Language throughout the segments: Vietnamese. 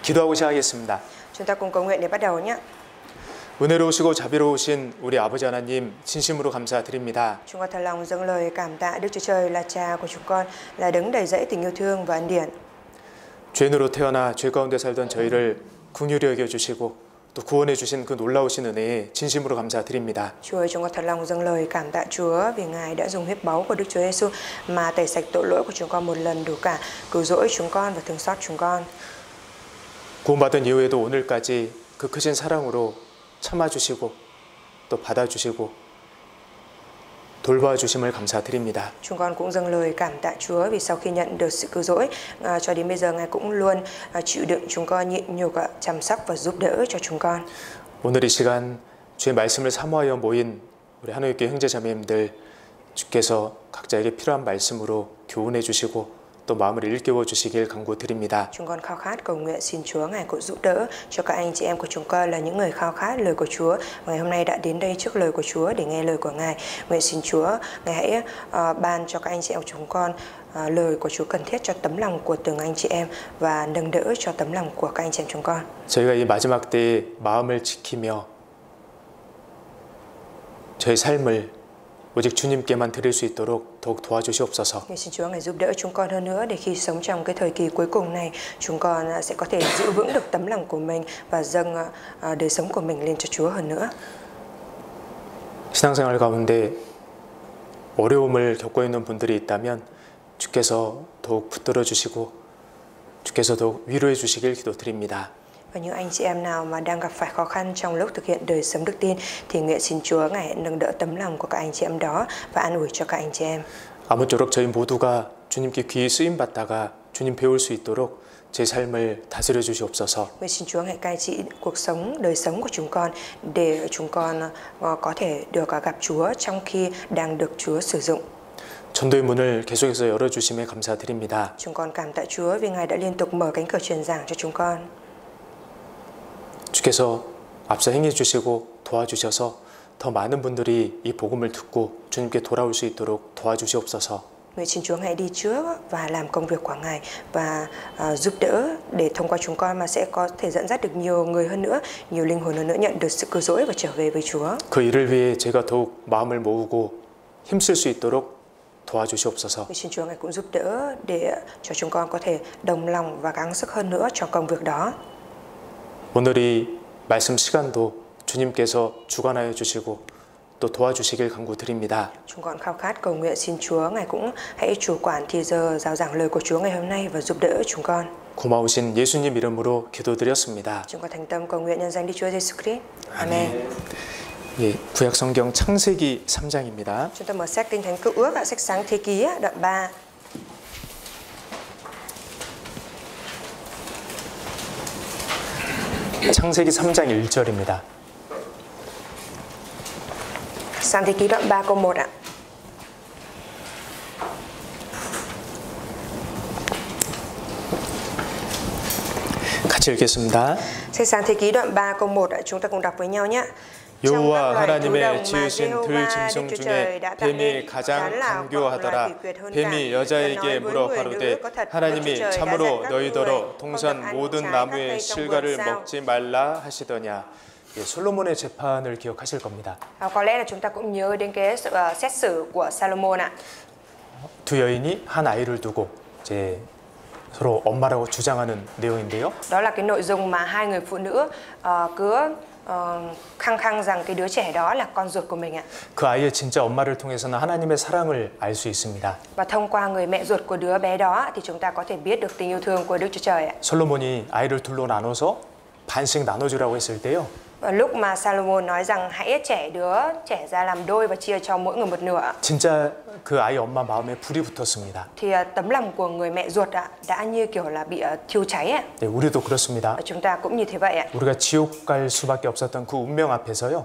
기도하고 시작하겠습니다. Chúng ta cùng cầu nguyện để bắt đầu nhé. 은혜로우시고 자비로우신 우리 아버지 하나님 진심으로 감사드립니다. Chúng con thật lòng dâng lời cảm tạ Đức Chúa Trời là Cha của chúng con, là đấng đầy dẫy tình yêu thương và ân điển. 죄인으로 태어나 죄 가운데 살던 저희를 긍휼히 여겨주시고 또 구원해 주신 그 놀라우신 은혜에 진심으로 감사드립니다. Chúa ơi, chúng con thật lòng dâng lời cảm tạ Chúa vì Ngài đã dùng huyết báu của Đức Chúa Giêsu mà tẩy sạch tội lỗi của chúng con một lần đủ cả, cứu rỗi chúng con và thương xót chúng con. 구원받은 이후에도 오늘까지 그 크신 사랑으로 참아주시고 또 받아주시고 돌봐주심을 감사드립니다. Chúng con cũng dâng lời cảm tạ Chúa vì sau khi nhận được sự cứu rỗi cho đến bây giờ Ngài cũng luôn chịu đựng chúng con, nhịn nhục, chăm sóc và giúp đỡ cho chúng con. 오늘 이 시간 주의 말씀을 사모하여 모인 우리 하나님께 형제자매님들 주께서 각자에게 필요한 말씀으로 교훈해 주시고 또 마음을 일깨워 주시길 간구드립니다. Chúng con khao khát cầu nguyện xin Chúa Ngài cũng giúp đỡ cho các anh chị em của chúng con là những người khao khát lời của Chúa. Ngày hôm nay đã đến đây trước lời của Chúa để nghe lời của Ngài. Nguyện xin Chúa Ngài hãy ban cho các anh chị em của chúng con lời của Chúa cần thiết cho tấm lòng của từng anh chị em và nâng đỡ cho tấm lòng của các anh chị em chúng con. 저희가 이 마지막 때에 마음을 지키며 저희 삶을 오직 주님께만 드릴 수 있도록 더욱 도와주시옵소서. Xin Chúa Ngài giúp đỡ chúng con hơn nữa để khi sống trong cái thời kỳ cuối cùng này, chúng con sẽ có thể giữ vững được tấm lòng của mình và dâng đời sống của mình lên cho Chúa hơn nữa. 신앙생활 가운데 어려움을 겪고 있는 분들이 있다면 주께서 더욱 붙들어 주시고 주께서 더욱 위로해 주시길 기도드립니다. Và những anh chị em nào mà đang gặp phải khó khăn trong lúc thực hiện đời sống đức tin thì nguyện xin Chúa Ngài nâng đỡ tấm lòng của các anh chị em đó và an ủi cho các anh chị em. 아무쪼록 저희 모두가 주님께 귀히 쓰임 받다가 주님 배울 수 있도록 제 삶을 다스려 주시옵소서. Nguyện xin Chúa Ngài cai trị cuộc sống, đời sống của chúng con để chúng con có thể được gặp Chúa trong khi đang được Chúa sử dụng. 전도의 문을 계속해서 열어주심에 감사드립니다. Chúng con cảm tạ Chúa vì Ngài đã liên tục mở cánh cửa truyền giảng cho chúng con. 주께서 앞서 행해 주시고 도와주셔서 더 많은 분들이 이 복음을 듣고 주님께 돌아올 수 있도록 도와주시옵소서. Nguyện xin Chúa Ngài đi trước và làm công việc của Ngài và giúp đỡ để thông qua chúng con mà sẽ có thể dẫn dắt được nhiều người hơn nữa, nhiều linh hồn hơn nữa nhận được sự cứu rỗi và trở về với Chúa. 그 일을 위해 제가 더욱 마음을 모으고 힘쓸 수 있도록 도와주시옵소서. Nguyện xin Chúa Ngài cũng giúp đỡ để cho chúng con có thể đồng lòng và gắng sức hơn nữa trong công việc đó. 오늘 이 말씀 시간도 주님께서 주관하여 주시고 또 도와주시길 간구드립니다. Chúng con khao khát cầu nguyện xin Chúa Ngài cũng hãy chủ quản thì giờ giáo giảng lời của Chúa ngày hôm nay và giúp đỡ chúng con. 고마우신 예수님 이름으로 기도드렸습니다. Chúng con thành tâm cầu nguyện nhân danh Đức Chúa Giêsu Christ. Amen. 예, 구약 성경 창세기 3장입니다. Chúng ta mở sách Kinh Thánh Cựu Ước, sách Sáng Thế Ký đoạn 3. 창세기 3장 1절입니다. Sáng Thế Ký đoạn 3 câu 1 ạ. 같이 읽겠습니다. Sách Sáng Thế Ký đoạn 3 câu 1 ạ, chúng ta cùng đọc với nhau nhé. 여호와 하나님의 지으신 들 짐승 중에 뱀이 가장 간교하더라. 뱀이 여자에게 물어 가로되 하나님이 참으로 너희더러 동산 모든 나무의 실과를 먹지 말라 하시더냐. 예, 솔로몬의 재판을 기억하실 겁니다. Có lẽ là chúng ta cũng nhớ đến cái sự xét xử của Salomon ạ. 두 여인이 한 아이를 두고 이제 서로 엄마라고 주장하는 내용인데요. Đó là cái nội dung mà hai người phụ nữ cứ khăng khăng rằng cái đứa trẻ đó là con ruột của mình ạ. 그 아이의 진짜 엄마를 통해서는 하나님의 사랑을 알 수 있습니다. Và thông qua người mẹ ruột của đứa bé đó thì chúng ta có thể biết được tình yêu thương của Đức Chúa Trời ạ. 솔로몬이 아이를 둘로 나눠서 반씩 나눠주라고 했을 때요. Và lúc mà Salomon nói rằng hãy đứa trẻ ra làm đôi và chia cho mỗi người một nửa, 진짜 그 아이 엄마 마음에 불이 붙었습니다. thì tấm lòng của người mẹ ruột đã như kiểu là bị thiêu cháy ạ. 네, 우리도 그렇습니다. Chúng ta cũng như thế vậy ạ. 우리가 지옥 갈 수밖에 없었던 그 운명 앞에서요.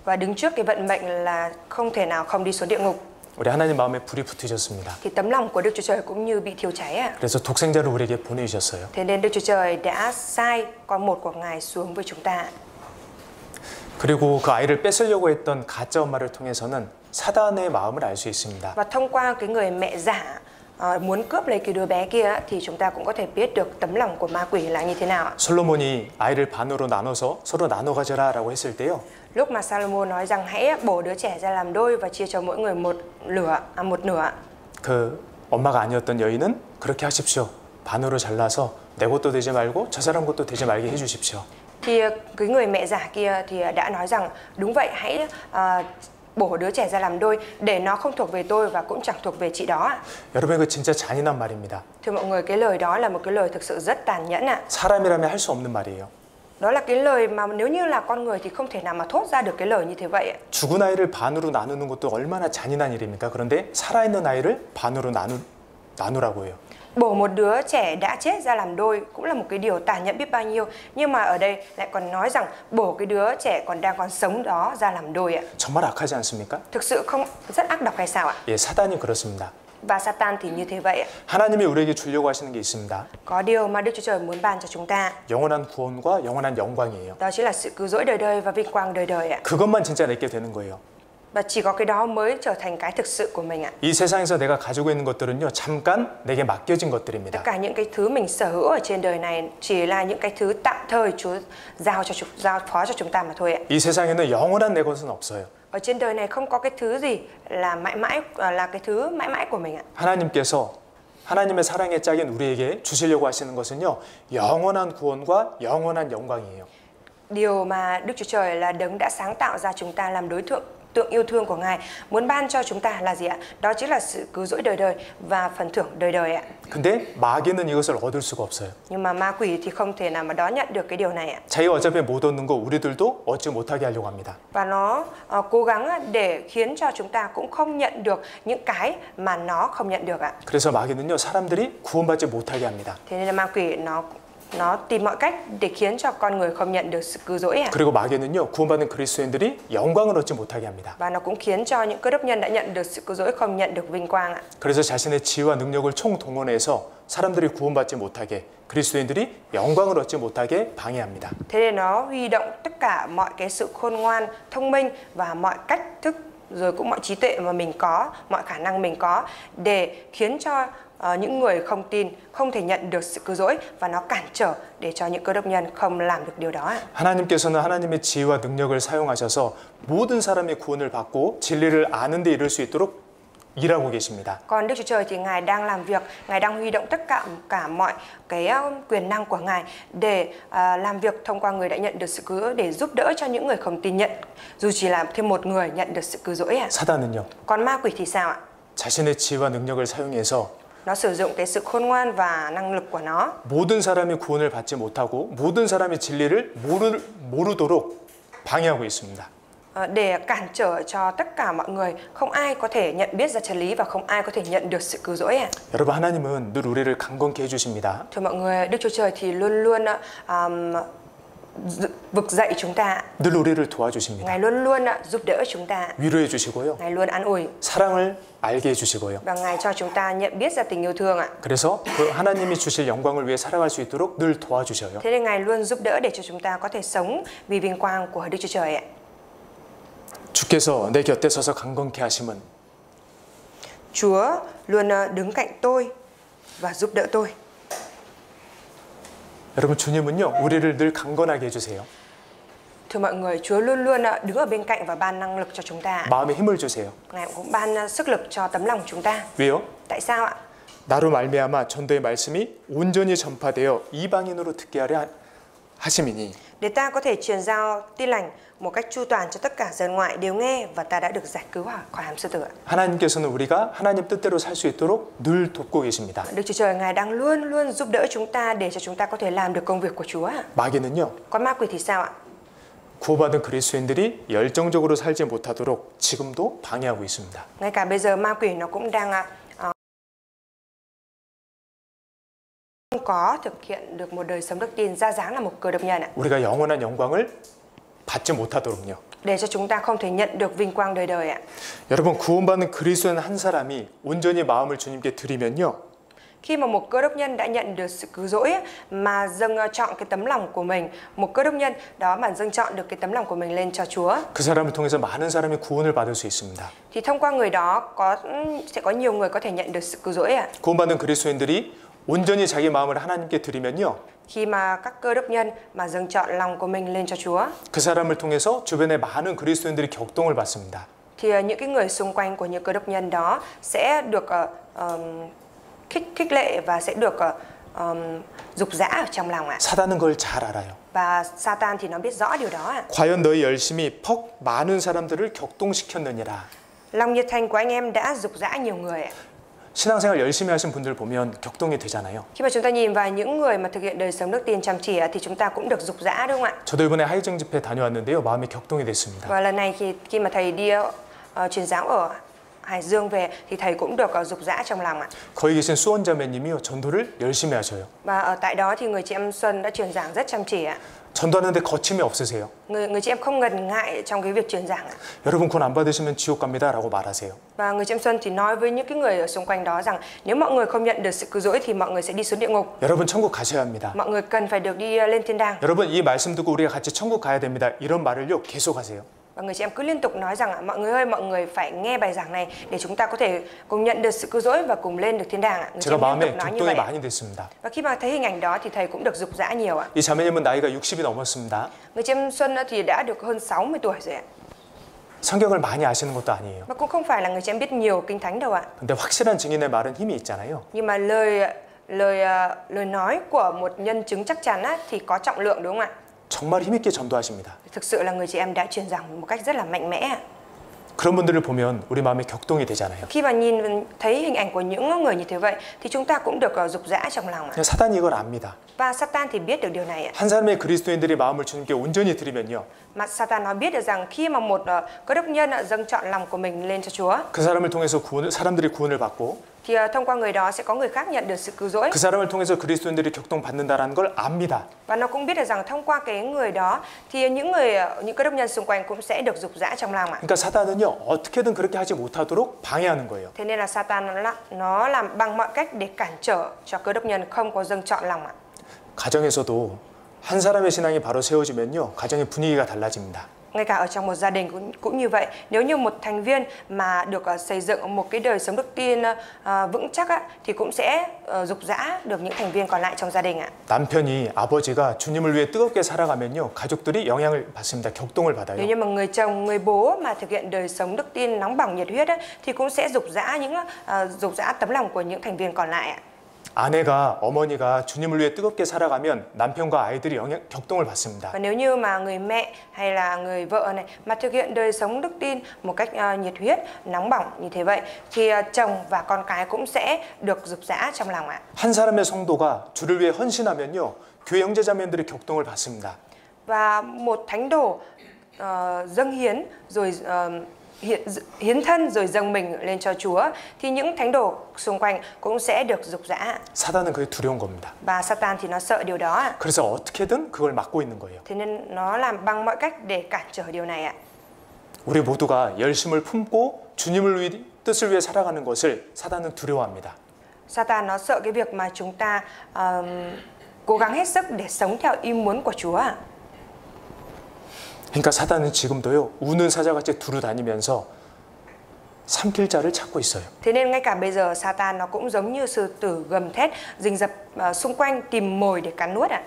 Và đứng trước cái vận mệnh là không thể nào không đi xuống địa ngục. 우리 하나님 마음에 불이 붙으셨습니다. Thì tấm lòng của Đức Chúa Trời cũng như bị thiêu cháy ạ. 그래서 독생자를 우리에게 보내주셨어요. Thế nên Đức Chúa Trời đã sai con một của Ngài xuống với chúng ta. 그리고 그 아이를 뺏으려고 했던 가짜 엄마를 통해서는 사단의 마음을 알 수 있습니다. Và thông qua cái người mẹ giả muốn cướp lấy cái đứa bé kia thì chúng ta cũng có thể biết được tấm lòng của ma quỷ là như thế nào ạ. 솔로몬이 아이를 반으로 나눠서 서로 나눠 가져라라고 했을 때요. Lúc mà Salomon nói rằng hãy bổ đứa trẻ ra làm đôi và chia cho mỗi người một nửa. 그 엄마가 아니었던 여인은 그렇게 하십시오. 반으로 잘라서 내 것도 되지 말고 저 사람 것도 되지 말게 해주십시오. Thì cái người mẹ giả kia thì đã nói rằng đúng vậy, hãy bổ đứa trẻ ra làm đôi để nó không thuộc về tôi và cũng chẳng thuộc về chị đó. 여러분 이거 진짜 잔인한 말입니다. Thưa mọi người, cái lời đó là một cái lời thực sự rất tàn nhẫn ạ. 사람이라면 할 수 없는 말이에요. Đó là cái lời mà nếu như là con người thì không thể nào mà thốt ra được cái lời như thế vậy. 죽은 아이를 반으로 나누는 것도 얼마나 잔인한 일입니까? 그런데 살아있는 아이를 반으로 나누라고 해요. Bổ một đứa trẻ đã chết ra làm đôi cũng là một cái điều tàn nhẫn biết bao nhiêu. Nhưng mà ở đây lại còn nói rằng bổ cái đứa trẻ còn sống đó ra làm đôi ạ. 정말 악하지 않습니까? Thực sự không rất ác độc hay sao ạ? 예, 사단이 그렇습니다. Và Satan thì như thế vậy ạ. 하나님이 우리에게 주려고 하시는 게 있습니다. Có điều mà Đức Chúa Trời muốn ban cho chúng ta. 영원한 구원과 영원한 영광이에요. Đó chính là sự cứu rỗi đời đời và vinh quang đời đời ạ. 그것만 진짜 내게 되는 거예요. Và chỉ có cái đó mới trở thành cái thực sự của mình ạ. 이 세상에서 내가 가지고 있는 것들은요, 잠깐 내게 맡겨진 Tất 것들입니다. cả những cái thứ mình sở hữu ở trên đời này chỉ là những cái thứ tạm thời Chúa giao phó cho chúng ta mà thôi ạ. 이 세상에는 영원한 내 것은 없어요. Ở trên đời này không có cái thứ gì là mãi mãi của mình ạ. 하나님께서 하나님의 사랑의 짝인 우리에게 주시려고 하시는 것은요, 영원한 구원과 영원한 영광이에요. Điều mà Đức Chúa Trời là đấng đã sáng tạo ra chúng ta làm đối tượng yêu thương của Ngài muốn ban cho chúng ta là gì ạ? Đó chính là sự cứu rỗi đời đời và phần thưởng đời đời ạ. 근데 마귀는 이것을 얻을 수가 없어요. Nhưng mà ma quỷ thì không thể nào mà đón nhận được cái điều này ạ. 자기가 어차피 못 얻는 거 우리들도 얻지 못하게 하려고 합니다. Và nó cố gắng để khiến cho chúng ta cũng không nhận được những cái mà nó không nhận được ạ. 그래서 마귀는요, 사람들이 구원받지 못하게 합니다. Thế nên là ma quỷ nó tìm mọi cách để khiến cho con người không nhận được sự cứu rỗi ạ. 그리고 마귀는요, 구원받은 그리스도인들이 영광을 얻지 못하게 합니다. Và nó cũng khiến cho những cơ đốc nhân đã nhận được sự cứu rỗi không nhận được vinh quang ạ. 그래서 자신의 지혜와 능력을 총동원해서 사람들이 구원받지 못하게, 그리스도인들이 영광을 얻지 못하게 방해합니다. Thế nên nó huy động tất cả mọi cái sự khôn ngoan, thông minh và mọi cách thức rồi cũng mọi trí tuệ mà mình có, mọi khả năng mình có để khiến cho những người không tin không thể nhận được sự cứu rỗi và nó cản trở để cho những cơ đốc nhân không làm được điều đó. 하나님께서는 하나님의 지혜와 능력을 사용하셔서 모든 사람이 구원을 받고 진리를 아는 데 이를 수 있도록 일하고 계십니다. Còn Đức Chúa Trời thì Ngài đang làm việc, Ngài đang huy động tất cả mọi cái quyền năng của Ngài để làm việc thông qua người đã nhận được sự cứu rỗi để giúp đỡ cho những người không tin nhận, dù chỉ là thêm một người nhận được sự cứu rỗi ạ. 사단은요, Còn ma quỷ thì sao ạ? 자신의 지혜와 능력을 사용해서 Nó sử dụng cái sự khôn ngoan và năng lực của nó 모든 사람이 구원을 받지 못하고 모든 사람이 진리를 모르도록 방해하고 있습니다. để cản trở cho tất cả mọi người, không ai có thể nhận biết ra chân lý và không ai có thể nhận được sự cứu rỗi ạ. 여러분, 하나님은 늘 우리를 강건케 해주십니다. Thưa mọi người, Đức Chúa Trời thì luôn luôn vực dậy chúng ta. 늘 우리를 도와주십니다. Ngài luôn luôn giúp đỡ chúng ta. 위로해 주시고요. Ngài luôn an ủi. 사랑을 알게 해주시고요. Và Ngài cho chúng ta nhận biết ra tình yêu thương ạ. 그래서 그 하나님이 주실 영광을 위해 살아갈 수 있도록 늘 도와주셔요. Thế nên Ngài luôn giúp đỡ để cho chúng ta có thể sống vì vinh quang của Đức Chúa Trời ạ. 주께서 내 곁에 서서 강건케 하심은 Chúa luôn đứng cạnh tôi và giúp đỡ tôi. 여러분, 주님은요, 우리를 늘 강건하게 해주세요. Thưa mọi người, Chúa luôn luôn đứng ở bên cạnh và ban năng lực cho chúng ta. 마음에 힘을 주세요. Ngài cũng ban sức lực cho tấm lòng chúng ta. 왜요? Tại sao ạ? 나로 말미암아 전도의 말씀이 온전히 전파되어 이방인으로 듣게 하려 하심이니. Để ta có thể truyền giao tin lành một cách chu toàn cho tất cả dân ngoại đều nghe và ta đã được giải cứu khỏi hàm sư tử. 하나님께서는 우리가 하나님 뜻대로 살 수 있도록 늘 돕고 계십니다. Đức Chúa Trời Ngài đang luôn luôn giúp đỡ chúng ta để cho chúng ta có thể làm được công việc của Chúa. 마귀는요, Còn ma quỷ thì sao ạ? 구원받은 그리스도인들이 열정적으로 살지 못하도록 지금도 방해하고 있습니다. Ngay cả bây giờ ma quỷ nó cũng đang không có thực hiện được một đời sống đức tin ra dáng là một cơ đốc nhân ạ. 우리가 영원한 영광을 받지 못하도록요. Để cho chúng ta không thể nhận được vinh quang đời đời ạ. 여러분, 구원받는 그리스도인 한 사람이 온전히 마음을 주님께 드리면요, Khi mà một cơ đốc nhân đã nhận được sự cứu rỗi mà dâng chọn cái tấm lòng của mình, một cơ đốc nhân đó mà dâng chọn được cái tấm lòng của mình lên cho Chúa, 그 사람을 통해서 많은 사람이 구원을 받을 수 있습니다. thì thông qua người đó sẽ có nhiều người có thể nhận được sự cứu rỗi. 구원받은 그리스도인들이 온전히 자기 마음을 하나님께 드리면요. Khi mà các cơ đốc nhân mà dâng chọn lòng của mình lên cho Chúa, 그 사람을 통해서 주변의 많은 그리스도인들이 격동을 받습니다. thì những cái người xung quanh của những cơ đốc nhân đó sẽ được khích lệ và sẽ được dục dã ở trong lòng ạ. 사단은 그걸 잘 알아요. Và Satan thì nó biết rõ điều đó ạ. 과연 너희 열심히 퍽 많은 사람들을 격동시켰느니라. Lòng nhiệt thành của anh em đã dục dã nhiều người ạ. 신앙생활 열심히 하신 분들 보면 격동이 되잖아요. Khi mà chúng ta nhìn vào những người mà thực hiện đời sống đức tin chăm chỉ thì chúng ta cũng được dục dã, đúng không ạ? 저도 이번에 하이정 집회 다녀왔는데요. 마음이 격동이 됐습니다. Và lần này khi mà thầy đi truyền giáo ở Hải Dương về thì thầy cũng được dục dã trong lòng ạ. 거기 계신 수원자매님이요. 전도를 열심히 하셔요. Và ở tại đó thì người chị em Xuân đã truyền giảng rất chăm chỉ ạ. 전도하는데 거침이 없으세요. Người chị em không ngần ngại trong cái việc truyền giảng ạ. 여러분 구원 안 받으시면 지옥 갑니다라고 말하세요. Và người chị em Xuân thì nói với những cái người ở xung quanh đó rằng nếu mọi người không nhận được sự cứu rỗi thì mọi người sẽ đi xuống địa ngục. 여러분 천국 가셔야 합니다. Mọi người cần phải được đi lên thiên đàng. 여러분 이 말씀 듣고 우리가 같이 천국 가야 됩니다. 이런 말을요 계속 하세요. Và người chị em cứ liên tục nói rằng mọi người ơi, mọi người phải nghe bài giảng này để chúng ta có thể cùng nhận được sự cứu rỗi và cùng lên được thiên đàng ạ. Người chị 제가 em liên 마음에 tục nói như 격동이 vậy. 많이 됐습니다. Và khi mà thấy hình ảnh đó thì thầy cũng được dục dã nhiều ạ. 이 자매님은 나이가 60이 넘었습니다. Người chị em Xuân thì đã được hơn 60 tuổi rồi ạ. 성경을 많이 아시는 것도 아니에요. Mà cũng không phải là người chị em biết nhiều kinh thánh đâu ạ. 근데 확실한 증인의 말은 힘이 있잖아요. Nhưng mà lời nói của một nhân chứng chắc chắn thì có trọng lượng, đúng không ạ? 정말 힘있게 전도하십니다. Thực sự là người chị em đã truyền giảng một cách rất là mạnh mẽ. 그런 분들을 보면 우리 마음에 격동이 되잖아요. Khi mà nhìn thấy hình ảnh của những người như thế vậy thì chúng ta cũng được dục dã trong lòng. 사단이 이걸 압니다. Và Satan thì biết được điều này. 한 사람의 그리스도인들이 마음을 주님께 온전히 드리면요. Mà Satan nó biết được rằng khi mà một cơ đốc nhân dâng chọn lòng của mình lên cho Chúa, 그 사람을 통해서 사람들이 구원을 받고 thì thông qua người đó sẽ có người khác nhận được sự cứu rỗi. 그 사람을 통해서 그리스도인들이 격동받는다라는 걸 압니다. Và nó cũng biết được rằng thông qua cái người đó thì những cơ đốc nhân xung quanh cũng sẽ được dục dã trong lòng. 그러니까 사단은요 어떻게든 그렇게 하지 못하도록 방해하는 거예요. Thế nên là Satan nó làm bằng mọi cách để cản trở cho cơ đốc nhân không có dâng chọn lòng ạ. 가정에서도 한 사람의 신앙이 바로 세워지면요 가정의 분위기가 달라집니다. Ngay cả ở trong một gia đình cũng như vậy. Nếu như một thành viên mà được xây dựng một cái đời sống đức tin vững chắc thì cũng sẽ dục dã được những thành viên còn lại trong gia đình ạ. 남편이 아버지가 주님을 위해 뜨겁게 살아가면요 가족들이 영향을 받습니다. 격동을 받아요. Nếu như mà người chồng, người bố mà thực hiện đời sống đức tin nóng bỏng nhiệt huyết thì cũng sẽ dục dã tấm lòng của những thành viên còn lại ạ. 아내가 어머니가 주님을 위해 뜨겁게 살아가면 남편과 아이들이 격동을 받습니다. Và nếu như mà người mẹ hay là người vợ này mà thực hiện đời sống đức tin một cách nhiệt huyết, nóng bỏng như thế vậy thì chồng và con cái cũng sẽ được dục dã trong lòng ạ. 한 사람의 성도가 주를 위해 헌신하면요 교회 형제자매들이 격동을 받습니다. Và một thánh đồ dâng hiến rồi hiến thân rồi dâng mình lên cho Chúa thì những thánh đồ xung quanh cũng sẽ được dục dã. 사단은 그게 두려운 겁니다. Và Satan thì nó sợ điều đó. 그래서 어떻게든 그걸 막고 있는 거예요. Thế nên nó làm bằng mọi cách để cản trở điều này ạ. 우리 모두가 열심을 품고 주님을 뜻을 위해 살아가는 것을 사단은 두려워합니다. Satan nó sợ cái việc mà chúng ta cố gắng hết sức để sống theo ý muốn của Chúa. 그러니까 사단은 지금도요 우는 사자같이 두루다니면서 삼킬 자를 찾고 있어요. Thế nên ngay cả bây giờ Satan nó cũng giống như sư tử gầm thét rình rập xung quanh tìm mồi để cắn nuốt ạ.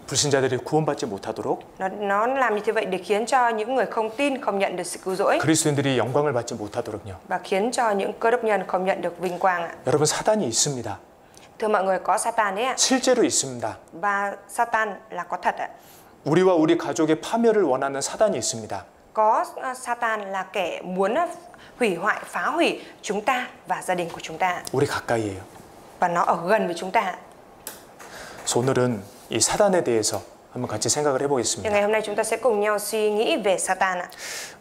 불신자들이 구원받지 못하도록 Nó làm như thế vậy để khiến cho những người không tin không nhận được sự cứu rỗi 그리스도인들이 영광을 받지 못하도록요. và khiến cho những cơ đốc nhân không nhận được vinh quang ạ. 여러분 사단이 있습니다. Thưa mọi người, có Satan đấy ạ. 실제로 있습니다. Và Satan là có thật ạ. 우리와 우리 가족의 파멸을 원하는 사단이 있습니다. Có Satan là kẻ muốn hủy hoại, phá hủy chúng ta và gia đình của chúng ta. 우리 가까이에요. Và nó ở gần với chúng ta. 그래서 오늘은 이 사단에 대해서 한번 같이 생각을 Thì 해보겠습니다. ngày hôm nay chúng ta sẽ cùng nhau suy nghĩ về Satan ạ.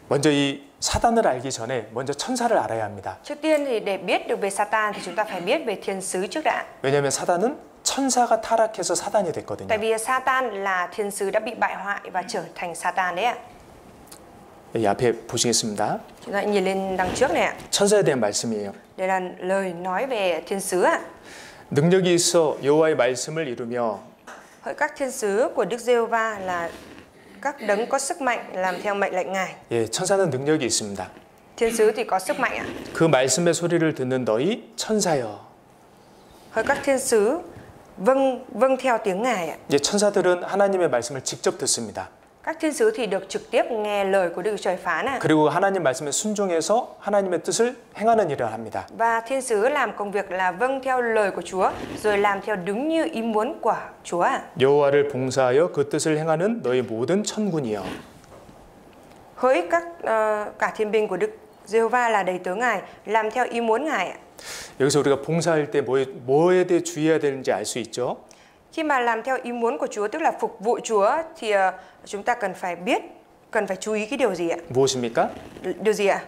먼저 이 사단을 알기 전에 먼저 천사를 알아야 합니다. Trước tiên thì để biết được về Satan thì chúng ta phải biết về thiên sứ trước đã. 왜냐하면 사단은 천사가 타락해서 사단이 됐거든요. Tại vì Satan là thiên sứ đã bị bại hoại và trở thành Satan đấy ạ. 이 앞에 보시겠습니다. Chúng ta nhìn lên đằng trước này ạ. 천사에 대한 말씀이에요. Đây là lời nói về thiên sứ ạ. 능력이 있어 여호와의 말씀을 이루며 Hỡi các thiên sứ của Đức Giê-hô-va là các đấng có sức mạnh làm theo mệnh lệnh Ngài. 예, 천사는 능력이 있습니다. Thiên sứ thì có sức mạnh ạ. 그 말씀의 소리를 듣는 너희 천사여. Hỡi các thiên sứ vâng theo tiếng Ngài ạ. 예, 천사들은 하나님의 말씀을 직접 듣습니다. Các thiên sứ thì được trực tiếp nghe lời của Đức Chúa Trời phán ạ. 그리고 하나님 말씀에 순종해서 하나님의 뜻을 행하는 일을 합니다. Và thiên sứ làm công việc là vâng theo lời của Chúa rồi làm theo đúng như ý muốn của Chúa ạ. 여호와를 봉사하여 그 뜻을 행하는 너희 모든 천군이여. Hỡi các cả thiên binh của Đức Giê-hô-va là đầy tớ Ngài, làm theo ý muốn Ngài ạ. 여기서 우리가 봉사할 때 뭐에 대해 주의해야 되는지 알 수 있죠? Khi mà làm theo ý muốn của Chúa, tức là phục vụ Chúa, thì chúng ta cần phải biết, cần phải chú ý cái điều gì ạ? 무엇입니까? Điều gì ạ?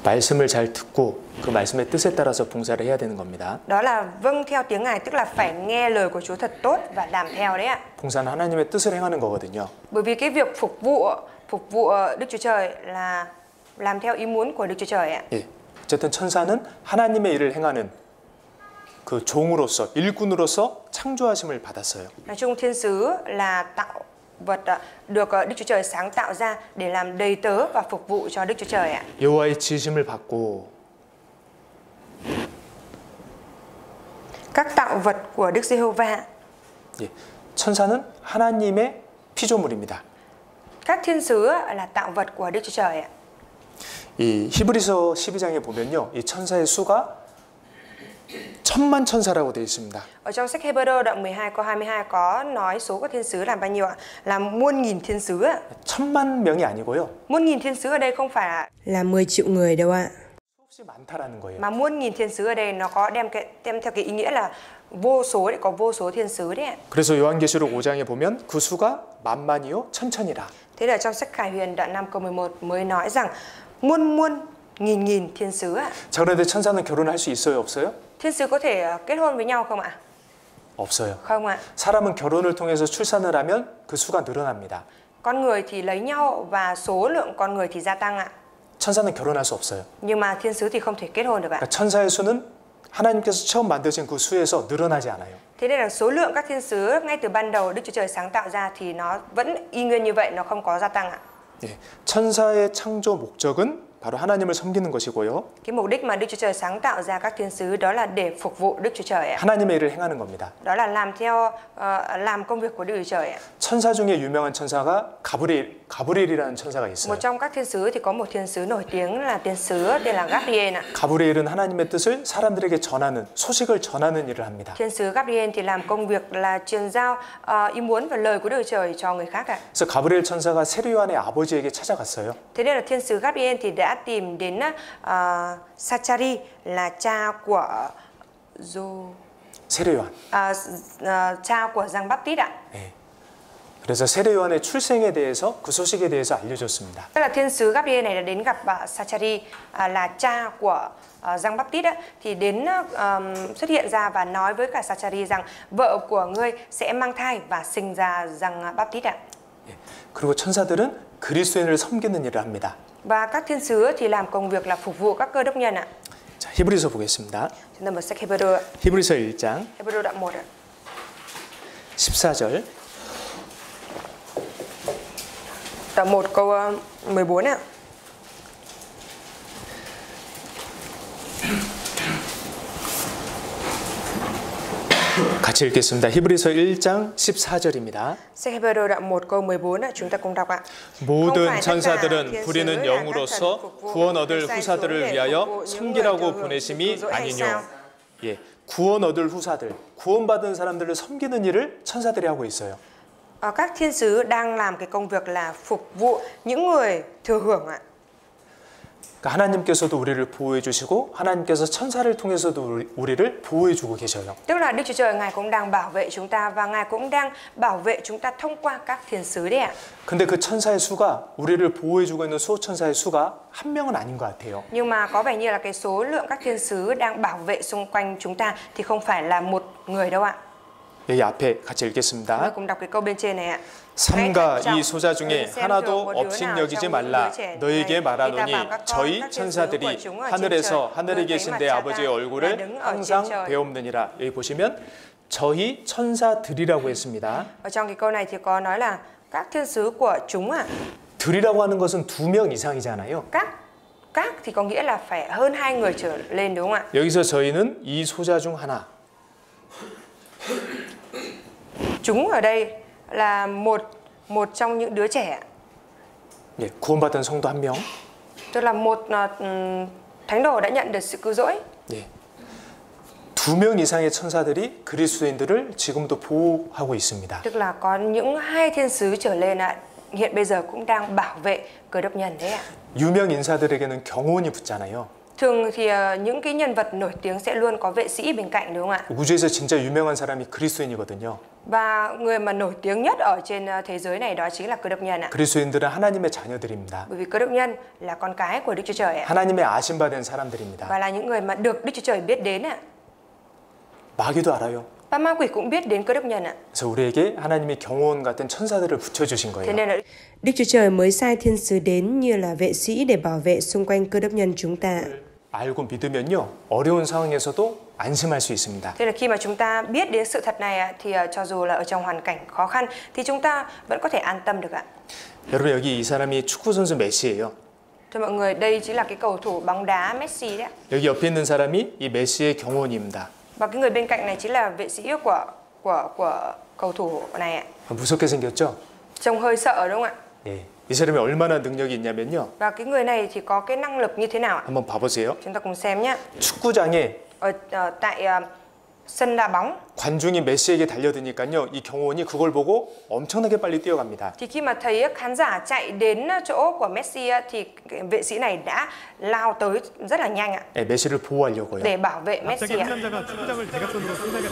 말씀을 잘 듣고 그 말씀의 뜻에 따라서 봉사를 해야 되는 겁니다. Đó là vâng theo tiếng Ngài, tức là phải nghe lời của Chúa thật tốt và làm theo đấy ạ. 봉사는 하나님의 뜻을 행하는 거거든요. Bởi vì cái việc phục vụ Đức Chúa Trời là làm theo ý muốn của Đức Chúa Trời ạ. 예, 어쨌든 천사는 하나님의 일을 행하는 그 종으로서 일꾼으로서 창조하심을 받았어요. Nói chung thiên sứ là tạo vật được Đức Chúa Trời sáng tạo ra để làm đầy tớ và phục vụ cho Đức Chúa Trời ạ. 여호와의 지으심을 받고 Các tạo vật của Đức Giê-hô-va. 예, 천사는 하나님의 피조물입니다. Các thiên sứ là tạo vật của Đức Chúa Trời ạ. 이 히브리서 12장에 보면요, 이 천사의 수가 천만 천사라고 되어 있습니다. Ở trong sách Hebrew đoạn 12 câu 22 có nói số của thiên sứ là bao nhiêu ạ? Là muôn nghìn thiên sứ ạ. 천만 명이 아니고요. Muôn nghìn thiên sứ ở đây không phải là 10 triệu người đâu ạ. 수없이 많다라는 거예요. Mà muôn nghìn thiên sứ ở đây nó có đem theo cái ý nghĩa là vô số đấy, có vô số thiên sứ đấy ạ. 그래서 요한계시록 5장에 보면 그 수가 만만이요 천천이라. Thế là trong sách Khải Huyền đoạn 5 câu 11 mới nói rằng muôn nghìn thiên sứ ạ. 자, 그런데 천사는 결혼할 수 있어요, 없어요? Thiên sứ có thể kết hôn với nhau không ạ? 없어요. Không ạ. 사람은 결혼을 통해서 출산을 하면 그 수가 늘어납니다. Con người thì lấy nhau và số lượng con người thì gia tăng ạ. 천사는 결혼할 수 없어요. Nhưng mà thiên sứ thì không thể kết hôn được ạ. 그러니까 천사의 수는 하나님께서 처음 만드신 그 수에서 늘어나지 않아요. Thế nên là số lượng các thiên sứ ngay từ ban đầu Đức Chúa Trời sáng tạo ra thì nó vẫn y nguyên như vậy, nó không có gia tăng ạ. 예, 천사의 창조 목적은 바로 하나님을 섬기는 것이고요. Cái mục đích mà Đức Chúa Trời sáng tạo ra các thiên sứ đó là để phục vụ Đức Chúa Trời ạ. 하나님의 일을 행하는 겁니다. Đó là làm công việc của Đức Chúa Trời ạ. 천사 중에 유명한 천사가 가브리엘이라는 천사가 있어요. Một trong các thiên sứ thì có một thiên sứ nổi tiếng là thiên sứ tên là Gabriel ạ. 가브리엘은 하나님의 뜻을 사람들에게 전하는, 소식을 전하는 일을 합니다. Thiên sứ Gabriel thì làm công việc là truyền giao ý muốn và lời của Đức Chúa Trời cho người khác ạ. 그래서 가브리엘 천사가 세례요한의 아버지에게 찾아갔어요. Thế nên là thiên sứ Gabriel thì đã tìm đến Sachari là cha của 세례요한. cha của Giăng Báp-tít ạ. 네. 그래서 세례요한의 출생에 대해서 그 소식에 대해서 알려줬습니다. Tức là thiên sứ Gabriel này đã đến gặp Sachari là cha của Giăng Báp-tít á, thì đến xuất hiện ra và nói với cả Sachari rằng vợ của ngươi sẽ mang thai và sinh ra Giăng Báp-tít ạ. 네. 그리고 천사들은 그리스도인을 섬기는 일을 합니다. Và các thiên sứ thì làm công việc là phục vụ các cơ đốc nhân ạ. 자, 히브리서 보겠습니다. Chúng ta mở sách Hebrew, 히브리서 1장 Hebrew đoạn 1 ạ. 14절. Đoạn 1 câu 14 ạ. 같이 읽겠습니다. 히브리서 1장 14절입니다. Sách Hebrew đoạn 1 câu 14 ạ, chúng ta cùng đọc ạ. 모든 천사들은 부리는 영으로서 구원 얻을 후사들을 위하여 섬기라고 보내심이 아니뇨. 예, 구원 얻을 후사들, 구원받은 사람들을 섬기는 일을 천사들이 하고 있어요. Các thiên sứ đang làm cái công việc là phục vụ những người thừa hưởng ạ. 그러니까 하나님께서도 우리를 보호해 주시고 하나님께서 천사를 통해서도 우리를 보호해 주고 계셔요. Tức là Đức Chúa Trời Ngài cũng đang bảo vệ chúng ta và Ngài cũng đang bảo vệ chúng ta thông qua các thiên sứ đấy ạ. 근데 그 천사의 수가 우리를 보호해 주고 있는 수호 천사의 수가 한 명은 아닌 것 같아요. Nhưng mà có vẻ như là cái số lượng các thiên sứ đang bảo vệ xung quanh chúng ta thì không phải là một người đâu ạ. 여기 앞에 같이 읽겠습니다. cùng đọc cái câu bên trên này ạ. 삼가 이 소자 중에 하나도 업신여기지 말라. 너에게 말하노니 저희 천사들이 하늘에서 하늘에 계신 내 아버지의 얼굴을 항상 배옵느니라. 여기 보시면 저희 천사들이라고 했습니다. Ở trong cái câu này thì có nói là các thiên sứ của chúng ạ. 들이라고 하는 것은 2명 이상이잖아요. Các thì có nghĩa là phải hơn 2 người trở lên đúng không ạ? 여기서 저희는 이 소자 중 하나. Chúng ở đây là một trong những đứa trẻ. 예, 구원받은 성도 1명. Tức là một thánh đồ đã nhận được sự cứu rỗi. 예. 2명 이상의 천사들이 그리스도인들을 지금도 보호하고 있습니다. Tức là có những 2 thiên sứ trở lên ạ. Hiện bây giờ cũng đang bảo vệ Cơ đốc nhân đấy ạ. 유명 인사들에게는 경호원이 붙잖아요. Thường thì những cái nhân vật nổi tiếng sẽ luôn có vệ sĩ bên cạnh đúng không ạ? 우주에서 진짜 유명한 사람이 그리스도인이거든요. Và người mà nổi tiếng nhất ở trên thế giới này đó chính là Cơ đốc nhân ạ. 그리스도인들은 하나님의 자녀들입니다. Bởi vì Cơ đốc nhân là con cái của Đức Chúa Trời ạ. 하나님의 아심받은 사람들입니다. Và là những người mà được Đức Chúa Trời biết đến ạ. 마귀도 알아요. Và ma quỷ cũng biết đến Cơ đốc nhân ạ. 그래서 우리에게 하나님이 경호원 같은 천사들을 붙여주신 Thế 거예요. nên là Đức Chúa Trời mới sai thiên sứ đến như là vệ sĩ để bảo vệ xung quanh cơ đốc nhân chúng ta. 알고 믿으면요, 어려운 상황에서도 안심할 수 있습니다. thế là khi mà chúng ta biết đến sự thật này ạ, thì cho dù là ở trong hoàn cảnh khó khăn thì chúng ta vẫn có thể an tâm được ạ. 여러분 여기 이 사람이 축구 선수 메시예요. Thưa mọi người, đây chính là cái cầu thủ bóng đá Messi đấy ạ. 여기 옆에 있는 사람이 이 메시의 경호원입니다. Và cái người bên cạnh này chính là vệ sĩ của cầu thủ này ạ. 무섭게 생겼죠? Trông hơi sợ đúng không ạ? 예. 이 사람이 얼마나 능력이 있냐면요. Và cái người này thì có cái năng lực như thế nào ạ? 한번 봐보세요. Chúng ta cùng xem nhé. 축구장에 Tại sân đá bóng 관중이 메시에게 달려드니까요, 이 경호원이 그걸 보고 엄청나게 빨리 뛰어갑니다. thì khi mà thấy khán giả chạy đến chỗ của Messi thì vệ sĩ này đã lao tới rất là nhanh ạ. 예, 메시를 보호하려고요. để bảo vệ Messi 갑자기 ạ. 한 남자가 축구장을 대각선으로 손나게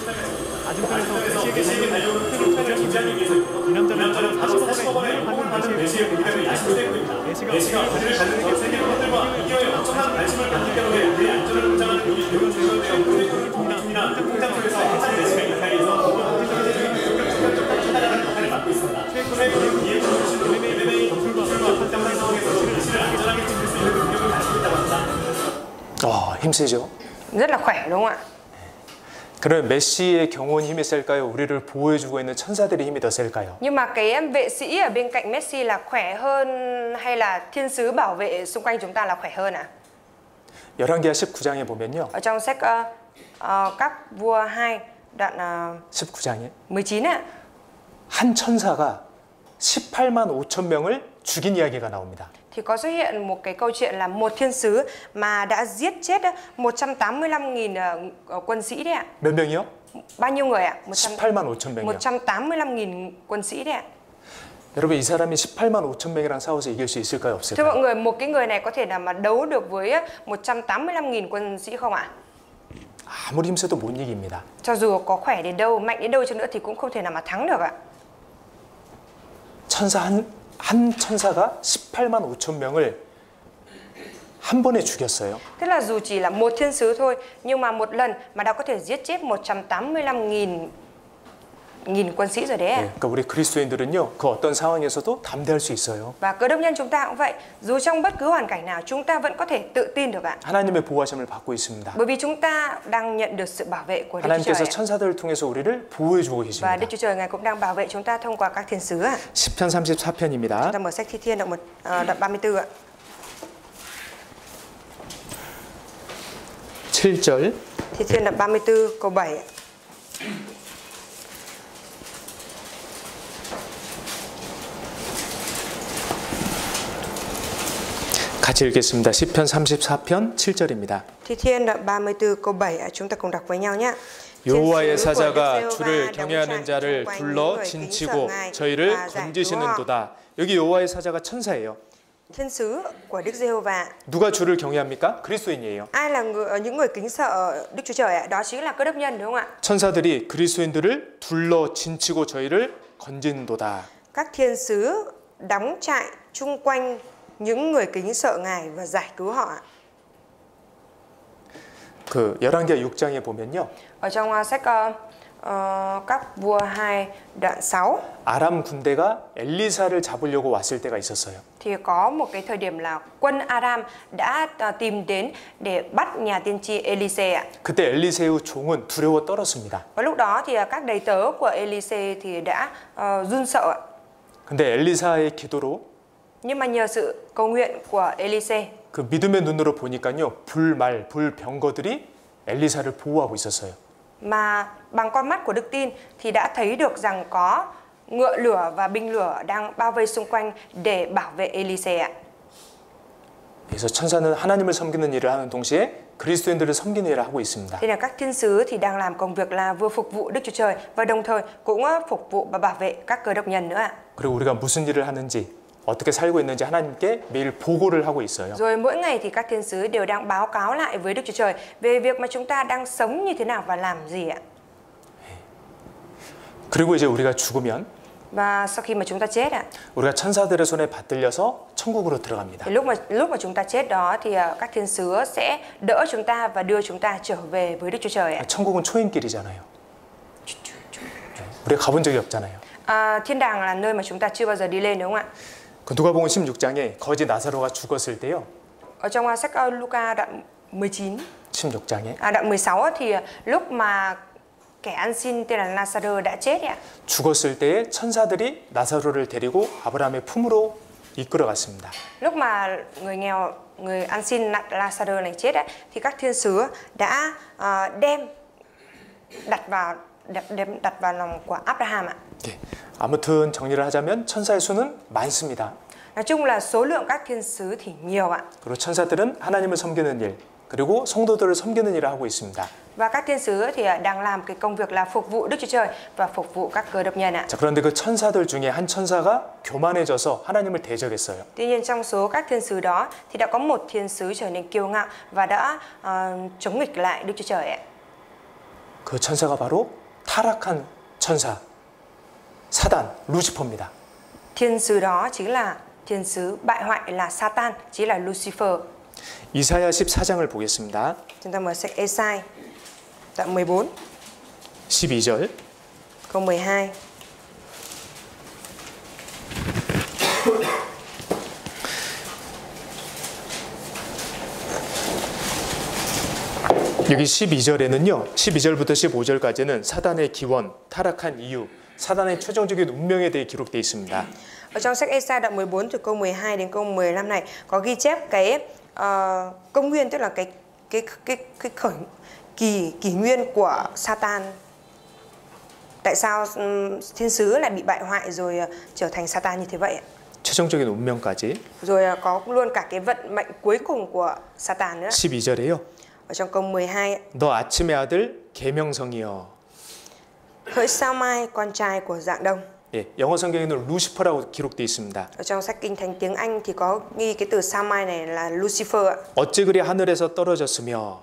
맞은편에서 메시에게 달리는 홈을 조작하기 위해서 이 남자는 45번의 메시의 공격을 계속되고 있다. 메시가 다리를 걷는 것 세계 것들과 이어의 엄청난 관심을 받기 때문에 우리 안전을 보장하는 여기 이런 생각을 공항이나 공장 쪽에서 항상 메시가 이 사이에서 맡고 있습니다. 최근에 이해 주신 MMA 검술과 판단의 상황에서 메시를 안전하게 지킬 수 있는 능력을 가지고 있다고 합니다. 힘세죠? Rất là khỏe đúng không ạ? 그럼 메시의 경호원 힘이 셀까요? 우리를 보호해주고 있는 천사들의 힘이 더 셀까요? Nhưng mà cái vệ sĩ ở bên cạnh Messi là khỏe hơn hay là thiên sứ bảo vệ xung quanh chúng ta là khỏe hơn ạ? 열왕기하 19장에 보면요. Ở trong sách các vua 2 đoạn 19장에 19 ạ. 한 천사가 18만 5천 명을 죽인 이야기가 나옵니다. Thì có xuất hiện một cái câu chuyện là một thiên sứ mà đã giết chết 185.000 quân sĩ đấy ạ. 몇 명이요? Bao nhiêu người ạ? 18만 5천 명이요. 185.000 quân sĩ đấy ạ. 여러분 이 사람이 18만 5천 명이랑 싸워서 이길 수 있을까요? Thưa mọi 없을까요? người, một cái người này có thể nào mà đấu được với 185.000 quân sĩ không ạ? 아무리 힘써도 못 이깁니다. Cho dù có khỏe đến đâu, mạnh đến đâu chăng nữa thì cũng không thể nào mà thắng được ạ. 한 천사가 18만 5천 명을 한 번에 죽였어요. Tức là dù chỉ là một thiên sứ thôi, nhưng mà một lần mà đã có thể giết chết 185.000 quân sĩ rồi đấy ạ. 네, 그러니까 우리 그리스도인들은요, 그 어떤 상황에서도 담대할 수 있어요. Và cơ đốc nhân chúng ta cũng vậy, dù trong bất cứ hoàn cảnh nào chúng ta vẫn có thể tự tin được ạ. 하나님의 보호하심을 받고 있습니다. Bởi vì chúng ta đang nhận được sự bảo vệ của Đức Chúa 하나님께서 Trời. 천사들을 통해서 우리를 보호해주고 Và 계십니다. Đức Chúa Trời Ngài cũng đang bảo vệ chúng ta thông qua các thiên sứ ạ. 시편 34편입니다. Chúng ta mở sách Thi Thiên đoạn 34 ạ. 7절. Thi Thiên đoạn 34 câu 7 ạ. 같이 읽겠습니다. 시편 34편 7절입니다. Thi Thiên đoạn 34 câu 7 ạ. Chúng ta cùng đọc với nhau nhé. 여호와의 사자가 주를 경외하는 자를 둘러 진치고 저희를 건지시는도다. 여기 여호와의 사자가 천사예요. Thiên sứ của Đức Giê-hô-va. 누가 주를 경외합니까? 그리스도인이에요. Ai là những người kính sợ Đức Chúa Trời ạ? Đó chính là cơ đốc nhân đúng không ạ? 천사들이 그리스도인들을 둘러 진치고 저희를 건지는도다. Các thiên sứ đóng trại chung quanh những người kính sợ Ngài và giải cứu họ ạ. 그 열왕기하 6장에 보면요. Ở trong sách Các vua 2 đoạn 6 아람 군대가 엘리사를 잡으려고 왔을 때가 있었어요. thì có một cái thời điểm là quân Aram đã tìm đến để bắt nhà tiên tri Elise ạ. 그때 엘리세의 종은 두려워 떨었습니다. Và lúc đó thì các đầy tớ của Elise thì đã run sợ ạ. 근데 엘리사의 기도로 Nhưng mà nhờ sự cầu nguyện của Elise 그 믿음의 눈으로 보니까요, 불병거들이 엘리사를 보호하고 있었어요. mà bằng con mắt của đức tin thì đã thấy được rằng có ngựa lửa và binh lửa đang bao vây xung quanh để bảo vệ Elise ạ. 그래서 천사는 하나님을 섬기는 일을 하는 동시에 그리스도인들을 섬기는 일을 하고 있습니다. Thế là các thiên sứ thì đang làm công việc là vừa phục vụ Đức Chúa Trời và đồng thời cũng phục vụ và bảo vệ các cơ đốc nhân nữa ạ. 그리고 우리가 무슨 일을 하는지 어떻게 살고 있는지 하나님께 매일 보고를 하고 있어요. Rồi mỗi ngày thì các thiên sứ đều đang báo cáo lại với Đức Chúa Trời về việc mà chúng ta đang sống như thế nào và làm gì ạ. 그리고 이제 우리가 죽으면 Và sau khi mà chúng ta chết ạ, 우리가 천사들의 손에 받들려서 천국으로 들어갑니다. thì lúc mà chúng ta chết đó thì các thiên sứ sẽ đỡ chúng ta và đưa chúng ta trở về với Đức Chúa Trời ạ. 천국은 초인길이잖아요. 우리가 가본 적이 없잖아요. Thiên đàng là nơi mà chúng ta chưa bao giờ đi lên đúng không ạ? 그 누가복음 16장에 거지 나사로가 죽었을 때요. Ở trong sách Luca đoạn 19, 16장에 đoạn 16 thì lúc mà kẻ ăn xin tên là Lazarơ đã chết ạ. 죽었을 때에 천사들이 나사로를 데리고 아브라함의 품으로 이끌어갔습니다. Lúc mà người nghèo, người ăn xin Lazarơ này chết ấy, thì các thiên sứ đã đặt vào lòng của Abraham ạ. 네. 아무튼 정리를 하자면 천사의 수는 많습니다. Nói chung là số lượng các thiên sứ thì nhiều ạ. 그리고 천사들은 하나님을 섬기는 일, 그리고 성도들을 섬기는 일을 하고 있습니다. Và các thiên sứ thì đang làm cái công việc là phục vụ Đức Chúa Trời và phục vụ các cơ đốc nhân ạ. 자, 그런데 그 천사들 중에 한 천사가 교만해져서 하나님을 대적했어요. Tuy nhiên trong số các thiên sứ đó thì đã có một thiên sứ trở nên kiêu ngạo và đã chống nghịch lại Đức Chúa Trời ạ. 그 천사가 바로 타락한 천사, 사단, 루시퍼입니다. Thiên sứ đó chính là thiên sứ bại hoại là Satan, chính là Lucifer. 이사야 14장을 보겠습니다. Chúng ta mở sách Ê-sai đoạn 14 12절. câu 12. 여기 12절에는요. 12절부터 15절까지는 사단의 기원, 타락한 이유, 사단의 최종적인 운명에 대해 기록되어 있습니다. Ở trong sách Ê-sai đoạn 14 từ câu 12 đến câu 15 này có ghi chép cái công nguyên, tức là cái khởi kỷ nguyên của Satan. Tại sao thiên sứ lại bị bại hoại rồi trở thành Satan như thế vậy ạ? 최종적인 운명까지. Rồi có luôn cả cái vận mệnh cuối cùng của Satan nữa. 12절에요. Ở trong câu 12 ạ. 너 아침의 아들 계명성이여. Hỡi sao mai con trai của dạng đông. 예, 영어 성경에는 루시퍼라고 기록되어 있습니다. Ở trong sách Kinh Thánh tiếng Anh thì có ghi cái từ sao mai này là Lucifer ạ. 어찌 그리 하늘에서 떨어졌으며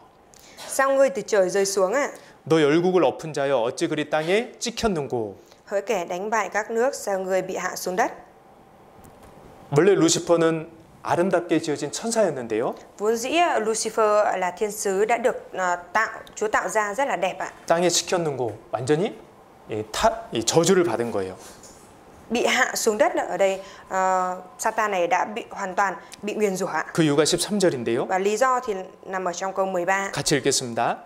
Sao ngươi từ trời rơi xuống ạ? 너 열국을 엎은 자여 어찌 그리 땅에 찍혔는고. Hỡi kẻ đánh bại các nước, sao ngươi bị hạ xuống đất? 원래 루시퍼는 아름답게 지어진 천사였는데요. Vốn dĩ Lucifer là thiên sứ đã được Chúa tạo ra rất là đẹp ạ. 땅에 찍혔는고 완전히 이 저주를 받은 거예요. Bị hạ xuống đất ở đây, Satan này đã hoàn toàn bị nguyền rủa. 그 이유가 13절인데요. Và lý do thì nằm ở trong câu 13. 같이 읽겠습니다.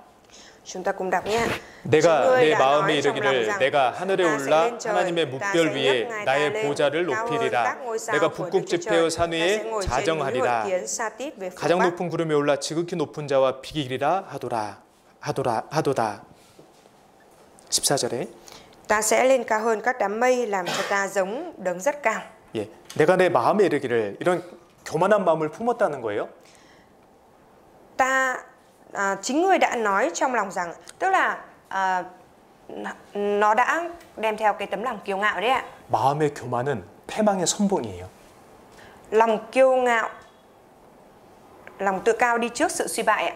Chúng ta cùng đọc nhé. 내가 내 마음에 이르기를 내가 하늘에 올라 하나님의 묵별 위에 나의 보좌를 높이리라. 내가 북극 지폐의 산 위에 자정하리라. 가장 높은 구름에 올라 지극히 높은 자와 비기리라 하도다. 14절에 Ta sẽ lên cao hơn các đám mây, làm cho ta giống đấng rất cao. 예, 내가 내 마음에 이르기를 이런 교만한 마음을 품었다는 거예요. Chính người đã nói trong lòng rằng, tức là nó đã đem theo cái tấm lòng kiêu ngạo đấy ạ. 마음의 교만은 패망의 선봉이에요. Lòng kiêu ngạo, lòng tự cao đi trước sự suy bại ạ.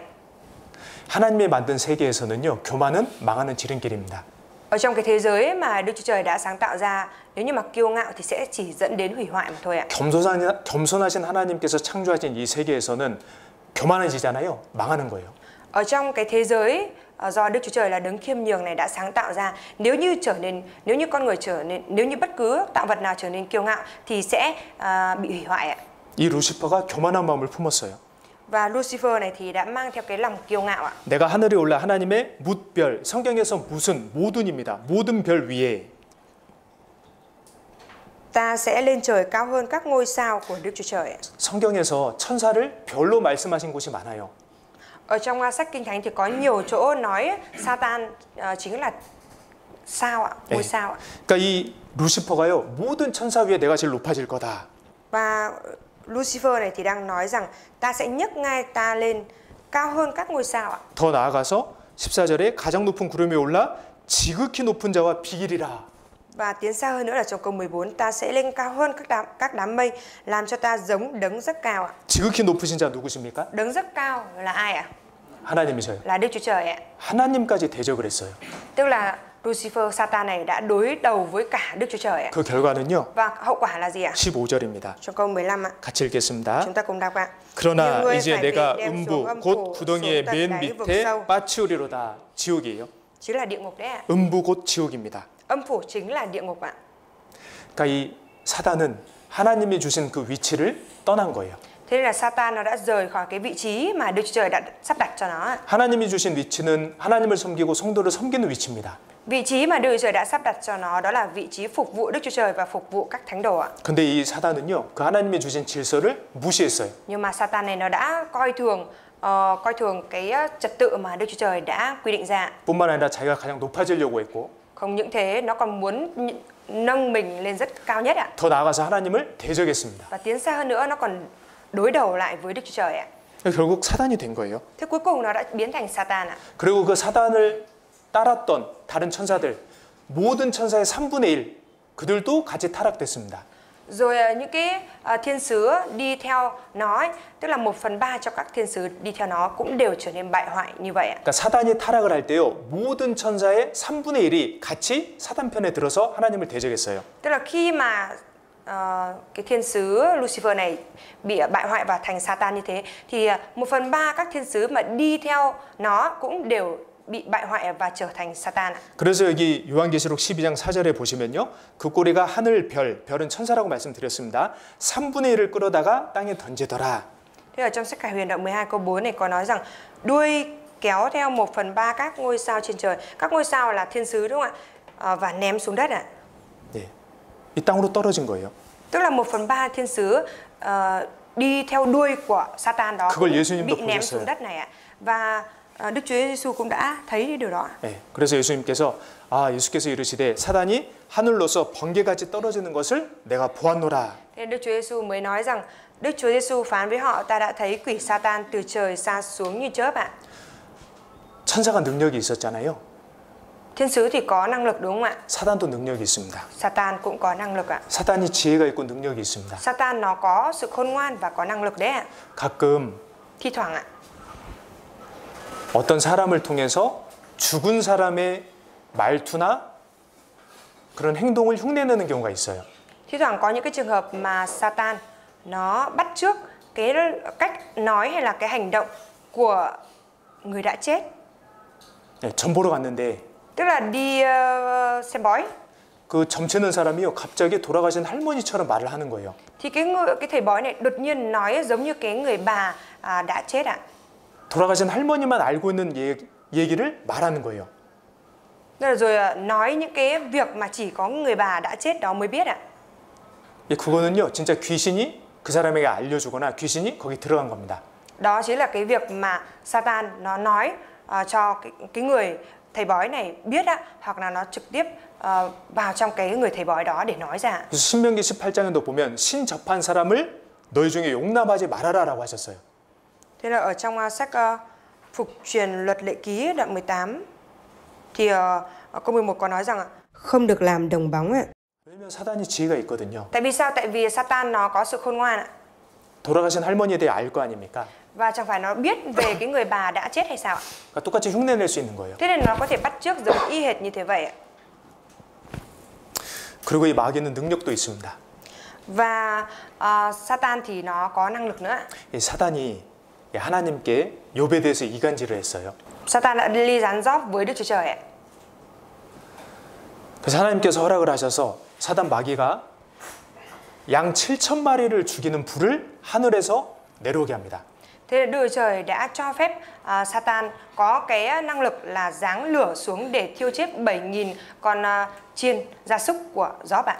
하나님이 만든 세계에서는요, 교만은 망하는 지름길입니다. Ở trong cái thế giới mà Đức Chúa Trời đã sáng tạo ra, nếu như mà kiêu ngạo thì sẽ chỉ dẫn đến hủy hoại mà thôi ạ. 겸손하신 하나님께서 창조하신 이 세계에서는 교만해지잖아요. 망하는 거예요. Ở trong cái thế giới do Đức Chúa Trời là đấng khiêm nhường này đã sáng tạo ra. Nếu như con người nếu như bất cứ tạo vật nào trở nên kiêu ngạo thì sẽ bị hủy hoại ạ. 이 루시퍼가 교만한 마음을 품었어요. Và Lucifer này thì đã mang theo cái lòng kiêu ngạo ạ. 내가 하늘에 올라 하나님의 뭇별, 성경에서 무슨 모든입니다. 모든 별 위에. Ta sẽ lên trời cao hơn các ngôi sao của Đức Chúa Trời. 성경에서 천사를 별로 말씀하신 곳이 많아요. Ở trong sách Kinh Thánh thì có nhiều chỗ nói Satan chính là sao ạ, ngôi sao ạ. 그러니까 이 루시퍼가요, 모든 천사 위에 내가 제일 높아질 거다. Và Lucifer này thì đang nói rằng ta sẽ nhấc ngai ta lên cao hơn các ngôi sao ạ. 더 나아가서 14절에 가장 높은 구름에 올라 지극히 높은 자와 비길이라. Và tiến xa hơn nữa là trong câu 14, ta sẽ lên cao hơn các đám mây, làm cho ta giống đấng rất cao ạ. 지극히 높으신 자 누구십니까? Đấng rất cao là ai ạ? 하나님이셔요. Là Đức Chúa Trời ạ. 하나님까지 대적을 했어요. Tức là Lucifer, Satan này đã đối đầu với cả Đức Chúa Trời ạ. 그 결과는요. Và hậu quả là gì ạ? 15절입니다. Trong câu 15 ạ. 같이 읽겠습니다. Chúng ta cùng đọc ạ. 그러나 이제 내가 음부 곧 구덩이의 맨 밑에 빠치우리로다. 지옥이에요. Chính là địa ngục đấy ạ. 음부 곧 지옥입니다. Âm phủ chính là địa ngục ạ. 그러니까 이 사단은 하나님이 주신 그 위치를 떠난 거예요. Thế nên là Satan nó đã rời khỏi cái vị trí mà Đức Chúa Trời đã sắp đặt cho nó. 하나님이 주신 위치는 하나님을 섬기고 성도를 섬기는 위치입니다. Vị trí mà Đức Chúa Trời đã sắp đặt cho nó đó là vị trí phục vụ Đức Chúa Trời và phục vụ các thánh đồ ạ. 근데 이 사단은요, 그 하나님이 주신 질서를 무시했어요. Nhưng mà Satan này nó đã coi thường cái trật tự mà Đức Chúa Trời đã quy định ra. 뿐만 아니라 자기가 가장 높아지려고 했고, Không những thế, nó còn muốn nâng mình lên rất cao nhất ạ. 더 나아가서 하나님을 대적했습니다. Và tiến xa hơn nữa, nó còn đối đầu lại với Đức Chúa Trời ạ. 결국 사단이 된 거예요. Thế cuối cùng nó đã biến thành Satan ạ. 그리고 그 사단을 따랐던 다른 천사들, 모든 천사의 3분의 1, 그들도 같이 타락됐습니다. Rồi những cái thiên sứ đi theo nó ấy, tức là 1/3 trong các thiên sứ đi theo nó cũng đều trở nên bại hoại như vậy ạ. 그러니까 사단이 타락을 할 때요, 모든 천사의 3분의 1이 같이 사단 편에 들어서 하나님을 대적했어요. Tức là khi mà cái thiên sứ Lucifer này bị bại hoại và thành Satan như thế thì 1/3 các thiên sứ mà đi theo nó cũng đều bị bại hoại và trở thành Satan. 그래서 여기 요한계시록 12장 4절에 보시면요, 그 꼬리가 하늘 별은 천사라고 말씀드렸습니다. 3분의 1을 끌어다가 땅에 던지더라. Thế ở trong sách Khải Huyền đoạn 12 câu 4 này có nói rằng đuôi kéo theo 1/3 các ngôi sao trên trời. Các ngôi sao là thiên sứ đúng không ạ? Và ném xuống đất ạ. 네, 이 땅으로 떨어진 거예요. Tức là 1/3 thiên sứ đi theo đuôi của Satan đó 그걸 예수님도 bị ném 보셨어요. xuống đất này ạ. Và Đức Chúa Giêsu cũng đã thấy điều đó. 네, 그래서 예수님께서 예수께서 이르시되 사단이 하늘로서 번개같이 떨어지는 것을 내가 보았노라. Nên Đức Chúa Giêsu mới nói rằng Đức Chúa Giêsu phán với họ, ta đã thấy quỷ Satan từ trời sa xuống như chớp ạ. 천사가 능력이 있었잖아요. Thiên sứ thì có năng lực đúng không ạ? 사단도 능력이 있습니다. Satan cũng có năng lực ạ. 사단이 지혜가 있고 능력이 있습니다. Satan nó có sự khôn ngoan và có năng lực đấy ạ. 가끔 Thi thoảng ạ. 어떤 사람을 통해서 죽은 사람의 말투나 그런 행동을 흉내내는 경우가 있어요. Thi thoảng có những cái trường hợp mà Satan nó bắt chước cái cách nói hay là cái hành động của người đã chết. 네, 점 보러 갔는데 Tức là đi xem bói. 그 점치는 사람이요, 갑자기 돌아가신 할머니처럼 말을 하는 거예요. Thì cái thầy bói này đột nhiên nói giống như cái người bà đã chết ạ. 돌아가신 할머니만 알고 있는 얘기를 말하는 거예요. Rồi nói những cái việc mà chỉ có người bà đã chết đó mới biết ạ. 그거는요, 진짜 귀신이 그 사람에게 알려주거나 귀신이 거기 들어간 겁니다. Đó chính là cái việc mà Satan nó nói cho cái người thầy bói này biết ạ, hoặc là nó trực tiếp vào trong cái người thầy bói đó để nói ra. 그래서 신명기 18장에도 보면 신 접한 사람을 너희 중에 용납하지 말아라라고 하셨어요. Thế là ở trong sách Phục truyền luật lệ ký đoạn 18 thì câu 11 có nói rằng Không được làm đồng bóng ạ. 왜냐면 사단이 지혜가 있거든요. Tại vì sao? Tại vì Satan nó có sự khôn ngoan ạ. 돌아가신 할머니에 대해 알 거 아닙니까? Và chẳng phải nó biết về cái người bà đã chết hay sao ạ? 그러니까 똑같이 흉내낼 수 있는 거예요. Thế nên nó có thể bắt chước giống y hệt như thế vậy ạ. 그리고 이 마귀는 능력도 있습니다. Và Satan thì nó có năng lực nữa. 이 사단이 하나님께 욥에 대해서 이간질을 했어요. Satan đã ly gián gióp với Đức Chúa Trời ạ. 그래서 하나님께서 허락을 하셔서 사단 마귀가 양 7천 마리를 죽이는 불을 하늘에서 내려오게 합니다. Thế Đức Chúa Trời đã cho phép Satan có cái năng lực là giáng lửa xuống để thiêu chết 7.000 con chiên gia súc của Gióp ạ.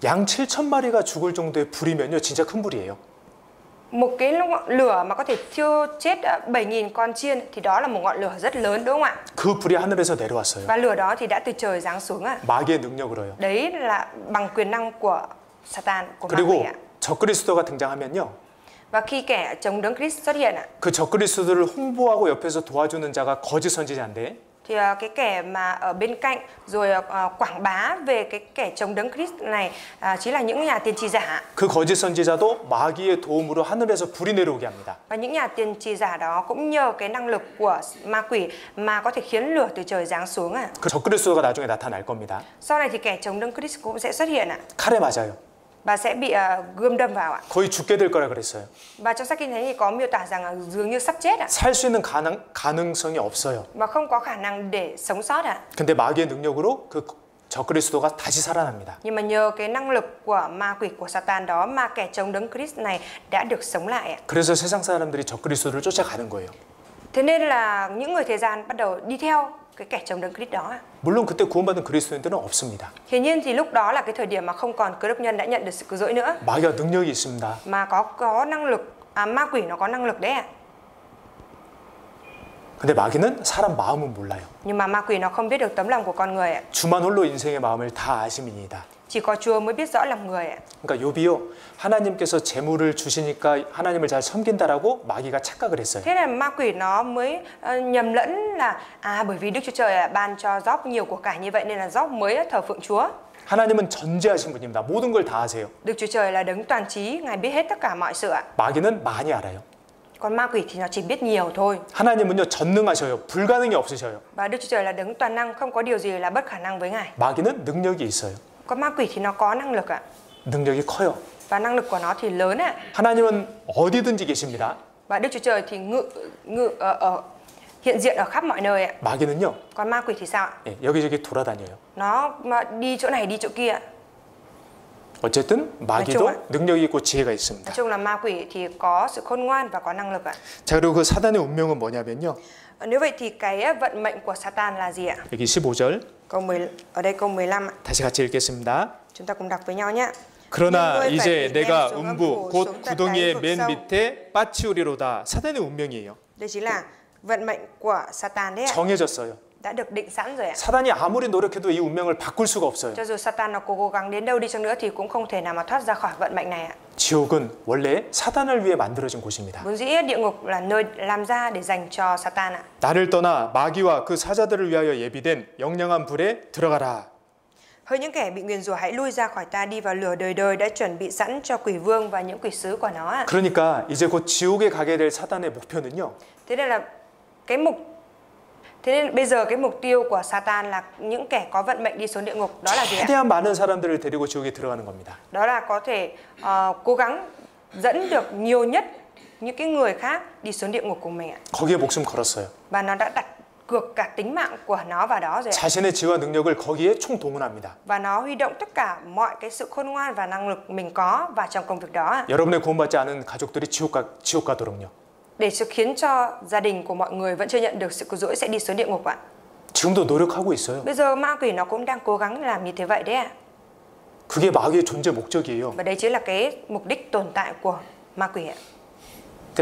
양 7천 마리가 죽을 정도의 불이면요, 진짜 큰 불이에요. Một cái lửa mà có thể thiêu chết 7.000 con chiên thì đó là một ngọn lửa rất lớn, đúng không ạ? 그 불이 하늘에서 내려왔어요. Và lửa đó thì đã từ trời giáng xuống ạ. 마귀의 능력으로요. Đấy là bằng quyền năng của Satan, của ma quỷ 그리고 ạ. 적그리스도가 등장하면요, Và khi kẻ chống đấng Christ xuất hiện ạ, 그 적그리스도를 홍보하고 옆에서 도와주는 자가 거짓 선지자인데, thì cái kẻ mà ở bên cạnh rồi quảng bá về cái kẻ chống đấng Christ này chính là những nhà tiên tri giả. 그 거짓 선지자도 마귀의 도움으로 하늘에서 불이 내려오게 합니다. Và những nhà tiên tri giả đó cũng nhờ cái năng lực của ma quỷ mà có thể khiến lửa từ trời giáng xuống ạ. 그 적그리스도가 나중에 나타날 겁니다. Sau này thì kẻ chống đấng Christ cũng sẽ xuất hiện ạ. 칼에 맞아요. Và sẽ bị gươm đâm vào ạ. 거의 죽게 될 거라 그랬어요. Và trong sách Kinh Thánh thì có miêu tả rằng dường như sắp chết ạ. 살 수 있는 가능성이 없어요. Và không có khả năng để sống sót ạ. 근데 마귀의 능력으로 그 적그리스도가 다시 살아납니다. Nhưng mà nhờ cái năng lực của ma quỷ của Satan đó mà kẻ chống đấng Christ này đã được sống lại ạ. 그래서 세상 사람들이 적그리스도를 쫓아가는 거예요. Thế nên là những người thế gian bắt đầu đi theo cái kẻ chống đấng Christ đó ạ. 물론 그때 구원받은 그리스도인들은 없습니다. Hiển nhiên thì lúc đó là cái thời điểm mà không còn cơ đốc nhân đã nhận được sự cứu rỗi nữa. 마귀가 능력이 있습니다. Mà có năng lực, ma quỷ nó có năng lực đấy ạ. 근데 마귀는 사람 마음은 몰라요. Nhưng mà ma quỷ nó không biết được tấm lòng của con người ạ. 주만 홀로 인생의 마음을 다 아심이니이다. Chỉ có Chúa mới biết rõ lòng người ạ. 그러니까 욥이요, 하나님께서 재물을 주시니까 하나님을 잘 섬긴다라고 마귀가 착각을 했어요. Thế là ma quỷ nó mới nhầm lẫn là bởi vì Đức Chúa Trời ban cho Gióp nhiều của cải như vậy nên là Gióp mới thờ phượng Chúa. 하나님은 전지하신 분입니다. 모든 걸 다 아세요. Đức Chúa Trời là đấng toàn trí, Ngài biết hết tất cả mọi sự ạ. 마귀는 많이 알아요. Còn ma quỷ thì nó chỉ biết nhiều thôi. 하나님은요, 전능하셔요. 불가능이 없으셔요. Và Đức Chúa Trời là đấng toàn năng, không có điều gì là bất khả năng với Ngài. 마귀는 능력이 있어요. Còn ma quỷ thì nó có năng lực ạ. 능력이 커요. Và năng lực của nó thì lớn ạ. 하나님은 어디든지 계십니다. Và Đức Chúa Trời thì hiện diện ở khắp mọi nơi ạ. 마귀는요, Còn ma quỷ thì sao ạ? 여기저기 돌아다녀요. Nó đi chỗ này đi chỗ kia ạ. 어쨌든 마귀도 능력이 있고 지혜가 있습니다. Nói chung là ma quỷ thì có sự khôn ngoan và có năng lực ạ. 자, 그리고 그 사단의 운명은 뭐냐면요. Nếu vậy thì cái vận mệnh của Satan là gì ạ? 여기 15절. Ở đây câu 15 ạ. 다시 같이 읽겠습니다. Chúng ta cùng đọc với nhau nhé. 그러나 이제 내가 음부 곧 구덩이의 맨 밑에 빠치우리로다. 사단의 운명이에요. Đây chính là vận mệnh của Satan đấy ạ. 정해졌어요. Đã được định sẵn rồi ạ. 사단이 아무리 노력해도 이 운명을 바꿀 수가 없어요. Cho dù Satan nó cố gắng đến đâu đi chăng nữa thì cũng không thể nào mà thoát ra khỏi vận mệnh này ạ. 지옥은 원래 사단을 위해 만들어진 곳입니다. Vốn dĩ địa ngục là nơi làm ra để dành cho Satan ạ. 나를 떠나 마귀와 그 사자들을 위하여 예비된 영영한 불에 들어가라. Hỡi những kẻ bị nguyền rủa hãy lui ra khỏi ta, đi vào lửa đời đời đã chuẩn bị sẵn cho quỷ vương và những quỷ sứ của nó ạ. 그러니까 이제 곧 지옥에 가게 될 사단의 목표는요. Thế nên bây giờ cái mục tiêu của Satan là những kẻ có vận mệnh đi xuống địa ngục, đó là gì ạ? 최대한 많은 사람들을 데리고 지옥에 들어가는 겁니다. Đó là có thể cố gắng dẫn được nhiều nhất những cái người khác đi xuống địa ngục của mình ạ. 거기에 목숨 걸었어요. Và nó đã đặt cược cả tính mạng của nó vào đó rồi ạ. 자신의 지혜와 능력을 거기에 총동원합니다. Và nó huy động tất cả mọi cái sự khôn ngoan và năng lực mình có vào trong công việc đó ạ. 여러분의 구원받지 않은 가족들이 지옥 가도록요. Để khiến cho gia đình của mọi người vẫn chưa nhận được sự cứu rỗi sẽ đi xuống địa ngục ạ. 지금도 노력하고 있어요. Bây giờ ma quỷ nó cũng đang cố gắng làm như thế vậy đấy ạ. 그게 마귀의 존재 목적이에요. Và đấy chính là cái mục đích tồn tại của ma quỷ ạ.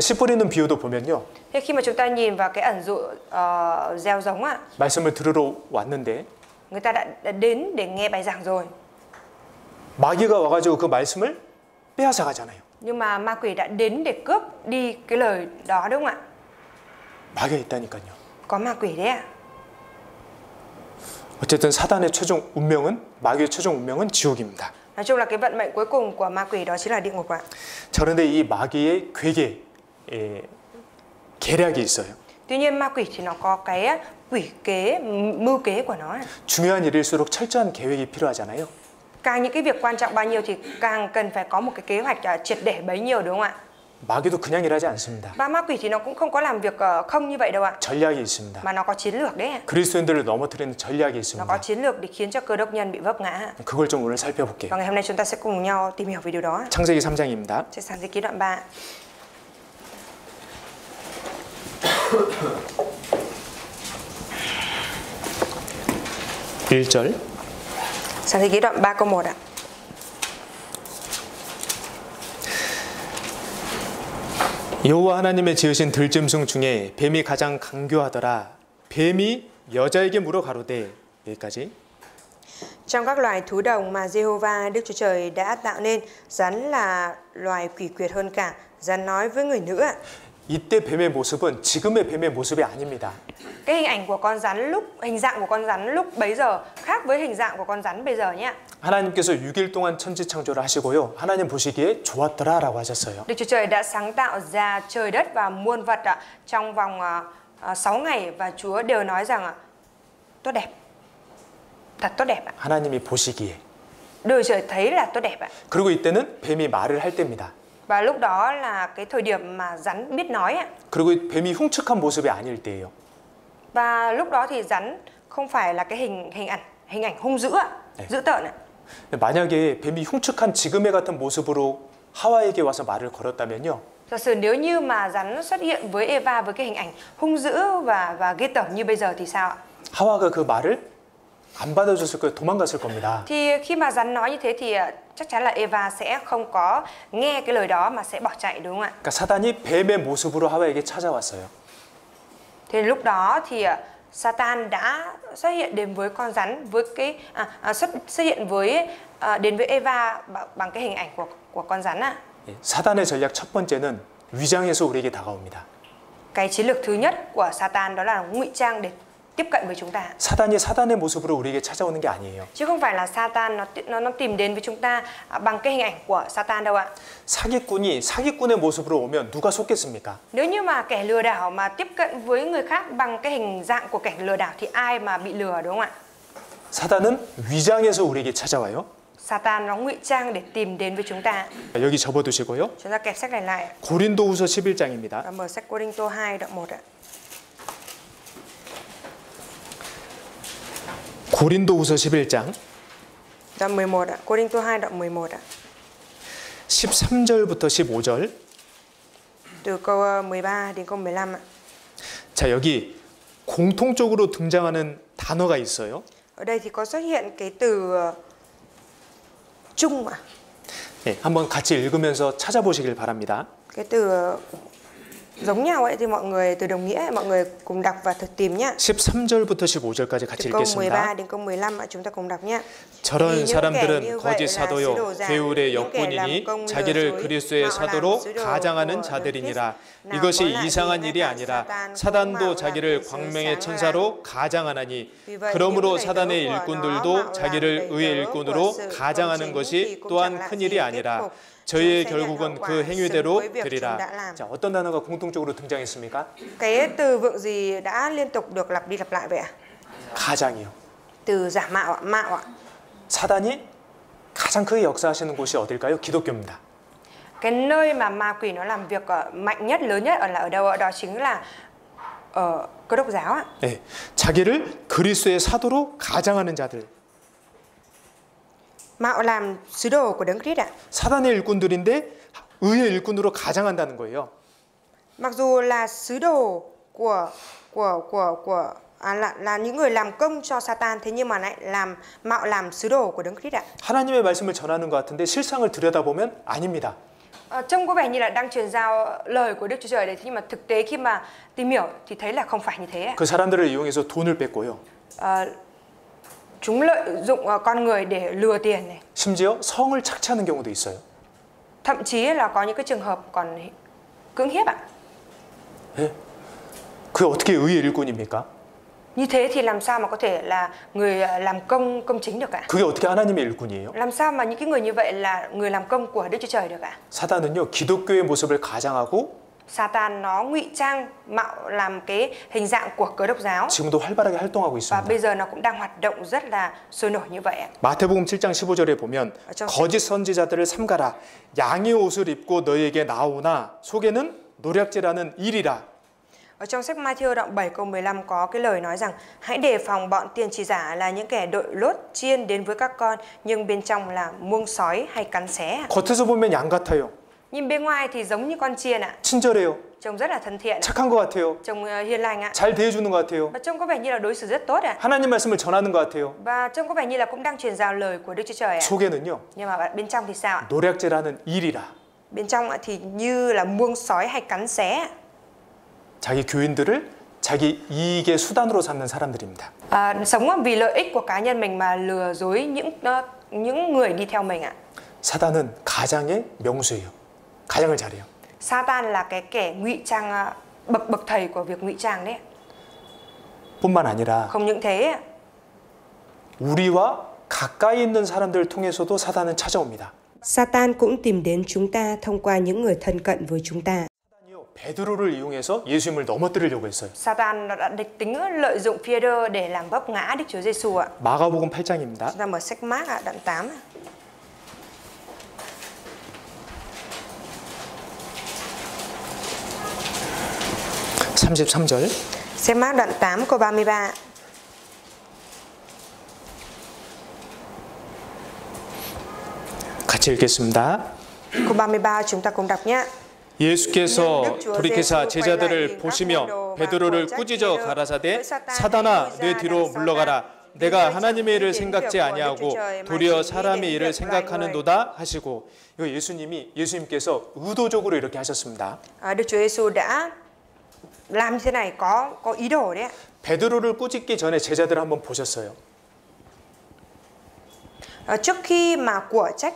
씨 뿌리는 비유도 보면요. Thế khi mà chúng ta nhìn vào cái ẩn dụ gieo giống ạ, 말씀을 들으러 왔는데 người ta đã đến để nghe bài giảng rồi. 마귀가 와가지고 그 말씀을 빼앗아 가잖아요. Nhưng mà ma quỷ đã đến để cướp đi cái lời đó đúng không ạ? 마귀가 있다니까요. Có ma quỷ đấy ạ. 어쨌든 사단의 최종 운명은 마귀의 최종 운명은 지옥입니다. Nói chung là cái vận mệnh cuối cùng của ma quỷ đó chính là địa ngục ạ. 자, 그런데 이 마귀의 괴계, 계략이 있어요. Tuy nhiên ma quỷ thì nó có cái quỷ kế, mưu kế của nó. 중요한 일일수록 철저한 계획이 필요하잖아요. Càng những cái việc quan trọng bao nhiêu thì càng cần phải có một cái kế hoạch triệt để bấy nhiêu đúng không ạ? 마귀도 그냥 일하지 않습니다. Và ma quỷ thì nó cũng không có làm việc không như vậy đâu ạ. 전략이 있습니다. Mà nó có chiến lược đấy. 그리스도인들을 넘어뜨리는 전략이 Nó 있습니다. có chiến lược để khiến cho cơ đốc nhân bị vấp ngã. 그걸 좀 오늘 살펴볼게요. Và ngày hôm nay chúng ta sẽ cùng nhau tìm hiểu về điều đó. 창세기 3장입니다. Trên Sáng Thế Ký đoạn 3. (1절) Sáng Thế Ký đoạn 3 câu 1 ạ. 여호와 하나님의 지으신 들짐승 중에 뱀이 가장 강교하더라. 뱀이 여자에게 물어 가로되. 여기까지. Trong các loài thú đồng mà Jehovah Đức Chúa Trời đã tạo nên, rắn là loài quỷ quyệt hơn cả. Rắn nói với người nữ ạ. 이때 뱀의 모습은 지금의 뱀의 모습이 아닙니다. Cái hình dạng của con rắn lúc bấy giờ khác với hình dạng của con rắn bây giờ nhé. 하나님께서 6일 동안 천지 창조를 하시고요. 하나님 보시기에 좋았더라라고 하셨어요. Đức Chúa Trời đã sáng tạo ra trời đất và muôn vật trong vòng 6 ngày và Chúa đều nói rằng tốt đẹp. Thật tốt đẹp ạ. 하나님이 보시기에. Đời trời thấy là tốt đẹp ạ. 그리고 이때는 뱀이 말을 할 때입니다. Và lúc đó là cái thời điểm mà rắn biết nói ạ. 그리고 뱀이 흉측한 모습이 아닐 때예요. Và lúc đó thì rắn không phải là cái hình ảnh hung dữ ạ, dữ tợn ạ. 만약에 뱀이 흉측한 지금의 같은 모습으로 하와에게 와서 말을 걸었다면요. Giả sử nếu như mà rắn xuất hiện với Eva với cái hình ảnh hung dữ và ghê tởm như bây giờ thì sao ạ? 하와가 그 말을 안 받아줬을 거예요. 도망갔을 겁니다. Thì khi mà rắn nói như thế thì chắc chắn là Eva sẽ không có nghe cái lời đó mà sẽ bỏ chạy, đúng không ạ? 그러니까 사단이 뱀의 모습으로 하와에게 찾아왔어요. Thì lúc đó thì Satan đã xuất hiện đến với con rắn với cái xuất hiện với đến với Eva bằng cái hình ảnh của con rắn ạ. 사단의 전략 첫 번째는 위장해서 우리에게 다가옵니다. Cái chiến lược thứ nhất của Satan đó là ngụy trang để tiếp cận với chúng ta. 사단이 사단의 모습으로 우리에게 찾아오는 게 아니에요. Chứ không phải là Satan nó tìm đến với chúng ta bằng cái hình ảnh của Satan đâu ạ. 사기꾼이 사기꾼의 모습으로 오면 누가 속겠습니까? Nếu như mà kẻ lừa đảo mà tiếp cận với người khác bằng cái hình dạng của kẻ lừa đảo thì ai mà bị lừa, đúng không ạ? 사단은 위장해서 우리에게 찾아와요. Satan nó ngụy trang để tìm đến với chúng ta. 여기 접어두시고요. Chúng ta kẹp sách này lại. 고린도후서 11장입니다. Và mở sách Cô-rinh-tô 2 đoạn 1 ạ. 고린도후서 11장 Đoạn 11 ạ. Cô-rinh-tô 2 đoạn 11 ạ. 13절부터 15절. Từ câu 13 đến câu 15 ạ. 자, 여기 공통적으로 등장하는 단어가 있어요. Ở đây thì có xuất hiện cái từ chung ạ. 네, 한번 같이 읽으면서 찾아보시길 바랍니다. Cái từ giống nhau ấy thì mọi người từ đồng nghĩa ấy, mọi người cùng đọc và thực tìm nhé. 13절부터 15절까지 같이 Từ câu 13 읽겠습니다. đến câu 15 ạ, chúng ta cùng đọc nhé. 저런 사람들은 거짓 사도요 괴울의 역군이니 자기를 그리스도의 사도로 가장하는 자들이니라. 이것이 이상한 일이 아니라 사단도 자기를 광명의 천사로 가장하나니 그러므로 사단의 일꾼들도 자기를 의의 일꾼으로 가장하는 것이 또한 큰 일이 아니라 저희의 결국은 그 행위대로 되리라. 자, 어떤 단어가 공통적으로 등장했습니까? Cái từ vựng gì đã liên tục được lặp đi lặp lại vậy ạ? 가장이요. Từ giả mạo ạ, mạo ạ. 사단이 가장 크게 역사하시는 곳이 어딜까요? 기독교입니다. Cái nơi mà ma quỷ nó làm việc mạnh nhất, lớn nhất ở đâu ạ? Đó chính là ở Cơ đốc giáo ạ. 네, 자기를 그리스도의 사도로 가장하는 자들. Mạo làm sứ đồ của Đấng Christ ạ. 사단의 일꾼들인데 의의 일꾼으로 가장한다는 거예요. Mặc dù là sứ đồ là những người làm công cho Satan, thế nhưng mà lại làm sứ đồ của Đấng Christ ạ. 하나님의 말씀을 전하는 것 같은데 실상을 들여다보면 아닙니다. Trông có vẻ như là đang truyền giao lời của Đức Chúa Trời đấy, nhưng mà thực tế khi mà tìm hiểu thì thấy là không phải như thế ạ. 그 사람들을 이용해서 돈을 뺏고요. Chúng lợi dụng con người để lừa tiền này. 심지어 성을 착취하는 경우도 있어요. Thậm chí là có những cái trường hợp còn cưỡng hiếp ạ. 네. 그게 어떻게 의의 일꾼입니까? Như thế thì làm sao mà có thể là người làm công chính được ạ? 그게 어떻게 하나님의 일꾼이에요? Làm sao mà những cái người như vậy là người làm công của Đức Chúa Trời được ạ? 사단은요, 기독교의 모습을 가장하고 Satan nó ngụy trang mạo làm cái hình dạng của Cơ Đốc giáo. 지금도 활발하게 활동하고 Và 있습니다. bây giờ nó cũng đang hoạt động rất là sôi nổi như vậy. 마태복음 7장 15절에 보면 거짓 선지자들을 삼가라. 양의 옷을 입고 너희에게 나오나 속에는 노략질하는 일이라. Ở trong sách Matthew đoạn 7 câu 15 có cái lời nói rằng hãy đề phòng bọn tiên tri giả là những kẻ đội lốt chiên đến với các con nhưng bên trong là muông sói hay cắn xé. 겉에서 보면 양 같아요. Nhìn bên ngoài thì giống như con chiên ạ. 친절해요. Trông rất là thân thiện. 착한 것 같아요. Trông hiền lành ạ. 잘 대해주는 것 같아요. Và trông có vẻ như là đối xử rất tốt ạ. 하나님 말씀을 전하는 것 같아요. Và trông có vẻ như là cũng đang truyền giao lời của Đức Chúa Trời ạ. 속에는요. Nhưng mà bên trong thì sao ạ? 노략질하는 일이라. Bên trong thì như là muông sói hay cắn xé. 자기 교인들을 자기 이익의 수단으로 삼는 사람들입니다. Sống vì lợi ích của cá nhân mình mà lừa dối những người đi theo mình ạ. 사단은 가장의 명수예요. 가장을 잘해요. Satan là cái kẻ ngụy trang bậc thầy của việc ngụy trang đấy. 뿐만 아니라 Không những thế, 우리와 가까이 있는 사람들을 통해서도 사단은 찾아옵니다. Satan cũng tìm đến chúng ta thông qua những người thân cận với chúng ta. 베드로를 이용해서 예수님을 넘어뜨리려고 했어요. Satan đã địch tính lợi dụng Phi-e-rơ để làm vấp ngã Đức Chúa Giêsu ạ. 마가복음 8장입니다. Chúng ta mở sách Mác ạ, đoạn 8. Sách Mác đoạn 8 câu 33. 같이 읽겠습니다. Câu 33 chúng ta cùng đọc nhé. 예수께서 돌이키사 제자들을 보시며 베드로를 꾸짖어 가라사대 사단아 내 뒤로 물러가라 내가 하나님의 일을 생각지 아니하고 도리어 사람의 일을 생각하는도다 하시고 이거 예수님께서 의도적으로 이렇게 하셨습니다. Đức Chúa Giêsu đã làm như thế này có ý đồ đấy. 베드로를 꾸짖기 전에 제자들 한번 보셨어요. Trước khi mà của trách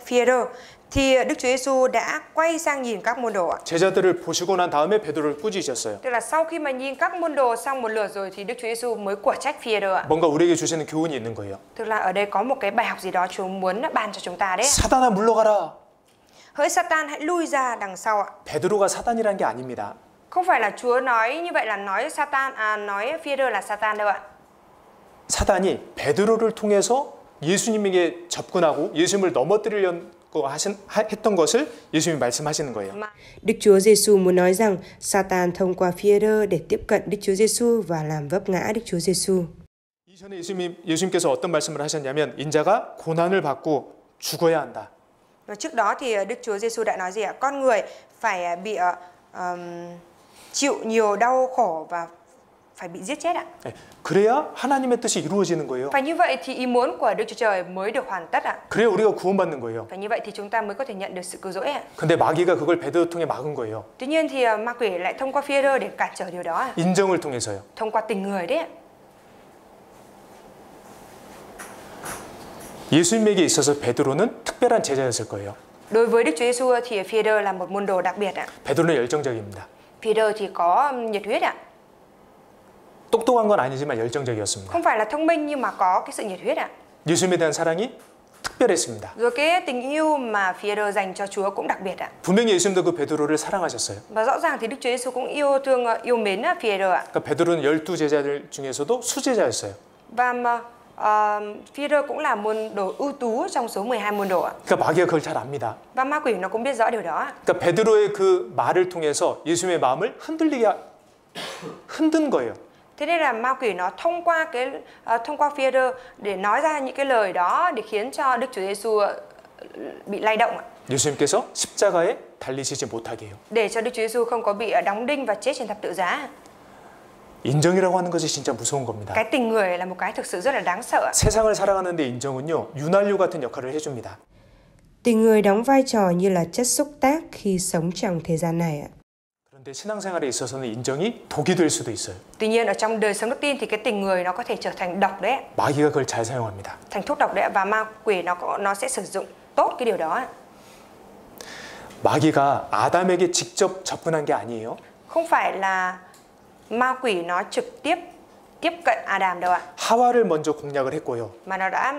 Phi-e-rơ thì Đức Chúa Giêsu đã quay sang nhìn các môn đồ ạ. 제자들을 보시고 난 다음에 베드로를 꾸짖으셨어요. Tức là sau khi mà nhìn các môn đồ xong một lượt rồi thì Đức Chúa Giêsu mới của trách Phi-e-rơ ạ. 뭔가 우리에게 주시는 교훈이 있는 거예요. Tức là ở đây có một cái bài học gì đó Chúa muốn ban cho chúng ta đấy. 사단아 물러가라. Hỡi Satan hãy lui ra đằng sau ạ. 베드로가 사단이란 게 아닙니다. Không phải là Chúa nói như vậy là nói nói Phi-e-rơ là Satan đâu ạ. 사단이 베드로를 통해서 예수님에게 접근하고 예수님을 넘어뜨리려고 했던 것을 예수님이 말씀하시는 거예요. Đức Chúa Giêsu muốn nói rằng Satan thông qua Phi-e-rơ để tiếp cận Đức Chúa Giêsu và làm vấp ngã Đức Chúa Giêsu. 이전에 예수님께서 어떤 말씀을 하셨냐면 인자가 고난을 받고 죽어야 한다. Và trước đó thì Đức Chúa Giêsu đã nói gì ạ? Con người phải bị chịu nhiều đau khổ và phải bị giết chết ạ. 그래야 하나님의 뜻이 이루어지는 거예요. Và như vậy thì ý muốn của Đức Chúa Trời mới được hoàn tất ạ. 그래야 우리가 구원받는 거예요. Và như vậy thì chúng ta mới có thể nhận được sự cứu rỗi ạ. 근데 마귀가 그걸 베드로 통해 막은 거예요. Tuy nhiên thì ma quỷ lại thông qua Phi-e-rơ để cản trở điều đó ạ. 인정을 통해서요. Thông qua tình người đấy ạ. 예수님에게 있어서 베드로는 특별한 제자였을 거예요. Đối với Đức Chúa Giêsu thì Phi-e-rơ là một môn đồ đặc biệt ạ. 베드로는 열정적입니다. Phi-e-rơ thì có nhiệt huyết ạ. 똑똑한 건 아니지만 열정적이었습니다. Không phải là thông minh nhưng mà có cái sự nhiệt huyết ạ. 예수님에 대한 사랑이 특별했습니다. Rồi cái tình yêu mà Phi-e-rơ dành cho Chúa cũng đặc biệt ạ. 분명히 예수님도 그 베드로를 사랑하셨어요. Và rõ ràng thì Đức Chúa Giêsu cũng yêu mến Phi-e-rơ ạ. 그러니까 베드로는 12 제자들 중에서도 수제자였어요. Và Phi-e-rơ cũng là môn đồ ưu tú trong số 12 môn đồ ạ. 그러니까 마귀가 그걸 잘 압니다. Và ma quỷ nó cũng biết rõ điều đó ạ. 그러니까 베드로의 그 말을 통해서 예수님의 마음을 흔든 거예요. Thế nên là ma quỷ nó thông qua Phi-e-rơ để nói ra những cái lời đó để khiến cho Đức Chúa Giêsu bị lay động ạ. 예수님께서 십자가에 달리시지 못하게 해요. Để cho Đức Chúa Giêsu không có bị đóng đinh và chết trên thập tự giá. 인정이라고 하는 것이 진짜 무서운 겁니다. Cái tình người là một cái thực sự rất là đáng sợ. 세상을 살아가는데 인정은요 윤활유 같은 역할을 해줍니다. Tình người đóng vai trò như là chất xúc tác khi sống trong thế gian này ạ. 그런데 신앙생활에 있어서는 인정이 독이 될 수도 있어요. Tuy nhiên ở trong đời sống đức tin thì cái tình người nó có thể trở thành độc đấy. 마귀가 그걸 잘 사용합니다. Thành thuốc độc đấy và ma quỷ nó sẽ sử dụng tốt cái điều đó. 마귀가 아담에게 직접 접근한 게 아니에요. Không phải là ma quỷ nó trực tiếp tiếp cận Adam đâu ạ. 하와를 먼저 공략을 했고요. Mà nó đã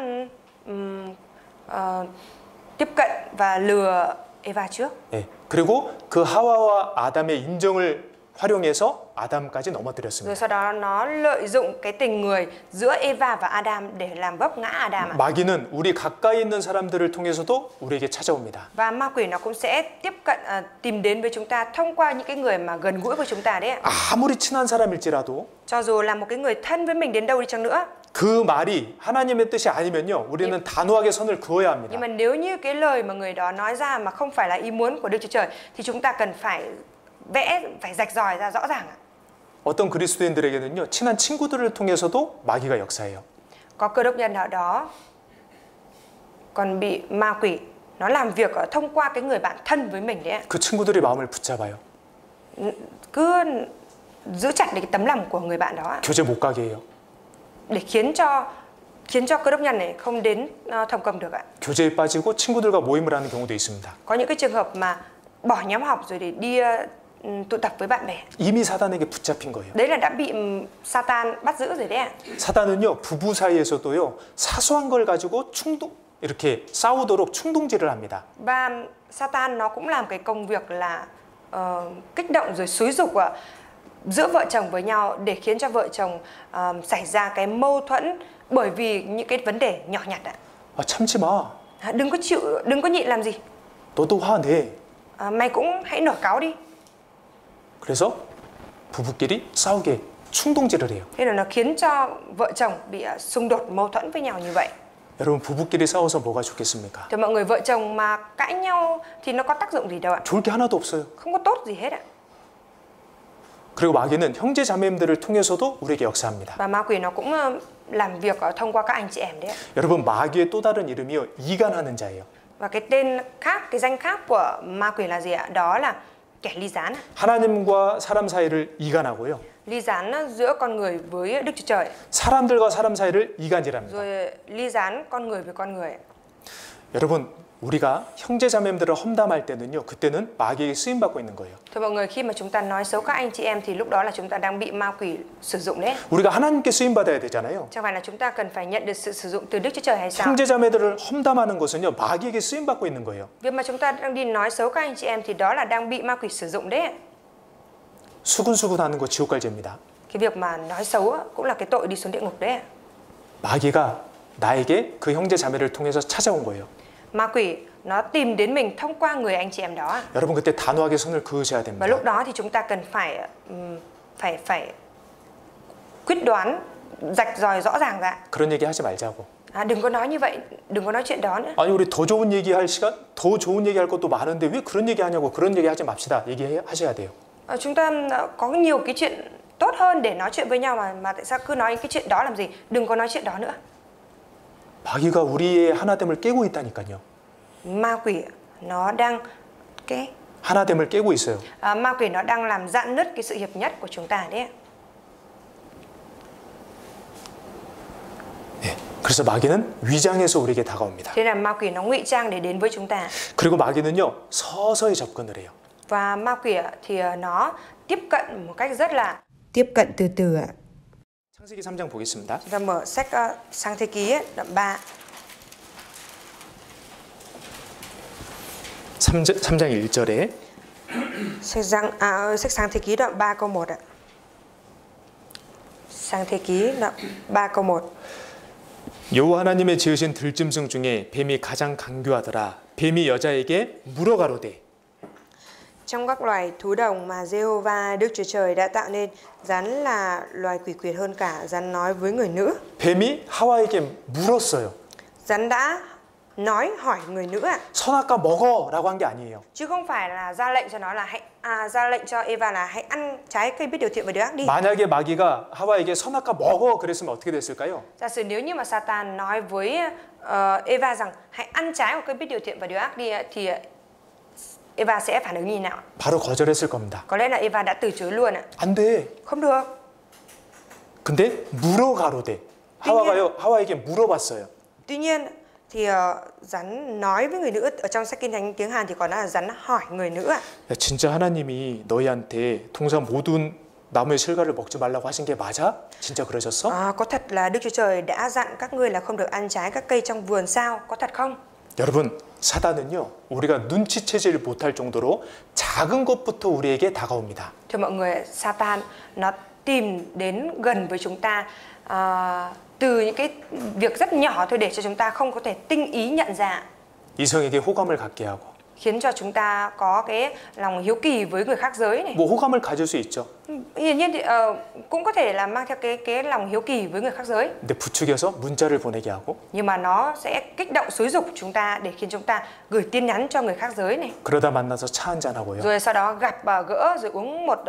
tiếp cận và lừa Eva trước. 예. 그리고 그 하와와 아담의 인정을 활용해서 아담까지 넘어뜨렸습니다. Rồi sau đó nó lợi dụng cái tình người giữa Eva và Adam để làm vấp ngã Adam ạ. 마귀는 우리 가까이 있는 사람들을 통해서도 우리에게 찾아옵니다. Và ma quỷ nó cũng sẽ tiếp cận tìm đến với chúng ta thông qua những cái người mà gần gũi với chúng ta đấy ạ. 아무리 친한 사람일지라도 Cho dù là một cái người thân với mình đến đâu đi chăng nữa. 그 말이 하나님의 뜻이 아니면요, 우리는 단호하게 선을 그어야 합니다. Nhưng mà nếu như cái lời mà người đó nói ra mà không phải là ý muốn của Đức Chúa Trời thì chúng ta cần phải rạch ròi ra rõ ràng ạ. 어떤 그리스도인들에게는요, 친한 친구들을 통해서도 마귀가 역사해요. Có cơ đốc nhân ở đó còn bị ma quỷ nó làm việc thông qua cái người bạn thân với mình đấy ạ. 그 친구들이 마음을 붙잡아요. Cứ giữ chặt cái tấm lòng của người bạn đó ạ. 교제 못 가게 해요. Để khiến cho cơ đốc nhân này không đến thông công được ạ. 교제에 빠지고 친구들과 모임을 하는 경우도 있습니다. Có những cái trường hợp mà bỏ nhóm học rồi để đi tụ tập với bạn bè. 이미 사단에게 붙잡힌 거예요. Đấy là đã bị Satan bắt giữ rồi đấy ạ. 사단은요, 부부 사이에서도요, 사소한 걸 가지고 이렇게 싸우도록 충동질을 합니다. Và Satan nó cũng làm cái công việc là kích động rồi xúi giục giữa vợ chồng với nhau để khiến cho vợ chồng xảy ra cái mâu thuẫn bởi vì những cái vấn đề nhỏ nhặt ạ. 참지 마. Đừng có nhịn làm gì. 너도 화내. Mày cũng hãy nổi cáu đi. 그래서 부부끼리 싸우게 충동질을 해요. Thế là nó khiến cho vợ chồng bị xung đột mâu thuẫn với nhau như vậy. 여러분, 부부끼리 싸워서 뭐가 좋겠습니까? Thì mọi người vợ chồng mà cãi nhau thì nó có tác dụng gì đâu ạ? 좋을 게 하나도 없어요. Không có tốt gì hết ạ. 그리고 마귀는 형제 자매님들을 통해서도 우리에게 역사합니다. Và ma quỷ nó cũng làm việc thông qua các anh chị em đấy ạ. 여러분, 마귀의 또 다른 이름이요, 이간하는 자예요. Và cái tên khác, cái danh khác của ma quỷ là gì ạ? Đó là kẻ ly gián. 하나님과 사람 사이를 이간하고요. Ly gián giữa con người với Đức Chúa Trời. 사람들과 사람 사이를 이간질합니다. Rồi ly gián con người với con người. 여러분, 우리가 형제 자매님들을 험담할 때는요, 그때는 마귀에게 쓰임 받고 있는 거예요. Thôi mọi người, khi mà chúng ta nói xấu các anh chị em thì lúc đó là chúng ta đang bị ma quỷ sử dụng đấy. 우리가 하나님께 쓰임 받아야 되잖아요. Chẳng phải là chúng ta cần phải nhận được sự sử dụng từ Đức Chúa Trời hay sao? 형제 자매들을 험담하는 것은요, 마귀에게 쓰임 받고 있는 거예요. Việc mà chúng ta đang đi nói xấu các anh chị em thì đó là đang bị ma quỷ sử dụng đấy. 수군수군하는 거 지옥갈제입니다. Cái việc mà nói xấu cũng là cái tội đi xuống địa ngục đấy. 마귀가 나에게 그 형제 자매를 통해서 찾아온 거예요. Ma quỷ nó tìm đến mình thông qua người anh chị em đó. 여러분, 그때 단호하게 선을 그으셔야 됩니다. Và lúc đó thì chúng ta cần phải quyết đoán, rạch ròi rõ ràng ra. 그런 얘기 하지 말자고. Đừng có nói như vậy, đừng có nói chuyện đó nữa. 아니, 우리 더 좋은 얘기할 시간, 더 좋은 얘기할 것도 많은데 왜 그런 얘기 하냐고. 그런 얘기 하지 맙시다. 얘기하셔야 돼요. Chúng ta có nhiều cái chuyện tốt hơn để nói chuyện với nhau mà tại sao cứ nói cái chuyện đó làm gì? Đừng có nói chuyện đó nữa. 마귀가 우리의 하나됨을 깨고 있다니까요. Ma quỷ nó đang 하나됨을 깨고 있어요. ma quỷ nó đang làm rạn nứt cái sự hiệp nhất của chúng ta đấy. 네, 그래서 마귀는 위장해서 우리에게 다가옵니다. Thế là ma quỷ nó ngụy trang để đến với chúng ta. 그리고 마귀는요, 서서히 접근을 해요. Và ma quỷ thì nó tiếp cận một cách rất là Tiếp cận từ từ ạ. 창세기 3장 보겠습니다. Chúng ta mở sách Sang Thế Ký đoạn 3. 3장 1절에 Sách Sang Thế Ký đoạn 3 câu 1 ạ. Sang Thế Ký đoạn 3 câu 1. 여호와 하나님의 지으신 들짐승 중에 뱀이 가장 강교하더라. 뱀이 여자에게 물어가로되. Trong các loài thú đồng mà Giê-hô-va Đức Chúa Trời đã tạo nên, rắn là loài quỷ quyệt hơn cả. Rắn nói với người nữ. 뱀이 하와에게 물었어요. Rắn đã nói hỏi người nữ ạ. 선악과 먹어라고 한 게 아니에요. Chứ không phải là ra lệnh cho nó là ra lệnh cho Eva là hãy ăn trái cây biết điều thiện và điều ác đi. 만약에 마귀가 하와에게 선악과 먹어 그랬으면 어떻게 됐을까요? Giả sử nếu như mà Satan nói với Eva rằng hãy ăn trái của cây biết điều thiện và điều ác đi thì Eva sẽ phản ứng như nào? 바로 거절했을 겁니다. Có lẽ là Eva đã từ chối luôn ạ. 안 돼. Không được. 근데 물어가로되. 하와에게 물어봤어요. Tuy nhiên thì rắn nói với người nữ, ở trong sách Kinh Thánh tiếng Hàn thì có nói là rắn hỏi người nữ ạ. 야, 진짜 하나님이 너희한테 통상 모든 나무의 실과를 먹지 말라고 하신 게 맞아? 진짜 그러셨어? Có thật là Đức Chúa Trời đã dặn các ngươi là không được ăn trái các cây trong vườn sao? Có thật không? 여러분, 사단은요, 우리가 눈치채질 못할 정도로 작은 것부터 우리에게 다가옵니다. Thưa mọi người, Satan nó tìm đến gần với chúng ta từ những cái việc rất nhỏ thôi để cho chúng ta không có thể tinh ý nhận ra, 이성에게 호감을 갖게 하고. khiến cho chúng ta có cái lòng hiếu kỳ với người khác giới này. 뭐 호감을 가질 수 있죠. Hiển nhiên thì cũng có thể là mang theo cái lòng hiếu kỳ với người khác giới. 근데 부추겨서 문자를 보내게 하고. Nhưng mà nó sẽ kích động xúi giục chúng ta để khiến chúng ta gửi tin nhắn cho người khác giới này. 그러다 만나서 차 한잔 하고요. Rồi sau đó gặp gỡ rồi uống một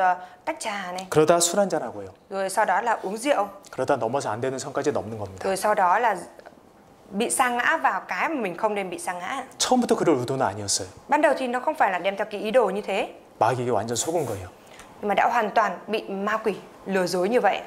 tách trà này. 그러다 술 한잔 하고요. Rồi sau đó là uống rượu. 그러다 넘어서 안 되는 선까지 넘는 겁니다. Rồi sau đó là bị sa ngã vào cái mà mình không nên bị sa ngã. 처음부터 그럴 의도는 아니었어요. Ban đầu thì nó không phải là đem theo cái ý đồ như thế, 마귀에게 완전 속은 거예요. nhưng mà đã hoàn toàn bị ma quỷ lừa dối như vậy.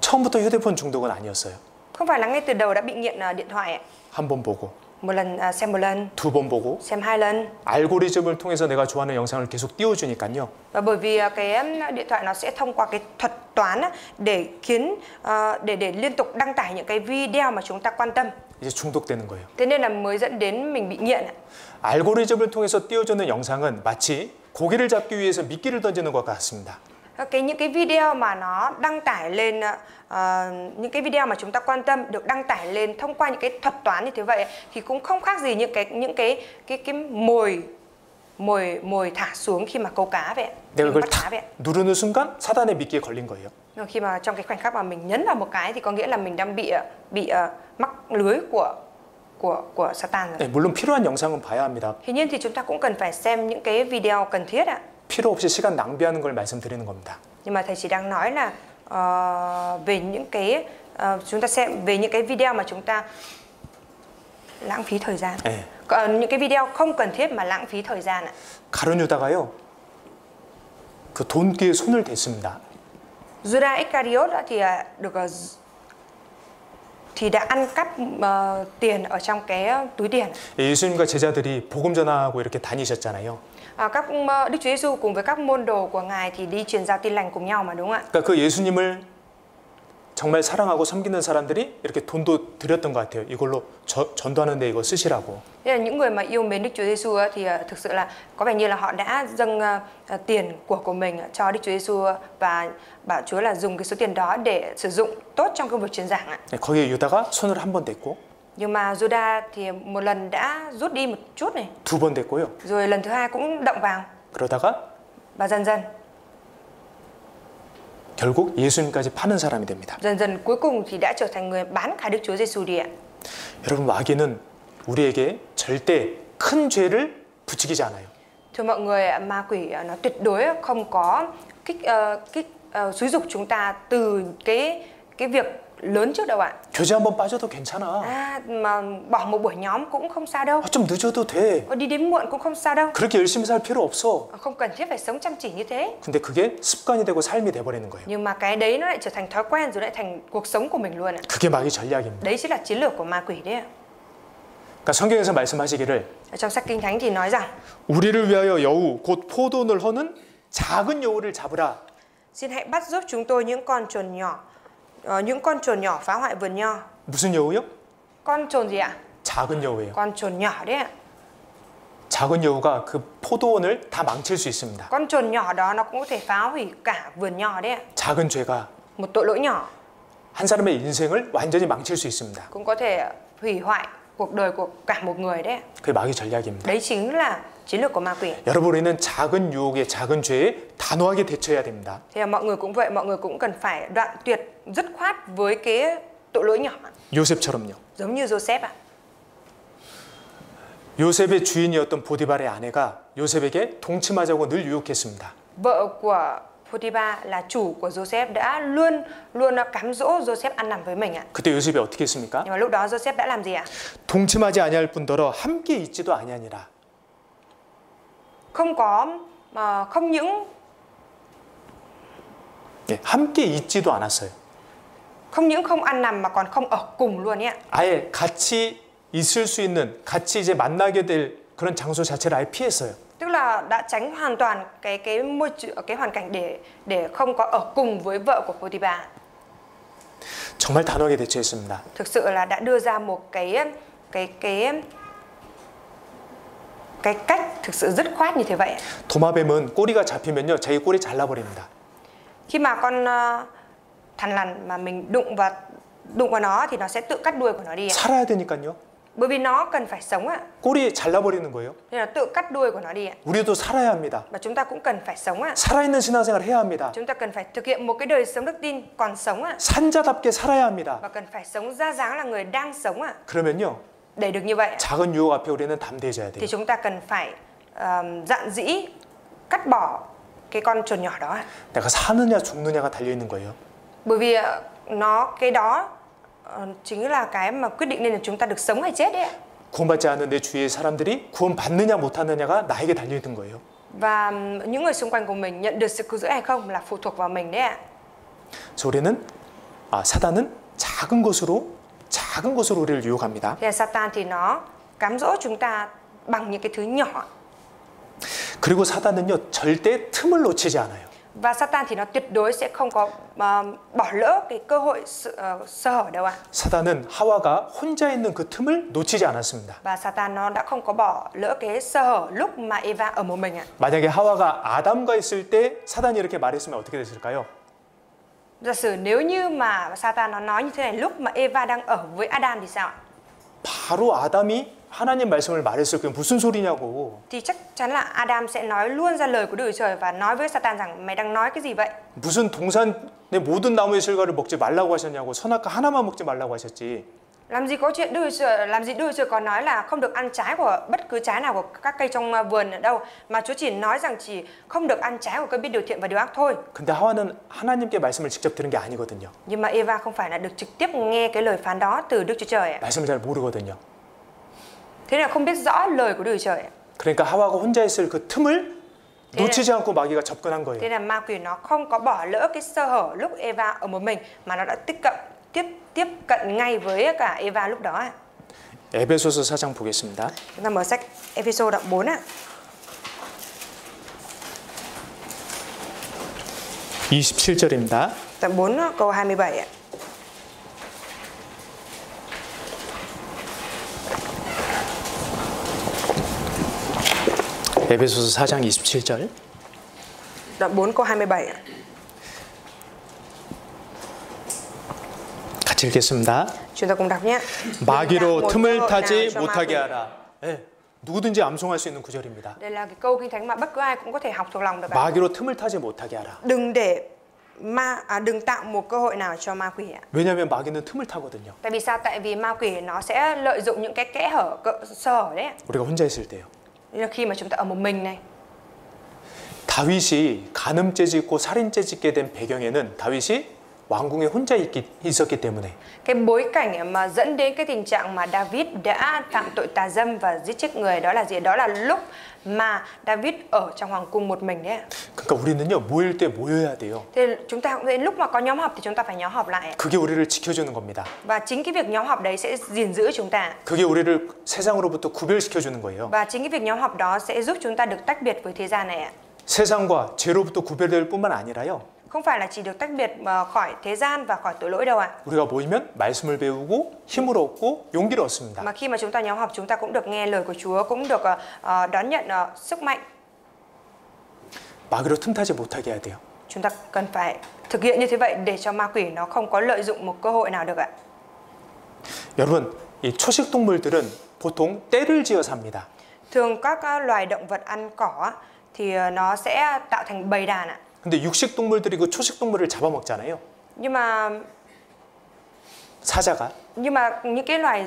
처음부터 휴대폰 중독은 아니었어요. Không phải là ngay từ đầu đã bị nghiện điện thoại. 한 번 보고, Một lần xem một lần, 두 번 보고, xem 2 lần. 알고리즘을 통해서 내가 좋아하는 영상을 계속 띄워주니까요. Và bởi vì cái điện thoại nó sẽ thông qua cái thuật toán để khiến để liên tục đăng tải những cái video mà chúng ta quan tâm. 이제 중독되는 거예요. Thế nên là mới dẫn đến mình bị nghiện. 알고리즘을 통해서 띄워주는 영상은 마치 고기를 잡기 위해서 미끼를 던지는 것 같습니다. Những cái video mà nó đăng tải lên, những cái video mà chúng ta quan tâm được đăng tải lên thông qua những cái thuật toán như thế vậy thì cũng không khác gì những cái mồi thả xuống khi mà câu cá vậy. 내가 그걸 탁 누르는 순간 사단의 미끼에 걸린 거예요. Khi mà trong cái khoảnh khắc mà mình nhấn vào một cái thì có nghĩa là mình đang bị mắc lưới của Satan rồi. 네, 물론 필요한 영상은 봐야 합니다. Tuy nhiên thì chúng ta cũng cần phải xem những cái video cần thiết ạ. 필요 없이 시간 낭비하는 걸 말씀드리는 겁니다. Nhưng mà thầy chỉ đang nói là về những cái chúng ta xem về những cái video mà chúng ta lãng phí thời gian. 네. Còn những cái video không cần thiết mà lãng phí thời gian ạ. 가룟 유다가요, 그 돈기에 손을 댔습니다. Judas Iscariot thì đã ăn cắp tiền ở trong cái túi tiền. 예수님과 제자들이 복음 전하고 이렇게 다니셨잖아요. Các Đức Chúa Giêsu cùng với các môn đồ của Ngài thì đi truyền giao tin lành cùng nhau mà, đúng không ạ? 그러니까 그 예수님을 정말 사랑하고 섬기는 사람들이 이렇게 돈도 드렸던 것 같아요. 이걸로 전도하는데 이거 쓰시라고. Thế là những người mà yêu mến Đức Chúa Giêsu thì thực sự là có vẻ như là họ đã dâng tiền của mình cho Đức Chúa Giêsu và bảo Chúa là dùng cái số tiền đó để sử dụng tốt trong công việc truyền giảng ạ. 거기에 유다가 손을 한 번 댔고, Nhưng mà Judas thì một lần đã rút đi một chút này, 두 번 댔고요. rồi lần thứ hai cũng động vào 그러다가 và dần dần 결국 예수님까지 파는 사람이 됩니다. dần dần cuối cùng thì đã trở thành người bán cả Đức Chúa Giêsu đi ạ. 여러분, 마귀는 우리에게 절대 큰 죄를 부추기지 않아요. Thưa mọi người, ma quỷ nó tuyệt đối không có xúi giục chúng ta từ cái việc lớn trước đâu ạ. 교제 한번 빠져도 괜찮아. Mà bỏ một buổi nhóm cũng không sao đâu. 좀 늦어도 돼. Đi đến muộn cũng không sao đâu. 그렇게 열심히 살 필요 없어. Không cần thiết phải sống chăm chỉ như thế. 근데 그게 습관이 되고 삶이 돼버리는 거예요. Nhưng mà cái đấy nó lại trở thành thói quen rồi lại thành cuộc sống của mình luôn ạ. 그게 마귀 전략입니다. Đấy chính là chiến lược của ma quỷ đấy ạ. 그러니까 성경에서 말씀하시기를 Ở trong sách Kinh Thánh thì nói rằng 우리를 위하여 여우 곧 포도원을 허는 작은 여우를 잡으라. xin hãy bắt giúp chúng tôi những con chuồn nhỏ phá hoại vườn nho. 무슨 여우요? Con chuồn gì ạ? 작은 여우예요. Con chuồn nhỏ đấy ạ. 작은 여우가 그 포도원을 다 망칠 수 있습니다. Con chuồn nhỏ đó nó cũng có thể phá hủy cả vườn nho đấy ạ. 작은 죄가 Một tội lỗi nhỏ 한 사람의 인생을 완전히 망칠 수 있습니다. cũng có thể hủy hoại cuộc đời của cả một người đấy. 그게 마귀 전략입니다. Đấy chính là chiến lược của ma quỷ. 여러분, 우리는 작은 유혹에 작은 죄에 단호하게 대처해야 됩니다. Thì mọi người cũng vậy, mọi người cũng cần phải đoạn tuyệt dứt khoát với cái tội lỗi nhỏ. 요셉처럼요. Giống như Joseph ạ. 요셉의 주인이었던 보디발의 아내가 요셉에게 동침하자고 늘 유혹했습니다. Vợ của Potiphar là chủ của Joseph đã luôn cám dỗ Joseph ăn nằm với mình ạ. 그때 요셉이 어떻게 했습니까? Nhưng mà lúc đó Joseph đã làm gì ạ? 동침하지 아니할 뿐더러 함께 있지도 아니하니라. Không những 함께 있지도 않았어요. không ăn nằm mà còn không ở cùng luôn ạ. 아예 같이 있을 수 있는, 같이 이제 만나게 될 그런 장소 자체를 아예 피했어요. Tức là đã tránh hoàn toàn cái hoàn cảnh để không có ở cùng với vợ của Potiphar. 정말 단호하게 대처했습니다. Thực sự là đã đưa ra một cái cái cách thực sự dứt khoát như thế vậy. 도마뱀은 꼬리가 잡히면요, 자기 꼬리 잘라버립니다. Khi mà con thằn lằn mà mình đụng vào nó thì nó sẽ tự cắt đuôi của nó đi. 살아야 되니까요. Bởi vì nó cần phải sống ạ. 꼬리 잘라버리는 거예요. Nên là tự cắt đuôi của nó đi ạ. 우리도 살아야 합니다. Và chúng ta cũng cần phải sống ạ. 살아있는 신앙생활을 해야 합니다. Chúng ta cần phải thực hiện một cái đời sống đức tin còn sống ạ. 산자답게 살아야 합니다. Và cần phải sống ra dáng là người đang sống ạ. 그러면요, Để được như vậy 작은 유혹 앞에 우리는 담대해져야 돼요. thì chúng ta cần phải dạn dĩ cắt bỏ cái con chuồn nhỏ đó ạ. 내가 사느냐 죽느냐가 달려 있는 거예요. Bởi vì cái đó chính là cái mà quyết định nên là chúng ta được sống hay chết đấy ạ. 구원받지 않은 내 주위의 사람들이 구원받느냐 못하느냐가 나에게 달려 있는 거예요. Và những người xung quanh của mình nhận được sự cứu rỗi hay không là phụ thuộc vào mình đấy ạ. 그래서 우리는 사단은 작은 것으로 우리를 유혹합니다. Thì Satan thì nó cám dỗ chúng ta bằng những cái thứ nhỏ. 그리고 사단은요, 절대 틈을 놓치지 않아요. Và Satan thì nó tuyệt đối sẽ không có bỏ lỡ cái cơ hội sơ hở đâu ạ. 사단은 하와가 혼자 있는 그 틈을 놓치지 않았습니다. Và Satan nó đã không có bỏ lỡ cái sơ hở lúc mà Eva ở một mình ạ. 만약에 하와가 아담과 있을 때 사단이 이렇게 말했으면 어떻게 됐을까요? Giả sử nếu như mà Satan nó nói như thế này lúc mà Eva đang ở với Adam thì sao ạ? 바로 아담이 하나님 말씀을 말했을 게 무슨 소리냐고. Thì chắc chắn là Adam sẽ nói luôn ra lời của Đức Chúa Trời và nói với Satan rằng mày đang nói cái gì vậy? 무슨 동산의 모든 나무의 실과를 먹지 말라고 하셨냐고. 선악과 하나만 먹지 말라고 하셨지. Làm gì có chuyện Đức Chúa Trời còn nói là không được ăn trái của bất cứ trái nào của các cây trong vườn ở đâu, mà Chúa chỉ nói rằng chỉ không được ăn trái của cây biết điều thiện và điều ác thôi. 근데 하와는 하나님께 말씀을 직접 들은 게 아니거든요. Nhưng mà Eva không phải là được trực tiếp nghe cái lời phán đó từ Đức Chúa Trời ạ. 말씀을 잘 모르거든요. Thế là không biết rõ lời của Đức Chúa Trời ạ. 그러니까 하와가 혼자 있을 그 틈을 놓치지 않고 마귀가 접근한 거예요. Thế là ma quỷ nó không có bỏ lỡ cái sơ hở lúc Eva ở một mình, mà nó đã tiếp cận ngay với cả Eva lúc đó. 에베소서 4장 보겠습니다. Chúng ta mở sách Ephesos đoạn 4 ạ. 27절입니다. Đoạn 4 câu 27 ạ. 에베소서 4장 27절. Đoạn 4 câu 27 ạ. 같이 읽겠습니다. Chúng ta cùng đọc nhé. 마귀로 틈을 타지 못하게 하라. 네, 누구든지 암송할 수 있는 구절입니다. Đây là cái câu kinh thánh mà bất cứ ai cũng có thể học thuộc lòng được. 마귀로 틈을 타지 못하게 하라. Đừng tạo một cơ hội nào cho ma quỷ ạ. 왜냐하면 마귀는 틈을 타거든요. Tại vì sao? Tại vì ma quỷ nó sẽ lợi dụng những cái kẽ hở, sơ hở đấy. 우리가 혼자 있을 때요. Là khi mà chúng ta ở một mình này. 다윗이 간음죄 짓고 살인죄 짓게 된 배경에는 다윗이 왕궁에 혼자 있었기 때문에. Cái bối cảnh mà dẫn đến cái tình trạng mà David đã phạm tội tà dâm và giết chết người đó là gì? Đó là lúc mà David ở trong hoàng cung một mình đấy. 그러니까 우리는요, 모일 때 모여야 돼요. Thế chúng ta cũng đến lúc mà có nhóm họp thì chúng ta phải nhóm họp lại. 그게 우리를 지켜주는 겁니다. Và chính cái việc nhóm họp đấy sẽ gìn giữ chúng ta. 그게 우리를 세상으로부터 구별시켜주는 거예요. Và chính cái việc nhóm họp đó sẽ giúp chúng ta được tách biệt với thế gian này ạ. 세상과 죄로부터 구별될 뿐만 아니라요. Không phải là chỉ được tách biệt khỏi thế gian và khỏi tội lỗi đâu ạ. 우리가 모이면 말씀을 배우고 힘을 얻고 용기를 얻습니다. Mà khi mà chúng ta nhóm họp, chúng ta cũng được nghe lời của Chúa, cũng được đón nhận sức mạnh. 마귀로 틈타지 못하게 해야 돼요. Chúng ta cần phải thực hiện như thế vậy để cho ma quỷ nó không có lợi dụng một cơ hội nào được ạ. 여러분, 이 초식 동물들은 보통 떼를 지어 삽니다. Thường các loài động vật ăn cỏ thì nó sẽ tạo thành bầy đàn ạ. 근데 육식 동물들이 그 초식 동물을 잡아먹잖아요. Nhưng mà những cái loài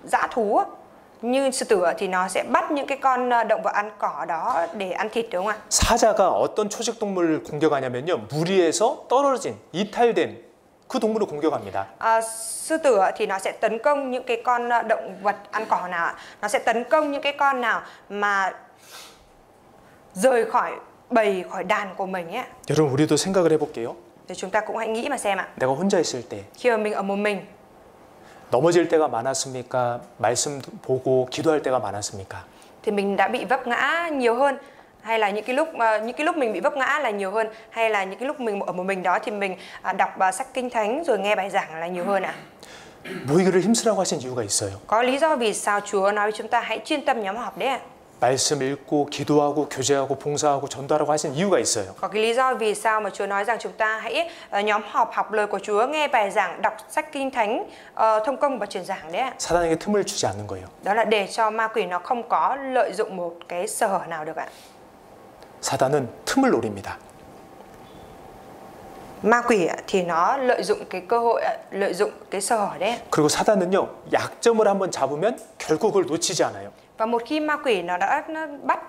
dã thú như sư tử thì nó sẽ bắt những cái con động vật ăn cỏ đó để ăn thịt, đúng không ạ? 사자가 어떤 초식 동물을 공격하냐면요, 무리에서 떨어진 이탈된 그 동물을 공격합니다. Sư tử thì nó sẽ tấn công những cái con động vật ăn cỏ nào ạ? Nó sẽ tấn công những cái con nào mà rời khỏi bầy, khỏi đàn của mình ấy. 여러분, 우리도 생각을 해볼게요. Thì chúng ta cũng hãy nghĩ mà xem ạ. 내가 혼자 있을 때 Khi mà mình ở một mình, 넘어질 때가 많았습니까? 말씀 보고 기도할 때가 많았습니까? thì mình đã bị vấp ngã nhiều hơn, hay là những cái lúc mình bị vấp ngã là nhiều hơn, hay là những cái lúc mình ở một mình đó thì mình đọc sách kinh thánh rồi nghe bài giảng là nhiều hơn ạ? 모이기를 힘쓰라고 하신 이유가 있어요. Có lý do vì sao Chúa nói với chúng ta hãy chuyên tâm nhóm họp đấy ạ. 말씀 읽고 기도하고 교제하고 봉사하고 전도하라고 하신 이유가 있어요. Có cái lý do vì sao mà Chúa nói rằng chúng ta hãy nhóm họp học lời của Chúa, nghe bài giảng, đọc sách kinh thánh, thông công và truyền giảng đấy ạ. 사단에게 틈을 주지 않는 거예요. Đó là để cho ma quỷ nó không có lợi dụng một cái sơ hở nào được ạ. 사단은 틈을 노립니다. Ma quỷ thì nó lợi dụng cái cơ hội, lợi dụng cái sơ hở đấy. 그리고 사단은요, 약점을 한번 잡으면 결국 그걸 놓치지 않아요. Và một khi ma quỷ nó bắt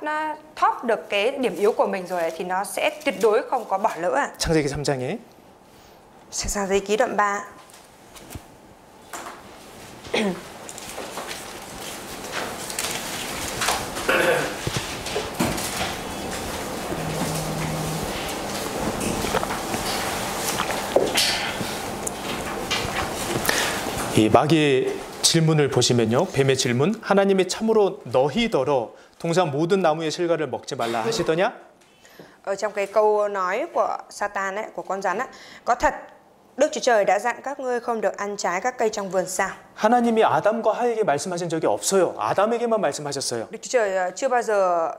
thóp được cái điểm yếu của mình rồi thì nó sẽ tuyệt đối không có bỏ lỡ ạ. 창세기 3장에 Sang giấy ký đoạn 3. 이 마귀의 질문을 보시면요, 뱀의 질문, 하나님이 참으로 너희더러 동산 모든 나무의 실과를 먹지 말라 하시더냐? Ở trong cái câu nói của Satan ấy, của con rắn ấy, có thật Đức Chúa Trời đã dặn các ngươi không được ăn trái các cây trong vườn sao? 하나님이 아담과 하에게 말씀하신 적이 없어요. 아담에게만 말씀하셨어요. Đức Chúa Trời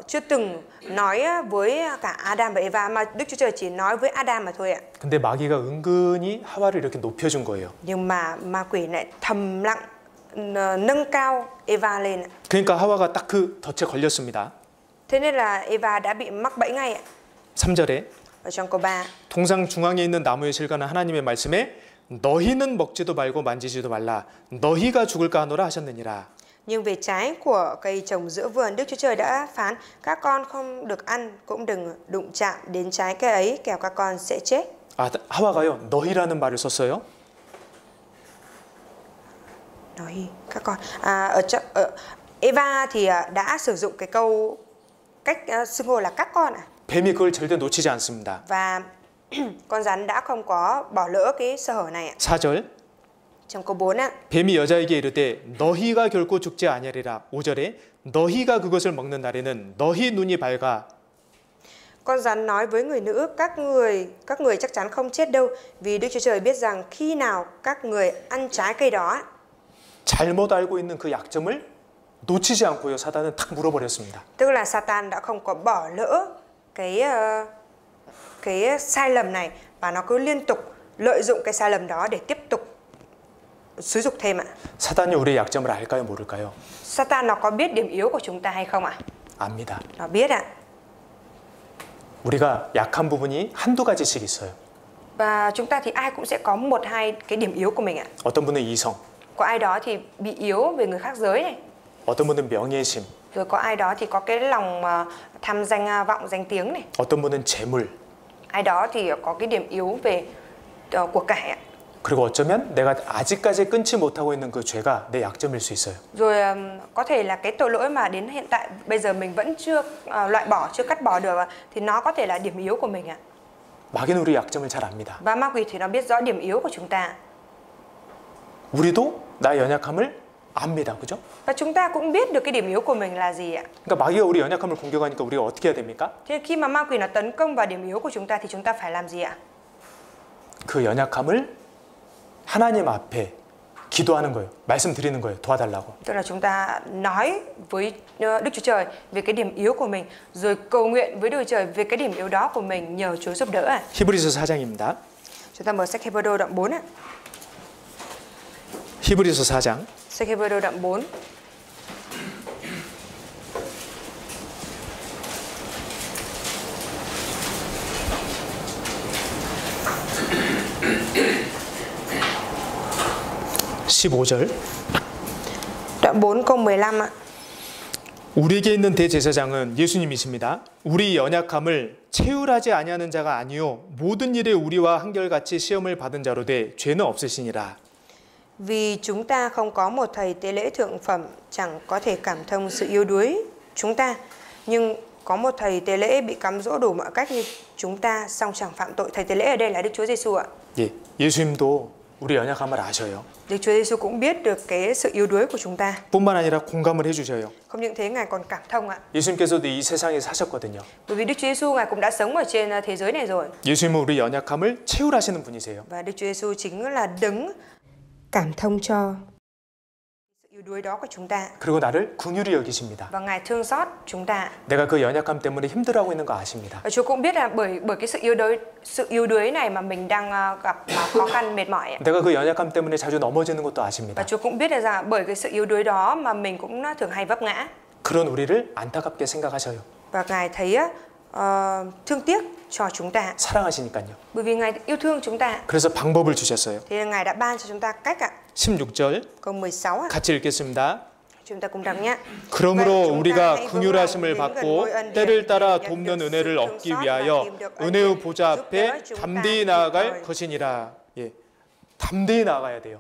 chưa từng nói với cả Adam và Eva, mà Đức Chúa Trời chỉ nói với Adam mà thôi ạ. 근데 마귀가 은근히 하와를 이렇게 높여준 거예요. Nhưng mà ma quỷ lại thầm lặng nâng cao Eva lên. 그러니까 하와가 딱 그 덫에 걸렸습니다. Thế nên là Eva đã bị mắc bẫy ngay ạ. 3절에 Ở trong câu 3. 동상 중앙에 있는 나무의 실과는 하나님의 말씀에 너희는 먹지도 말고 만지지도 말라. 너희가 죽을까 하노라 하셨느니라. Nhưng về trái của cây trồng giữa vườn, Đức Chúa Trời đã phán các con không được ăn, cũng đừng đụng chạm đến trái cây ấy, kẻo các con sẽ chết. 하와가요, 너희라는 말을 썼어요. Nói các con. Eva thì đã sử dụng cái câu cách xưng hô là các con ạ. 뱀이 그걸 절대 놓치지 않습니다. Và con rắn đã không có bỏ lỡ cái sơ hở này ạ. 4절. Trong câu 4 ạ. 뱀이 여자에게 이르되 너희가 결코 죽지 아니하리라. 5절에 너희가 그것을 먹는 날에는 너희 눈이 밝아. Con rắn nói với người nữ, các người chắc chắn không chết đâu, vì Đức Chúa Trời biết rằng khi nào các người ăn trái cây đó. 잘못 알고 있는 그 약점을 놓치지 않고요, 사단은 탁 물어버렸습니다. Tức là Satan đã không có bỏ lỡ cái sai lầm này, và nó cứ liên tục lợi dụng cái sai lầm đó để tiếp tục xúi giục thêm ạ. 사단이 우리의 약점을 알까요, 모를까요? Satan nó có biết điểm yếu của chúng ta hay không ạ? 압니다. Nó biết ạ. 우리가 약한 부분이 한두 가지씩 있어요. Và chúng ta thì ai cũng sẽ có một hai cái điểm yếu của mình ạ. 어떤 분은 이성, Có ai đó thì bị yếu về người khác giới này. 어떤 분은 명예심, Rồi có ai đó thì có cái lòng tham danh vọng danh tiếng này. 어떤 분은 재물. Ai đó thì có cái điểm yếu về của cải ạ. 그리고 어쩌면 내가 아직까지 끊지 못하고 있는 그 죄가 내 약점일 수 있어요. Rồi có thể là cái tội lỗi mà đến hiện tại bây giờ mình vẫn chưa loại bỏ, chưa cắt bỏ được, thì nó có thể là điểm yếu của mình ạ. 마귀는 우리 약점을 잘 압니다. Và ma quỷ thì nó biết rõ điểm yếu của chúng ta. 우리도 나의 연약함을 압니다. 그죠? Và chúng ta cũng biết được cái điểm yếu của mình là gì ạ. 그러니까 마귀가 우리 연약함을 공격하니까 우리가 어떻게 해야 됩니까? Thế khi mà ma quỷ nó tấn công vào điểm yếu của chúng ta thì chúng ta phải làm gì ạ? 그 연약함을 하나님 앞에 기도하는 거예요. 말씀드리는 거예요. 도와달라고. Tức là chúng ta nói với Đức Chúa Trời về cái điểm yếu của mình, rồi cầu nguyện với Đức Chúa Trời về cái điểm yếu đó của mình, nhờ Chúa giúp đỡ ạ. 히브리서 4장입니다. Chúng ta mở sách Hebrew đoạn 4 ạ. 히브리서 4장 Sách Hebrew đoạn 4. Đoạn 4 câu 15 ạ. 우리에게 있는 대제사장은 예수님이십니다. 우리 연약함을 체휼하지 아니하는 자가 아니요 모든 일에 우리와 한결같이 시험을 받은 자로 돼 죄는 없으시니라. Vì chúng ta không có một thầy tế lễ thượng phẩm chẳng có thể cảm thông sự yếu đuối chúng ta, nhưng có một thầy tế lễ bị cám dỗ đủ mọi cách như chúng ta, song chẳng phạm tội. Thầy tế lễ ở đây là Đức Chúa Giêsu ạ. 예, 예수님도 우리 연약함을 아셔요. Đức Chúa Giêsu cũng biết được cái sự yếu đuối của chúng ta. 뿐만 아니라 공감을 해주셔요. Không những thế, Ngài còn cảm thông ạ. 예수님께서도 이 세상에 사셨거든요. Bởi vì Đức Chúa Giêsu Ngài cũng đã sống ở trên thế giới này rồi. 예수님은 우리 연약함을 체휼하시는 분이세요. Và Đức Chúa Giêsu chính là đấng cảm thông cho. sự yếu yếu đuối đó của chúng ta. 그리고 나를 긍휼히 여기십니다. Và Ngài thương xót chúng ta. 내가 그 연약함 때문에 힘들어하고 있는 거 아십니다. Và Chúa cũng biết là bởi cái sự yếu đuối này mà mình đang gặp khó khăn mệt mỏi. 내가 그 연약함 때문에 자주 넘어지는 것도 아십니다. Và Chúa cũng biết là rằng bởi cái sự yếu đuối đó mà mình cũng thường hay vấp ngã. 그런 우리를 안타깝게 생각하셔요. Và Ngài thấy thương tiếc cho chúng ta. 사랑하시니까요. Bởi vì Ngài yêu thương chúng ta. 그래서 방법을 주셨어요. Thế nên Ngài đã ban cho chúng ta cách ạ. 16절 Câu 16 ạ. 같이 읽겠습니다. Chúng ta cùng đọc nhé. 그러므로 우리가 긍휼하심을 받고 때를 따라 돕는 은혜를 얻기 위하여 은혜의 보좌 앞에 담대히 나아갈 것이니라. 예, 담대히 나아가야 돼요.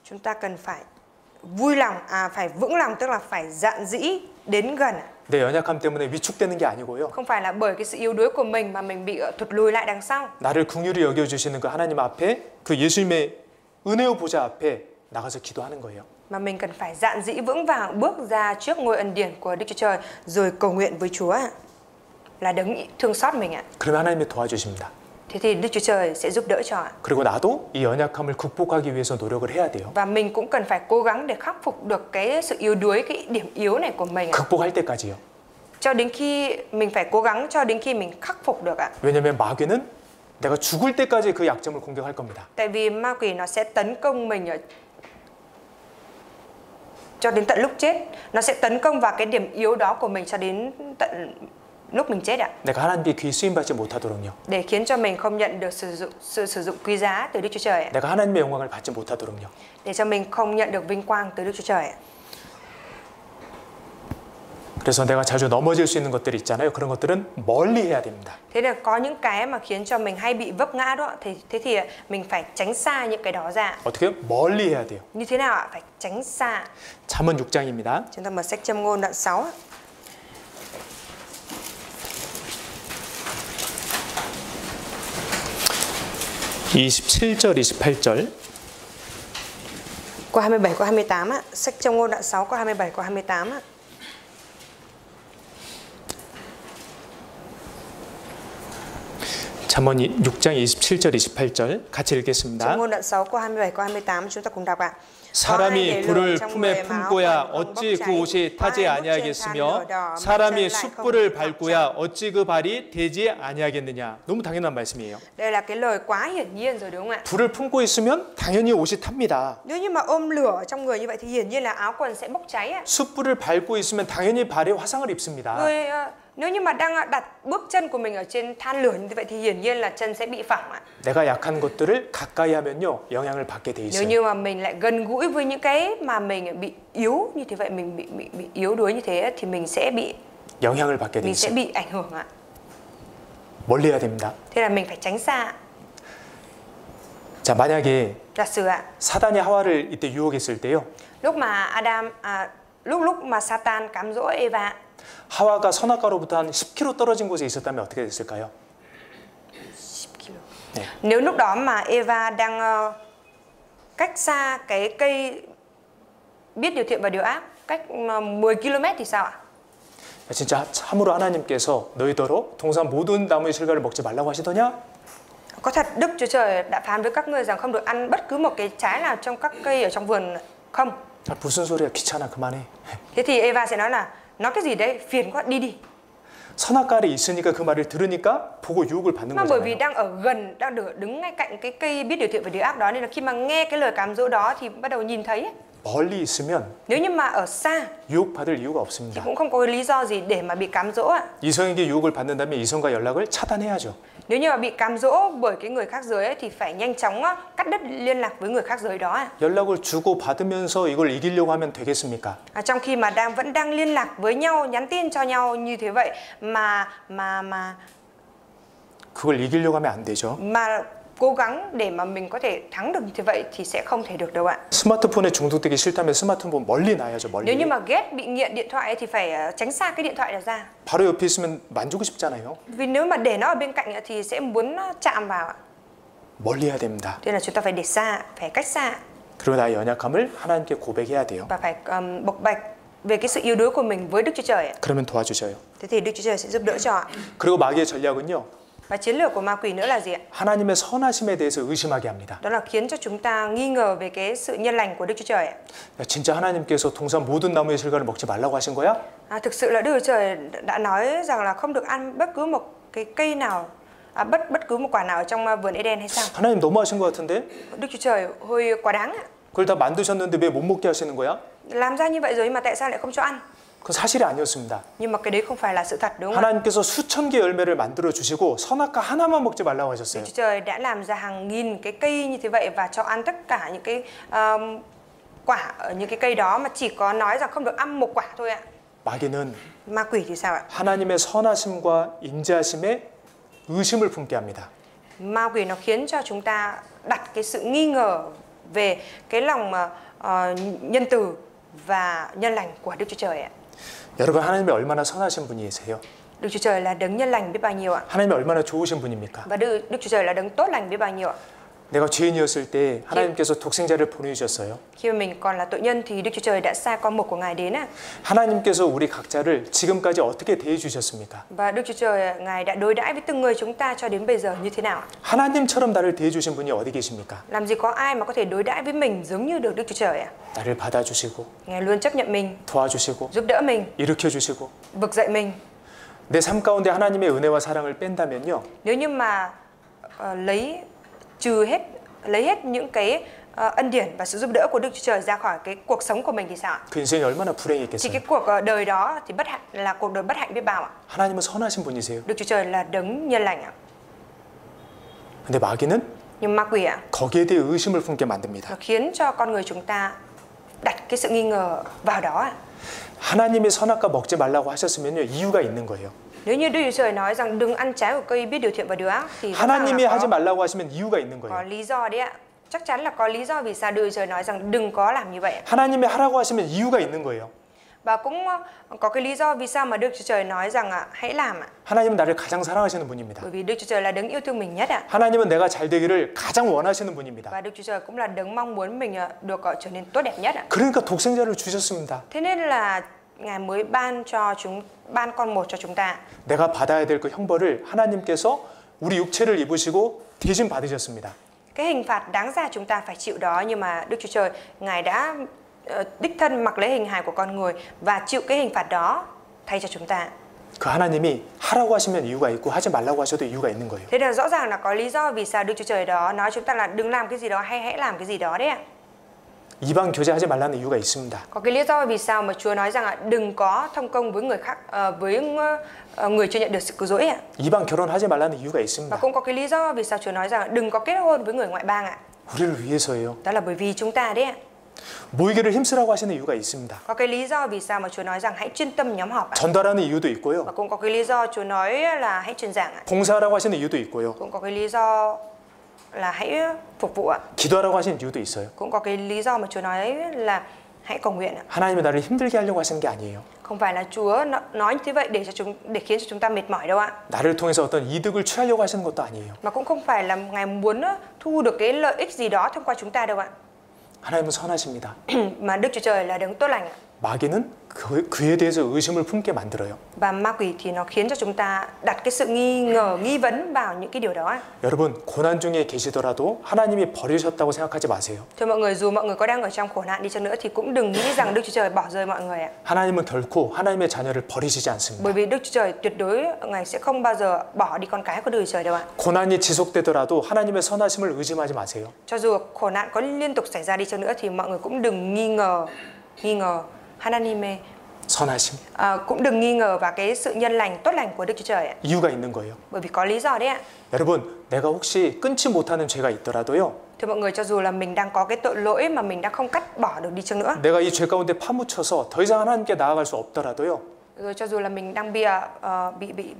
Chúng ta cần phải vui lòng, phải vững lòng, tức là phải dạn dĩ đến gần. 내 연약함 때문에 위축되는 게 아니고요. Không phải là bởi cái sự yếu đuối của mình mà mình bị thụt lùi lại đằng sau. 나를 긍휼히 여겨주시는 그 하나님 앞에 그 예수님의 은혜의 보좌 앞에 나가서 기도하는 거예요. Mà mình cần phải dạn dĩ vững vàng bước ra trước ngôi ân điển của Đức Chúa Trời rồi cầu nguyện với Chúa là đấng thương xót mình ạ. 그러면 하나님이 도와주십니다. Thế thì Đức Chúa Trời sẽ giúp đỡ cho ạ. 그리고 나도 이 연약함을 극복하기 위해서 노력을 해야 돼요. Và mình cũng cần phải cố gắng để khắc phục được cái sự yếu đuối, cái điểm yếu này của mình ạ. 극복할 때까지요. Cho đến khi mình phải cố gắng cho đến khi mình khắc phục được ạ. 왜냐하면 마귀는 내가 죽을 때까지 그 약점을 공격할 겁니다. Tại vì ma quỷ nó sẽ tấn công mình cho đến tận lúc chết. Nó sẽ tấn công vào cái điểm yếu đó của mình cho đến tận lúc mình chết ạ. 내가 하나님께 귀 쓰임 받지 못하도록요. Để khiến cho mình không nhận được sự sử dụng quý giá từ Đức Chúa Trời ạ. 내가 하나님의 영광을 받지 못하도록요. Để cho mình không nhận được vinh quang từ Đức Chúa Trời ạ. 그래서 내가 자주 넘어질 수 있는 것들이 있잖아요. 그런 것들은 멀리 해야 됩니다. Thế là có những cái mà khiến cho mình hay bị vấp ngã đó, thế thì mình phải tránh xa những cái đó ra. 어떻게요? 멀리 해야 돼요. Như thế nào ạ? Phải tránh xa. 잠언 6장입니다. Chúng ta mở sách Châm ngôn đoạn 6. (27절) (28절) Câu 27 câu 28 á, sách Châm ngôn đoạn 6 câu 27 câu 28 á. 잠언 6장 27절 28절 같이 읽겠습니다. Châm ngôn đoạn 6 câu 27 câu 28 chúng ta cùng đọc ạ. 사람이 불을 품에 품고야 어찌 그 옷이 타지 아니하겠으며 사람이 숯불을 밟고야 어찌 그 발이 되지 아니하겠느냐. 너무 당연한 말씀이에요. Đây là cái lời quá hiển nhiên rồi đúng không ạ? 불을 품고 있으면 당연히 옷이 탑니다. Nếu như mà ôm lửa ở trong người như vậy thì hiển nhiên là áo quần sẽ bốc cháy ạ. 숯불을 밟고 있으면 당연히 발에 화상을 입습니다. Rồi nếu như mà đang đặt bước chân của mình ở trên than lửa như vậy thì hiển nhiên là chân sẽ bị phẳng ạ. 내가 약한 것들을 가까이 하면요 영향을 받게 돼 Nếu 있어요. như mà mình lại gần gũi với những cái mà mình bị yếu như thế vậy, mình bị yếu đuối như thế thì mình sẽ bị 영향을 받게 돼 mình sẽ 있어요. bị ảnh hưởng ạ. 멀리 해야 됩니다. Thế là mình phải tránh xa. 자, 만약에 Giả sử ạ, 사단이 하와를 이때 유혹했을 때요. lúc mà lúc mà Satan cám dỗ Eva, 하와가 선악과로부터 한 10km 떨어진 곳에 있었다면 어떻게 됐을까요? 10km. 네. Nếu lúc đó mà Eva đang cách xa cái cây biết điều thiện và điều ác, cách 10 km thì sao ạ? 진짜 참으로 하나님께서 너희더러 동산 모든 나무의 실과를 먹지 말라고 하시더냐? Có thật Đức Chúa Trời đã phán với các ngươi rằng không được ăn bất cứ một cái trái nào trong các cây ở trong vườn không? 무슨 소리야, 귀찮아, 그만해. Thế thì Eva sẽ nói là nói cái gì đấy, phiền quá, đi đi. 선악과에 있으니까 그 말을 들으니까 보고 유혹을 받는 Mà bởi vì 거잖아요. đang ở gần, đang đứng ngay cạnh cái cây biết điều thiện và điều ác đó nên là khi mà nghe cái lời cám dỗ đó thì bắt đầu nhìn thấy. 멀리 있으면 Nếu như mà ở xa 유혹받을 이유가 thì 없습니다. cũng không có cái lý do gì để mà bị cám dỗ ạ. 이성에게 유혹을 받는다면 이성과 연락을 차단해야죠. Nếu như mà bị cám dỗ bởi cái người khác giới ấy, thì phải nhanh chóng cắt đứt liên lạc với người khác giới đó ạ. 연락을 주고 받으면서 이걸 이기려고 하면 되겠습니까? Trong khi mà vẫn đang liên lạc với nhau, nhắn tin cho nhau như thế vậy mà 그걸 이기려고 하면 안 되죠. cố gắng để mà mình có thể thắng được như thế vậy thì sẽ không thể được đâu ạ. 스마트폰에 중독되기 싫다면 스마트폰 멀리 놔야죠. 멀리. Nếu như mà ghét bị nghiện điện thoại ấy, thì phải tránh xa cái điện thoại đó ra. 바로 옆에 있으면 만지고 싶잖아요. Vì nếu mà để nó ở bên cạnh thì sẽ muốn chạm vào ạ. 멀리 해야 됩니다. Thế là chúng ta phải để xa, phải cách xa 그리고 나의 연약함을 하나님께 고백해야 돼요. và phải bộc bạch về cái sự yếu đuối của mình với Đức Chúa Trời ạ. 그러면 도와주셔요. Thế thì Đức Chúa Trời sẽ giúp đỡ cho ạ. 그리고 마귀의 전략은요. Và chiến lược của ma quỷ nữa là gì ạ? 하나님의 선하심에 대해서 의심하게 합니다. Đó là khiến cho chúng ta nghi ngờ về cái sự nhân lành của Đức Chúa Trời ạ. 야, 진짜 하나님께서 동산 모든 나무의 실과를 먹지 말라고 하신 거야? Thực sự là Đức Chúa Trời đã nói rằng là không được ăn bất cứ một cái cây nào, bất cứ một quả nào ở trong vườn Eden hay sao? 하나님 너무하신 것 같은데? Đức Chúa Trời hơi quá đáng ạ. 그걸 다 만드셨는데 왜 못 먹게 하시는 거야? Làm ra như vậy rồi mà tại sao lại không cho ăn? 그건 사실이 아니었습니다. Nhưng mà cái đấy không phải là sự thật, đúng không ạ? 하나님께서 수천 개 열매를 만들어 주시고 선악과 하나만 먹지 말라고 하셨어요. Đức Chúa Trời đã làm ra hàng nghìn cái cây như thế vậy và cho ăn tất cả những cái quả ở những cái cây đó, mà chỉ có nói rằng không được ăn một quả thôi ạ. 마귀는 Ma quỷ thì sao ạ? 하나님의 선하심과 인자하심에 의심을 품게 합니다. Ma quỷ nó khiến cho chúng ta đặt cái sự nghi ngờ về cái lòng nhân từ và nhân lành của Đức Chúa Trời ạ. 여러분 하나님이 얼마나 선하신 분이세요? Đức Chúa Trời là đấng nhân lành biết bao nhiêu ạ? 하나님이 얼마나 좋으신 분입니까? Và Đức Chúa Trời là đấng tốt lành biết bao nhiêu ạ? 내가 죄인이었을 때 하나님께서 독생자를 보내주셨어요. Khi mà mình còn là tội nhân thì Đức Chúa Trời đã sai con một của Ngài đến ạ. 하나님께서 우리 각자를 지금까지 어떻게 대해 주셨습니까? Và Đức Chúa Trời Ngài đã đối đãi với từng người chúng ta cho đến bây giờ như thế nào? 하나님처럼 나를 대해 주신 분이 어디 계십니까? Làm gì có ai mà có thể đối đãi với mình giống như được Đức Chúa Trời ạ? 나를 받아주시고 Ngài luôn chấp nhận mình, 도와주시고 giúp đỡ mình, 일으켜 주시고 vực dậy mình. 내 삶 가운데 하나님의 은혜와 사랑을 뺀다면요. Nếu như mà lấy hết những cái ân điển và sự giúp đỡ của Đức Chúa Trời ra khỏi cái cuộc sống của mình thì sao ạ? 그 인생이 얼마나 Thì 불행했겠어요. cái cuộc đời đó thì bất hạnh, là cuộc đời bất hạnh biết bao ạ? 하나님은 선하신 분이세요. Đức Chúa Trời là đấng nhân lành ạ. 근데 마귀는 Nhưng ma quỷ ạ, 거기에 대해 의심을 품게 만듭니다. nó khiến cho con người chúng ta đặt cái sự nghi ngờ vào đó ạ. 하나님이 선악과 먹지 말라고 하셨으면요. 이유가 있는 거예요. Nếu như Đức Chúa Trời nói rằng đừng ăn trái của cây biết điều thiện và điều ác thì 하나님이 하지 말라고 하시면 이유가 있는 có 거예요. lý do đấy ạ. Chắc chắn là có lý do vì sao Đức Chúa Trời nói rằng đừng có làm như vậy. 하나님이 하라고 하시면 이유가 있는 거예요. Và cũng có cái lý do vì sao mà Đức Chúa Trời nói rằng hãy làm ạ. 하나님은 나를 가장 사랑하시는 분입니다. Bởi vì Đức Chúa Trời là đấng yêu thương mình nhất ạ. 하나님은 내가 잘 되기를 가장 원하시는 분입니다. Và Đức Chúa Trời cũng là đấng mong muốn mình được trở nên tốt đẹp nhất ạ. 그러니까 독생자를 주셨습니다. Thế nên là Ngài mới ban con một cho chúng ta. 내가 받아야 될 그 형벌을 하나님께서 우리 육체를 입으시고 대신 받으셨습니다. Cái hình phạt đáng ra chúng ta phải chịu đó, nhưng mà Đức Chúa Trời Ngài đã đích thân mặc lấy hình hài của con người và chịu cái hình phạt đó thay cho chúng ta. 그 하나님이 하라고 하시면 이유가 있고 하지 말라고 하셔도 이유가 있는 거예요. Thế là rõ ràng là có lý do vì sao Đức Chúa Trời đó nói chúng ta là đừng làm cái gì đó hay hãy làm cái gì đó đấy ạ. 이방 교제하지 말라는 이유가 있습니다. Có cái lý do vì sao mà Chúa nói rằng đừng có thông công với người khác, với người chưa nhận được sự cứu rỗi ạ. 이방 결혼하지 말라는 이유가 Và 있습니다. cũng có cái lý do vì sao Chúa nói rằng đừng có kết hôn với người ngoại bang ạ. 우리를 위해서예요. Đó là bởi vì chúng ta đấy ạ. 모이기를 힘쓰라고 하시는 이유가 있습니다. Có cái lý do vì sao mà Chúa nói rằng hãy chuyên tâm nhóm họp ạ. 전달하는 이유도 있고요. Và cũng có cái lý do Chúa nói là hãy truyền giảng ạ. 봉사하라고 하시는 이유도 있고요. Cũng có cái lý do là hãy phục vụ ạ. 기도하라고 하시는 이유도 있어요. Cũng có cái lý do mà Chúa nói là hãy cầu nguyện ạ. 하나님이 나를 힘들게 하려고 하시는 게 아니에요. Không phải là Chúa nói như thế vậy để khiến cho chúng ta mệt mỏi đâu ạ. 나를 통해서 어떤 이득을 취하려고 하시는 것도 아니에요. Mà cũng không phải là Ngài muốn thu được cái lợi ích gì đó thông qua chúng ta đâu ạ. 하나님은 선하십니다. Mà Đức Chúa Trời là đấng tốt lành ạ. 마귀는 그에 대해서 의심을 품게 만들어요. Và ma quỷ thì nó khiến cho chúng ta đặt cái sự nghi ngờ, nghi vấn vào những cái điều đó. 여러분 고난 중에 계시더라도 하나님이 버리셨다고 생각하지 마세요. Thưa mọi người, dù mọi người có đang ở trong khổ nạn đi chăng nữa thì cũng đừng nghĩ rằng Đức Chúa Trời bỏ rơi mọi người ạ. 하나님은 결코 하나님의 자녀를 버리시지 않습니다. Bởi vì Đức Chúa Trời tuyệt đối Ngài sẽ không bao giờ bỏ đi con cái của Đức Chúa Trời đâu ạ. 고난이 지속되더라도 하나님의 선하심을 의심하지 마세요. Cho dù khổ nạn có liên tục xảy ra đi chăng nữa thì mọi người cũng đừng nghi ngờ 하나님의 선하심. cũng đừng nghi ngờ vào cái sự nhân lành, tốt lành của Đức Chúa Trời ạ. 이유가 있는 거예요. Bởi vì có lý do đấy ạ. 여러분, 내가 혹시 끊지 못하는 죄가 있더라도요. Thưa mọi người, cho dù là mình đang có cái tội lỗi mà mình đang không cắt bỏ được đi chăng nữa, 내가 이 죄 가운데 파묻혀서 더 이상 하나님께 나아갈 수 없더라도요. rồi cho dù là mình đang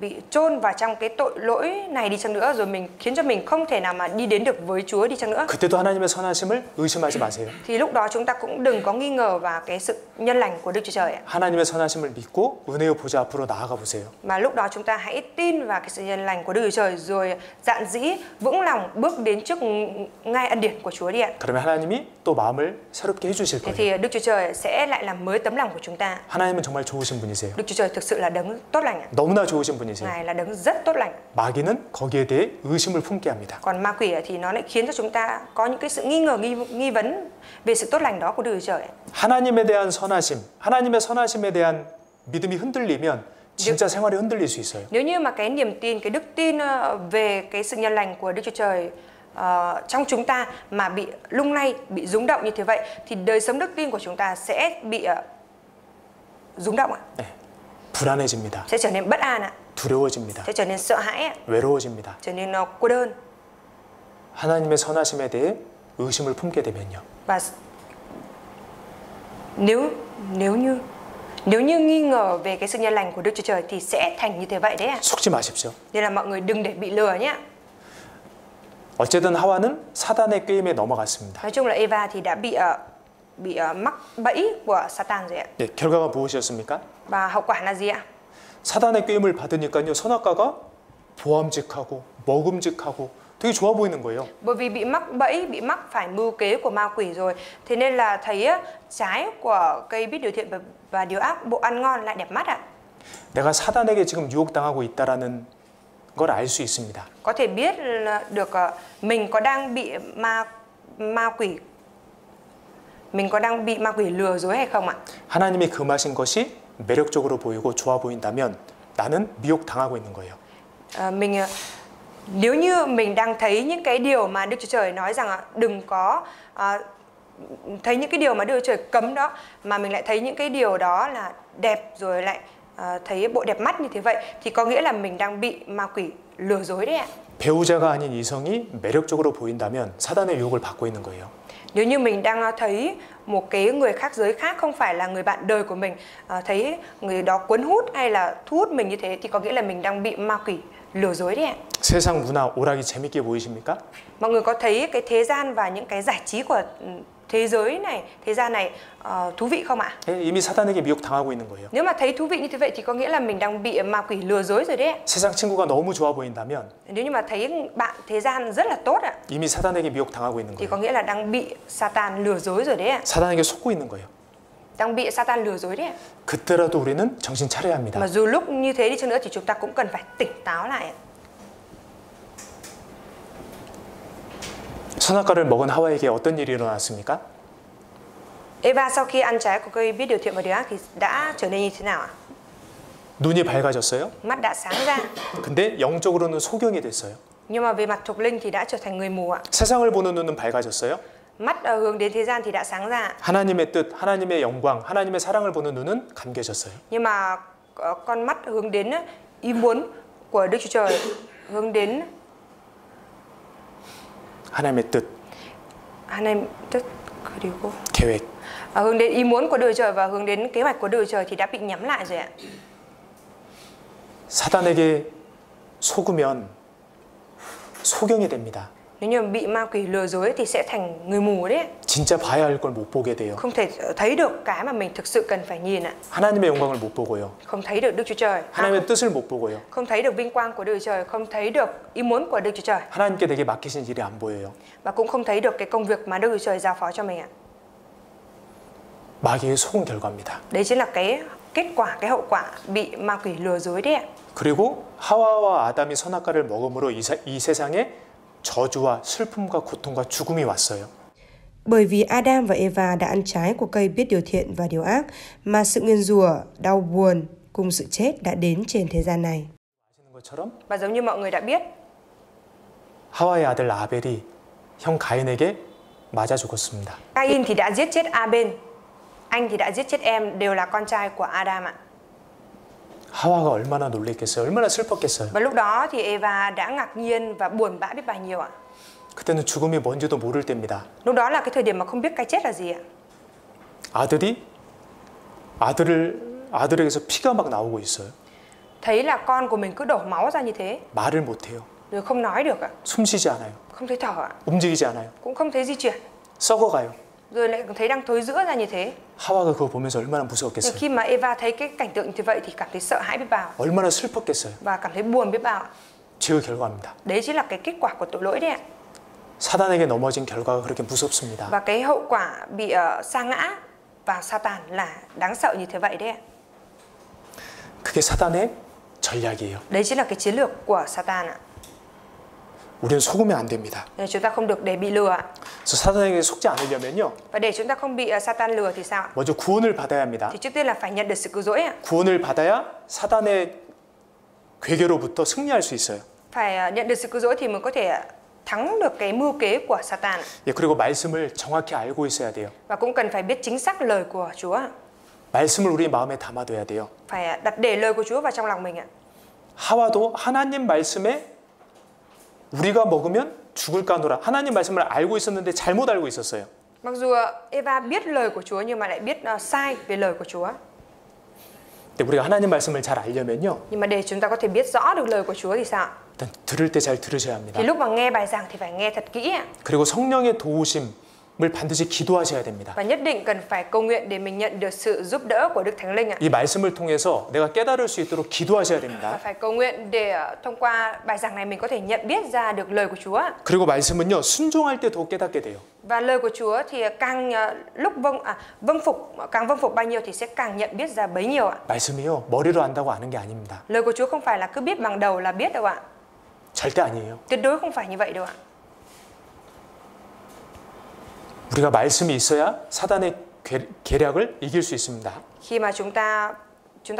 bị chôn vào trong cái tội lỗi này đi chăng nữa, rồi mình khiến cho mình không thể nào mà đi đến được với Chúa đi chăng nữa, 그때도 하나님의 선하심을 의심하지 마세요. thì lúc đó chúng ta cũng đừng có nghi ngờ vào cái sự nhân lành của Đức Chúa Trời ạ. 하나님의 선하심을 믿고 은혜의 보좌 앞으로 나아가 보세요. Mà lúc đó chúng ta hãy tin vào cái sự nhân lành của Đức Chúa Trời, rồi dạn dĩ vững lòng bước đến trước ngai ân điển của Chúa đi ạ. 그러면 하나님이 또 마음을 새롭게 해주실 Thế 거예요. thì Đức Chúa Trời sẽ lại làm mới tấm lòng của chúng ta. 하나님은 정말 좋으신 분이세요. Đức Đức Chúa Trời thực sự là đấng tốt lành ạ. 너무나 좋으신 분이세요. Ngài là đấng rất tốt lành. 마귀는 거기에 대해 의심을 품게 합니다. Còn ma quỷ thì nó lại khiến cho chúng ta có những cái sự nghi ngờ, nghi vấn về sự tốt lành đó của Đức Chúa Trời. 하나님에 대한 선하심, 하나님의 선하심에 대한 믿음이 흔들리면 진짜 생활이 흔들릴 수 있어요. Nếu như mà cái niềm tin, cái đức tin về cái sự nhân lành của Đức Chúa Trời trong chúng ta mà bị lung lay, bị rung động như thế vậy thì đời sống đức tin của chúng ta sẽ bị rung động ạ. 네, 불안해집니다. Sẽ trở nên bất an ạ. 두려워집니다. Sẽ trở nên sợ hãi ạ. 외로워집니다. Trở nên cô đơn. 하나님의 선하심에 대해 의심을 품게 되면요. Và nếu như nghi ngờ về cái sự nhân lành của Đức Chúa Trời thì sẽ thành như thế vậy đấy ạ. 속지 마십시오. Nên là mọi người đừng để bị lừa nhé. 어쨌든 하와는 사단의 꾀임에 넘어갔습니다. Nói chung là Eva thì đã bị mắc bẫy của Satan rồi ạ. 네, 결과가 무엇이었습니까? Và hậu quả là gì ạ? 사단의 꾀임을 받으니까요, 선악과가 보암직하고 먹음직하고 되게 좋아 보이는 거예요. Bởi vì bị mắc bẫy, bị mắc phải mưu kế của ma quỷ rồi, thế nên là thấy trái của cây biết điều thiện và điều ác, bộ ăn ngon lại đẹp mắt ạ. 내가 사단에게 지금 유혹당하고 있다라는 걸 알 수 있습니다. Có thể biết được mình có đang bị ma quỷ lừa dối hay không ạ? 하나님이 금하신 것이 매력적으로 보이고 좋아 보인다면 나는 미혹당하고 있는 거예요. Nếu như mình đang thấy những cái điều mà Đức Chúa Trời nói rằng đừng có thấy những cái điều mà Đức Chúa Trời cấm đó, mà mình lại thấy những cái điều đó là đẹp rồi lại thấy bộ đẹp mắt như thế vậy thì có nghĩa là mình đang bị ma quỷ lừa dối đấy ạ. 배우자가 아닌 이성이 매력적으로 보인다면 사단의 유혹을 받고 있는 거예요. Nếu như mình đang thấy một cái người khác giới khác, không phải là người bạn đời của mình, thấy người đó cuốn hút hay là thu hút mình như thế thì có nghĩa là mình đang bị ma quỷ lừa dối đấy ạ. 세상 문화 오락이 재밌게 보이십니까? Mọi người có thấy cái thế gian và những cái giải trí của thế gian này thú vị không ạ? 이미 사단에게 미혹당하고 있는 거예요. Nếu mà thấy thú vị như thế vậy thì có nghĩa là mình đang bị ma quỷ lừa dối rồi đấy ạ. 세상 친구가 너무 좋아 보인다면 Nếu như mà thấy bạn thế gian rất là tốt ạ 이미 사단에게 미혹당하고 있는 thì 거예요. có nghĩa là đang bị Satan lừa dối rồi đấy ạ. 사단에게 속고 있는 거예요. Đang bị Satan lừa dối đấy ạ. 그때라도 우리는 정신 차려야 합니다. Mà dù lúc như thế đi chăng nữa thì chúng ta cũng cần phải tỉnh táo lại ạ. 선악과를 먹은 하와에게 어떤 일이 일어났습니까? Eva sau khi ăn trái của cây biết điều thiện và điều ác thì đã trở nên như thế nào ạ? 눈이 밝아졌어요. Mắt đã sáng ra. 근데 영적으로는 소경이 됐어요. Nhưng mà về mặt thuộc linh thì đã trở thành người mù ạ. 세상을 보는 눈은 밝아졌어요. Mắt hướng đến thế gian thì đã sáng ra. 하나님의 뜻, 하나님의 영광, 하나님의 사랑을 보는 눈은 감겨졌어요. Nhưng mà con mắt hướng đến ý muốn của Đức Chúa Trời, hướng đến 하나님의 뜻, 그리고 계획. hướng đến ý muốn của Đức Chúa Trời và hướng đến kế hoạch của Đức Chúa Trời thì đã bị nhắm lại rồi ạ. 사단에게 속으면 소경이 됩니다. Nếu như bị ma quỷ lừa dối thì sẽ thành người mù đấy. 진짜 봐야 할 걸 못 보게 돼요. Không thể thấy được cái mà mình thực sự cần phải nhìn ạ. 하나님의 영광을 못 보고요. Không thấy được Đức Chúa Trời. 하나님의 뜻을 못 보고요. Không thấy được vinh quang của Đức Chúa Trời, không thấy được ý muốn của Đức Chúa Trời. 하나님께 내게 맡기신 일이 안 보여요. Và cũng không thấy được cái công việc mà Đức Chúa Trời giao phó cho mình ạ. 마귀의 속은 결과입니다. Đấy chính là cái kết quả, cái hậu quả bị ma quỷ lừa dối đấy ạ. 그리고 하와와 아담이 선악과를 먹음으로 이 세상에 저주와 슬픔과 고통과 죽음이 왔어요. Bởi vì Adam và Eva đã ăn trái của cây biết điều thiện và điều ác mà sự nguyền rủa, đau buồn cùng sự chết đã đến trên thế gian này. Và giống như mọi người đã biết, 하와의 아들 아벨이 형 가인에게 맞아 죽었습니다. Cain thì đã giết chết Abel, anh thì đã giết chết em, đều là con trai của Adam ạ. 하와가 얼마나 놀랬겠어요. 얼마나 슬펐겠어요. Và lúc đó thì Eva đã ngạc nhiên và buồn bã biết bao nhiêu ạ. 그때는 죽음이 뭔지도 모를 때입니다. Lúc đó là cái thời điểm mà không biết cái chết là gì ạ. 아들에게서 피가 막 나오고 있어요. Thấy là con của mình cứ đổ máu ra như thế, 말을 못 해요. rồi không nói được ạ, 숨 쉬지 않아요. không thấy thở ạ, 움직이지 않아요. cũng không thấy di chuyển, 썩어가요. rồi lại thấy đang thối rữa ra như thế. 하와가 그거 보면서 얼마나 Nhưng 무서웠겠어요. khi mà Eva thấy cái cảnh tượng như vậy thì cảm thấy sợ hãi biết bao 얼마나 슬펐겠어요. và cảm thấy buồn biết bao. 죄의 결과입니다. Đấy chính là cái kết quả của tội lỗi đấy ạ. 사단에게 넘어진 결과가 그렇게 무섭습니다. Và cái hậu quả bị sa ngã vào Satan là đáng sợ như thế vậy đấy ạ. 그게 사단의 전략이에요. Đấy chính là cái chiến lược của Satan ạ. 우리는 속으면 안 됩니다. Nên chúng ta không được để bị lừa ạ. 그래서 사단에게 속지 않으려면요. Và để chúng ta không bị Satan lừa thì sao? 먼저 구원을 받아야 합니다. Thì trước tiên là phải nhận được sự cứu rỗi ạ. 구원을 받아야 사단의 괴계로부터 승리할 수 있어요. Phải nhận được sự cứu rỗi thì mới có thể thắng được cái mưu kế của Satan. 예, 그리고 말씀을 정확히 알고 있어야 돼요. Và cũng cần phải biết chính xác lời của Chúa. 말씀을 우리 마음에 담아둬야 돼요. Phải đặt để lời của Chúa vào trong lòng mình ạ. 하와도 하나님 말씀에 우리가 먹으면 죽을까 하노라. 하나님 말씀을 알고 있었는데 잘못 알고 있었어요. Mặc dù Eva biết lời của Chúa nhưng mà lại biết sai về lời của Chúa. 근데 우리가 하나님 말씀을 잘 알려면요. Nhưng mà để chúng ta có thể biết rõ được lời của Chúa thì sao? 일단 들을 때 잘 들으셔야 합니다. Thì lúc mà nghe bài giảng thì phải nghe thật kỹ ạ. 그리고 성령의 도우심을 반드시 기도하셔야 됩니다. Và nhất định cần phải cầu nguyện để mình nhận được sự giúp đỡ của Đức Thánh Linh ạ. 이 말씀을 통해서 내가 깨달을 수 있도록 기도하셔야 Và 됩니다. phải cầu nguyện để thông qua bài giảng này mình có thể nhận biết ra được lời của Chúa. 그리고 말씀은요. 순종할 때 더 깨닫게 돼요. Và lời của Chúa thì càng lúc vâng phục bao nhiêu thì sẽ càng nhận biết ra bấy nhiêu ạ. 말씀이요. 머리로 안다고 아는 게 아닙니다. Lời của Chúa không phải là cứ biết bằng đầu là biết đâu ạ. 절대 아니에요. Tuyệt đối không phải như vậy đâu ạ. 우리가 말씀이 있어야 사단의 계략을 이길 수 있습니다. Khi mà chúng ta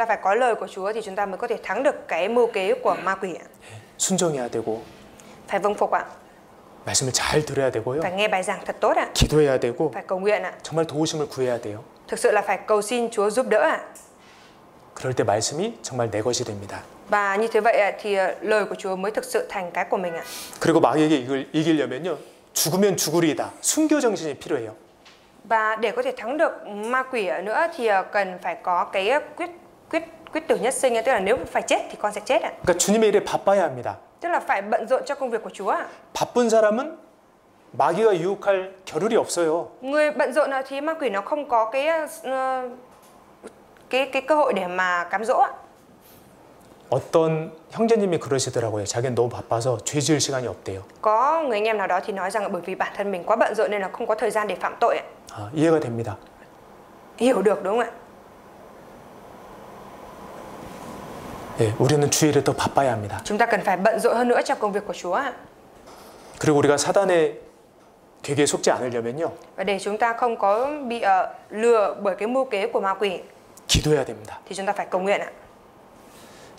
phải có lời của Chúa thì chúng ta mới có thể thắng được cái mưu kế của ma quỷ ạ. 순종해야 되고 Phải vâng phục ạ. 말씀을 잘 들어야 되고요. Phải nghe bài giảng thật tốt ạ. 기도해야 되고 Phải cầu nguyện ạ. 정말 도우심을 구해야 돼요. Thực sự là phải cầu xin Chúa giúp đỡ ạ. 그럴 때 말씀이 정말 내 것이 됩니다. Và như thế vậy ạ, thì lời của Chúa mới thực sự thành cái của mình ạ. 그리고 마귀에게 이걸 이기려면요. 죽으면 죽으리이다. 순교 정신이 필요해요. Và để có thể thắng được ma quỷ nữa thì cần phải có cái quyết tử nhất sinh, tức là nếu phải chết thì con sẽ chết ạ. 그러니까 주님의 일에 바빠야 합니다. Tức là phải bận rộn cho công việc của Chúa ạ. 바쁜 사람은 마귀가 유혹할 겨를이 없어요. Người bận rộn thì ma quỷ nó không có cái cơ hội để mà cám dỗ ạ. 어떤 형제님이 그러시더라고요. 자기는 너무 바빠서 죄 지을 시간이 없대요. Có người anh em nào đó thì nói rằng là bởi vì bản thân mình quá bận rộn nên là không có thời gian để phạm tội ạ. 이해가 됩니다. Hiểu được đúng không ạ? 예, 우리는 주일에 더 바빠야 합니다. Chúng ta cần phải bận rộn hơn nữa trong công việc của Chúa ạ. 그리고 우리가 사단의 괴계에 속지 않으려면요. Và để chúng ta không có bị lừa bởi cái mưu kế của ma quỷ 기도해야 됩니다. thì chúng ta phải cầu nguyện ạ.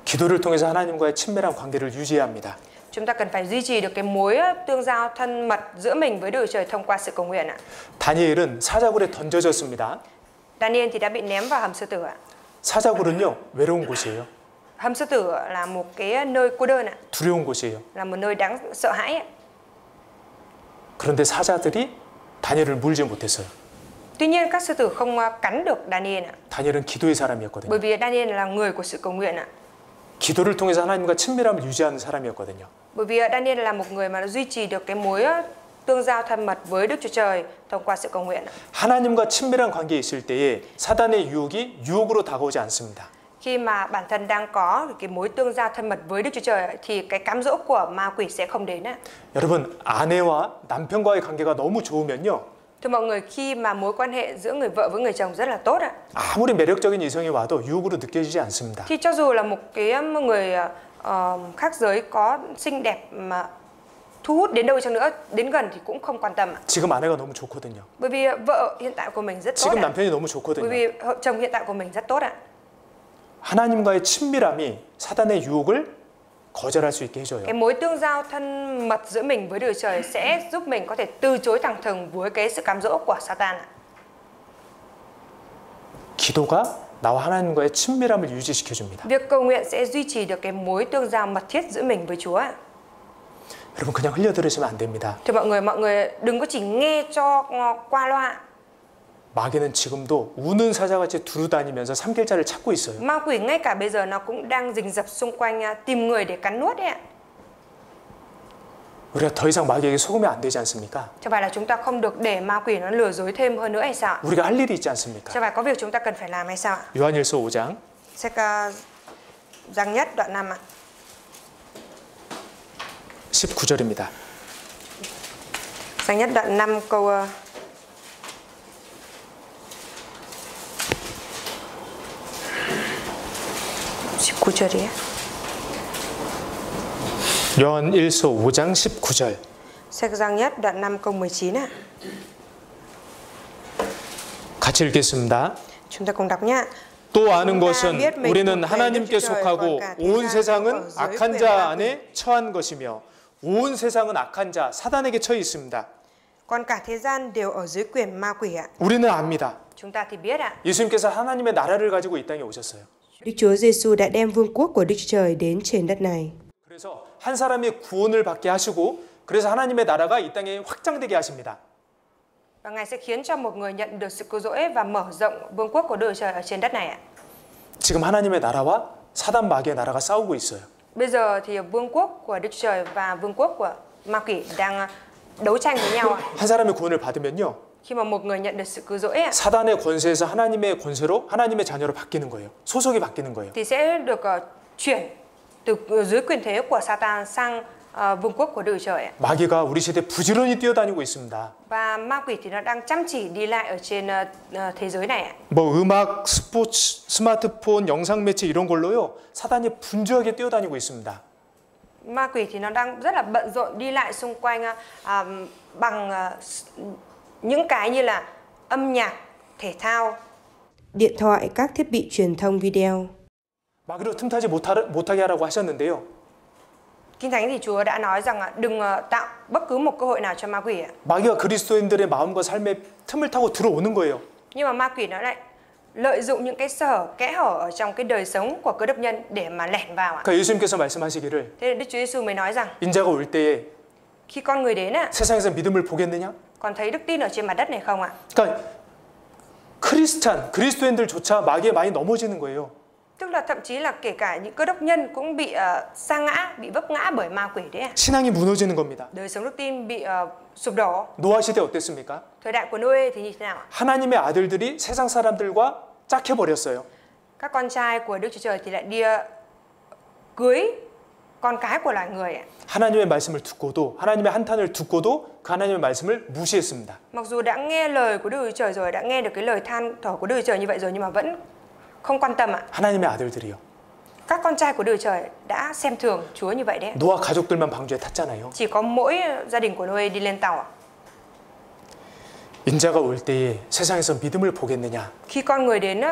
기도를 통해서 하나님과의 친밀한 관계를 유지해야 합니다. Chúng ta cần phải duy trì được cái mối tương giao thân mật giữa mình với Đức Trời thông qua sự cầu nguyện ạ. 다니엘은 사자굴에 던져졌습니다. Daniel thì đã bị ném vào hầm sư tử ạ. 사자굴은요, 외로운 곳이에요. Hầm sư tử là một cái nơi cô đơn ạ, 두려운 곳이에요. là một nơi đáng sợ hãi ạ. 그런데 사자들이 다니엘을 물지 못했어요. Tuy nhiên các sư tử không cắn được Daniel ạ. 다니엘은 기도의 사람이었거든요. Bởi vì Daniel là người của sự cầu nguyện ạ. 기도를 통해서 하나님과 친밀함을 유지하는 사람이었거든요. Bởi vì Daniel là một người mà duy trì được cái mối tương giao thân mật với Đức Chúa Trời thông qua sự cầu nguyện ạ. 하나님과 친밀한 관계에 있을 때에 사단의 유혹이 유혹으로 다가오지 않습니다. Khi mà bản thân đang có cái mối tương giao thân mật với Đức Chúa Trời thì cái cám dỗ của ma quỷ sẽ không đến ạ. 여러분, 아내와 남편과의 관계가 너무 좋으면요. Thưa mọi người, khi mà mối quan hệ giữa người vợ với người chồng rất là tốt ạ, 아무리 매력적인 이성이 와도 유혹으로 느껴지지 않습니다. thì cho dù là một người khác giới có xinh đẹp mà thu hút đến đâu chăng nữa, đến gần thì cũng không quan tâm ạ. 지금 아내가 너무 좋거든요. Bởi vì vợ hiện tại của mình rất tốt 지금 ạ. 남편이 너무 Bởi 좋거든요. vì chồng hiện tại của mình rất tốt ạ. 하나님과의 친밀함이 사단의 유혹을 거절할 수 있게 해줘요. Cái mối tương giao thân mật giữa mình với Đức Trời sẽ giúp mình có thể từ chối thẳng thừng với cái sự cám dỗ của Satan ạ. 기도가 나와 하나님과의 친밀함을 유지시켜 줍니다. Việc cầu nguyện sẽ duy trì được cái mối tương giao mật thiết giữa mình với Chúa ạ. 여러분 그냥 흘려 들으시면 안 됩니다. Thì mọi người đừng có chỉ nghe cho qua loa. 마귀는 지금도 우는 사자같이 두루다니면서 삼킬자를 찾고 있어요. Ma quỷ ngay cả bây giờ nó cũng đang rình rập xung quanh tìm người để cắn nuốt đấy ạ. 우리가 더 이상 마귀에게 속으면 안 되지 않습니까? Chẳng phải là chúng ta không được để ma quỷ nó lừa dối thêm hơn nữa hay sao? 우리가 할 일이 있지 않습니까? Chẳng phải có việc chúng ta cần phải làm hay sao ạ? 요한일서 5장 Sách Giăng nhất đoạn 5 ạ. 19절입니다. Giăng nhất đoạn 5 câu 19 19절이에요. 요한 1서 5장 19절. Sách Giăng nhất đoạn 5 câu 19 ạ. 같이 읽겠습니다. Chúng ta cùng đọc nhé. 또 아는 것은 우리는 하나님께 속하고 온 세상은 악한 자 안에 처한 것이며 온 세상은 악한 자 사단에게 처해 있습니다. Còn cả thế gian đều ở dưới quyền ma quỷ ạ. 우리는 압니다. Chúng ta thì biết ạ. 예수님께서 하나님의 나라를 가지고 이 땅에 오셨어요. Đức Chúa Giêsu đã đem vương quốc của Đức Chúa Trời đến trên đất này. 그래서 한 사람이 구원을 받게 하시고 그래서 하나님의 나라가 이 땅에 확장되게 하십니다. Và Ngài sẽ khiến cho một người nhận được sự cứu rỗi và mở rộng vương quốc của Đức Chúa Trời ở trên đất này ạ. 지금 하나님의 나라와 사단 마귀의 나라가 싸우고 있어요. Bây giờ thì vương quốc của Đức Chúa Trời và vương quốc của ma quỷ đang đấu tranh với nhau ạ. 한 사람이 구원을 받으면요. Khi mà một người nhận được sự cứu rỗi ạ, 사단의 권세에서 하나님의 권세로 하나님의 자녀로 바뀌는 거예요. 소속이 바뀌는 거예요. thì sẽ được chuyển từ dưới quyền thế của Satan sang vương quốc của Đức Chúa Trời ạ. 마귀가 우리 시대에 부지런히 뛰어다니고 있습니다. Và ma quỷ thì nó đang chăm chỉ đi lại ở trên thế giới này ạ. 뭐 음악, 스포츠, 스마트폰, 영상 매체 이런 걸로요. 사단이 분주하게 뛰어다니고 있습니다. Ma quỷ thì nó đang rất là bận rộn đi lại xung quanh bằng những cái như là âm nhạc, thể thao, Điện thoại, các thiết bị truyền thông video. 마귀로 틈타지 못하게 하라고 하셨는데요. Kinh Thánh thì Chúa đã nói rằng đừng tạo bất cứ một cơ hội nào cho ma quỷ ạ. 마귀가 그리스도인들의 마음과 삶에 틈을 타고 들어오는 거예요. Nhưng mà ma quỷ nó lại lợi dụng những cái kẽ hở ở trong cái đời sống của cơ đốc nhân để mà lẻn vào ạ. 그러니까 예수님께서 말씀하시기를 Thế nên Đức Chúa Giêsu mới nói rằng 인자가 올 때에 khi con người đến ạ, 세상에서 믿음을 보겠느냐? còn thấy đức tin ở trên mặt đất này không ạ? 그러니까 그리스도인들조차 마귀에 많이 넘어지는 거예요. Tức là thậm chí là kể cả những cơ đốc nhân cũng bị sa ngã, bị vấp ngã bởi ma quỷ đấy ạ. 신앙이 무너지는 겁니다. Đời sống đức tin bị sụp đổ. 노아 시대 어땠습니까? Thời đại của Noe thì như thế nào ạ? 하나님의 아들들이 세상 사람들과 짝해 버렸어요. Các con trai của Đức Chúa Trời thì lại đi cưới con cái của loài người ạ. 하나님의 말씀을 듣고도 하나님의 한탄을 듣고도 그 하나님의 말씀을 무시했습니다. Mặc dù đã nghe lời của Đức Chúa Trời rồi, đã nghe được cái lời than thở của Đức Chúa Trời như vậy rồi nhưng mà vẫn không quan tâm ạ. 하나님의 아들들이요. Các con trai của Đức Chúa Trời đã xem thường Chúa như vậy đấy. 노아 가족들만 방주에 탔잖아요. Chỉ có mỗi gia đình của Noe đi lên tàu ạ. 인자가 올 때에 세상에서 믿음을 보겠느냐? Khi con người đến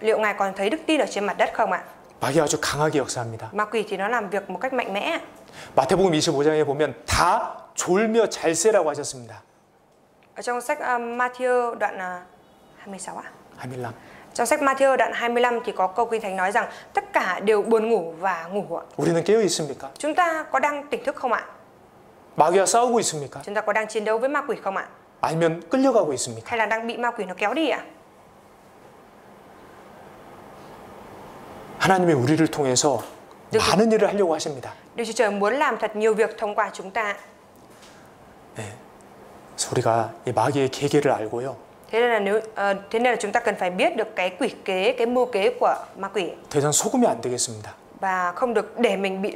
liệu Ngài còn thấy đức tin ở trên mặt đất không ạ? 마귀가 아주 강하게 역사합니다. Ma quỷ thì nó làm việc một cách mạnh mẽ. 마태복음 25장에 보면 다 졸며 잘세라고 하셨습니다. Ở trong sách Matthew đoạn 26 ạ. 25. Trong sách Matthew đoạn 25 thì có câu Kinh Thánh nói rằng tất cả đều buồn ngủ và ngủ ạ. 우리는 깨어 있습니까? Chúng ta có đang tỉnh thức không ạ? 마귀와 싸우고 있습니까? Chúng ta có đang chiến đấu với ma quỷ không ạ? 아니면 끌려가고 있습니까? Hay là đang bị ma quỷ nó kéo đi ạ? 하나님이 우리를 통해서 많은 일을 하려고 하십니다. Đức Chúa Trời muốn làm thật nhiều việc thông qua chúng ta. 네. 그래서 우리가 이 마귀의 계계를 알고요. Thế nên là chúng ta cần phải biết được cái quỷ kế, cái mưu kế của ma quỷ. 더 이상 속으면 안 되겠습니다. Và không được để mình bị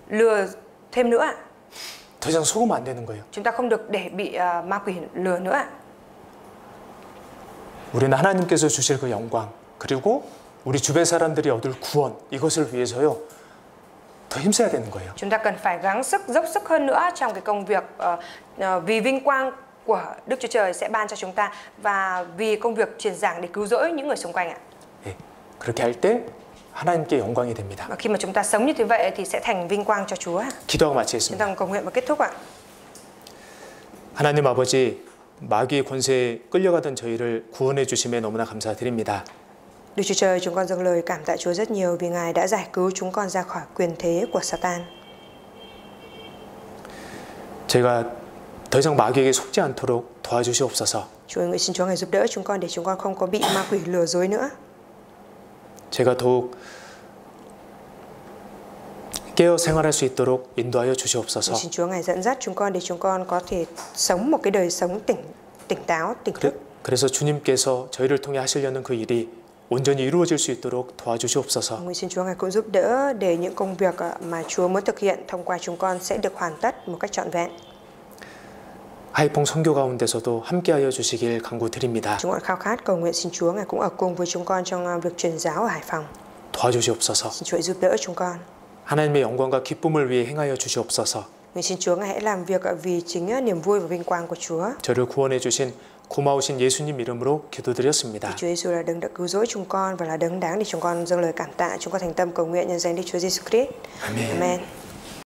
lừa thêm nữa. 더 이상 속으면 안 되는 거예요. Chúng ta không được để bị ma quỷ lừa nữa. 우리는 하나님께서 주실 그 영광 그리고 우리 주변 사람들이 얻을 구원 이것을 위해서요. 더 힘써야 되는 거예요. Chúng ta cần phải gắng sức, dốc sức hơn nữa trong cái công việc vì vinh quang của Đức Chúa Trời sẽ ban cho chúng ta và vì công việc truyền giảng để cứu rỗi những người xung quanh ạ. 예, 그렇게 할 때 하나님께 영광이 됩니다. Và khi mà chúng ta sống như thế vậy thì sẽ thành vinh quang cho Chúa. 기도하고 Chúng 마치겠습니다. ta cầu nguyện và kết thúc ạ. 하나님 아버지, 마귀의 권세에 끌려가던 저희를 구원해 주심에 너무나 감사드립니다. Đức Chúa Trời, chúng con dâng lời cảm tạ Chúa rất nhiều vì Ngài đã giải cứu chúng con ra khỏi quyền thế của Satan. 제가 더 이상 마귀에게 속지 않도록 도와주시옵소서. Chúa ơi, nguyện xin Chúa Ngài giúp đỡ chúng con để chúng con không có bị ma quỷ lừa dối nữa. 제가 더욱 깨어 생활할 수 있도록 인도하여 주시옵소서. Xin Chúa Ngài dẫn dắt chúng con để chúng con có thể sống một cái đời sống tỉnh táo, tỉnh thức. 그래서 주님께서 저희를 통해 하시려는 그 일이 온전히 이루어질 수 있도록 도와주시옵소서. Nguyện xin Chúa Ngài cũng giúp đỡ để những công việc mà Chúa muốn thực hiện thông qua chúng con sẽ được hoàn tất một cách trọn vẹn. 하이퐁 선교 가운데서도 함께하여 주시길 간구드립니다. Chúng con khao khát cầu nguyện xin Chúa Ngài cũng ở cùng với chúng con trong việc truyền giáo ở Hải Phòng. 도와주시옵소서. Xin Chúa giúp đỡ chúng con. 하나님의 영광과 기쁨을 위해 행하여 주시옵소서. Nguyện xin Chúa Ngài hãy làm việc vì chính niềm vui và vinh quang của Chúa. 저를 구원해 주신 고마우신 예수님 이름으로 기도드렸습니다. Chúa Giêsu là đấng đã cứu rỗi chúng con và là đấng đáng để chúng con dâng lời cảm tạ. Chúng con thành tâm cầu nguyện nhân danh Đức Chúa Giêsu Christ. 아멘. Amen.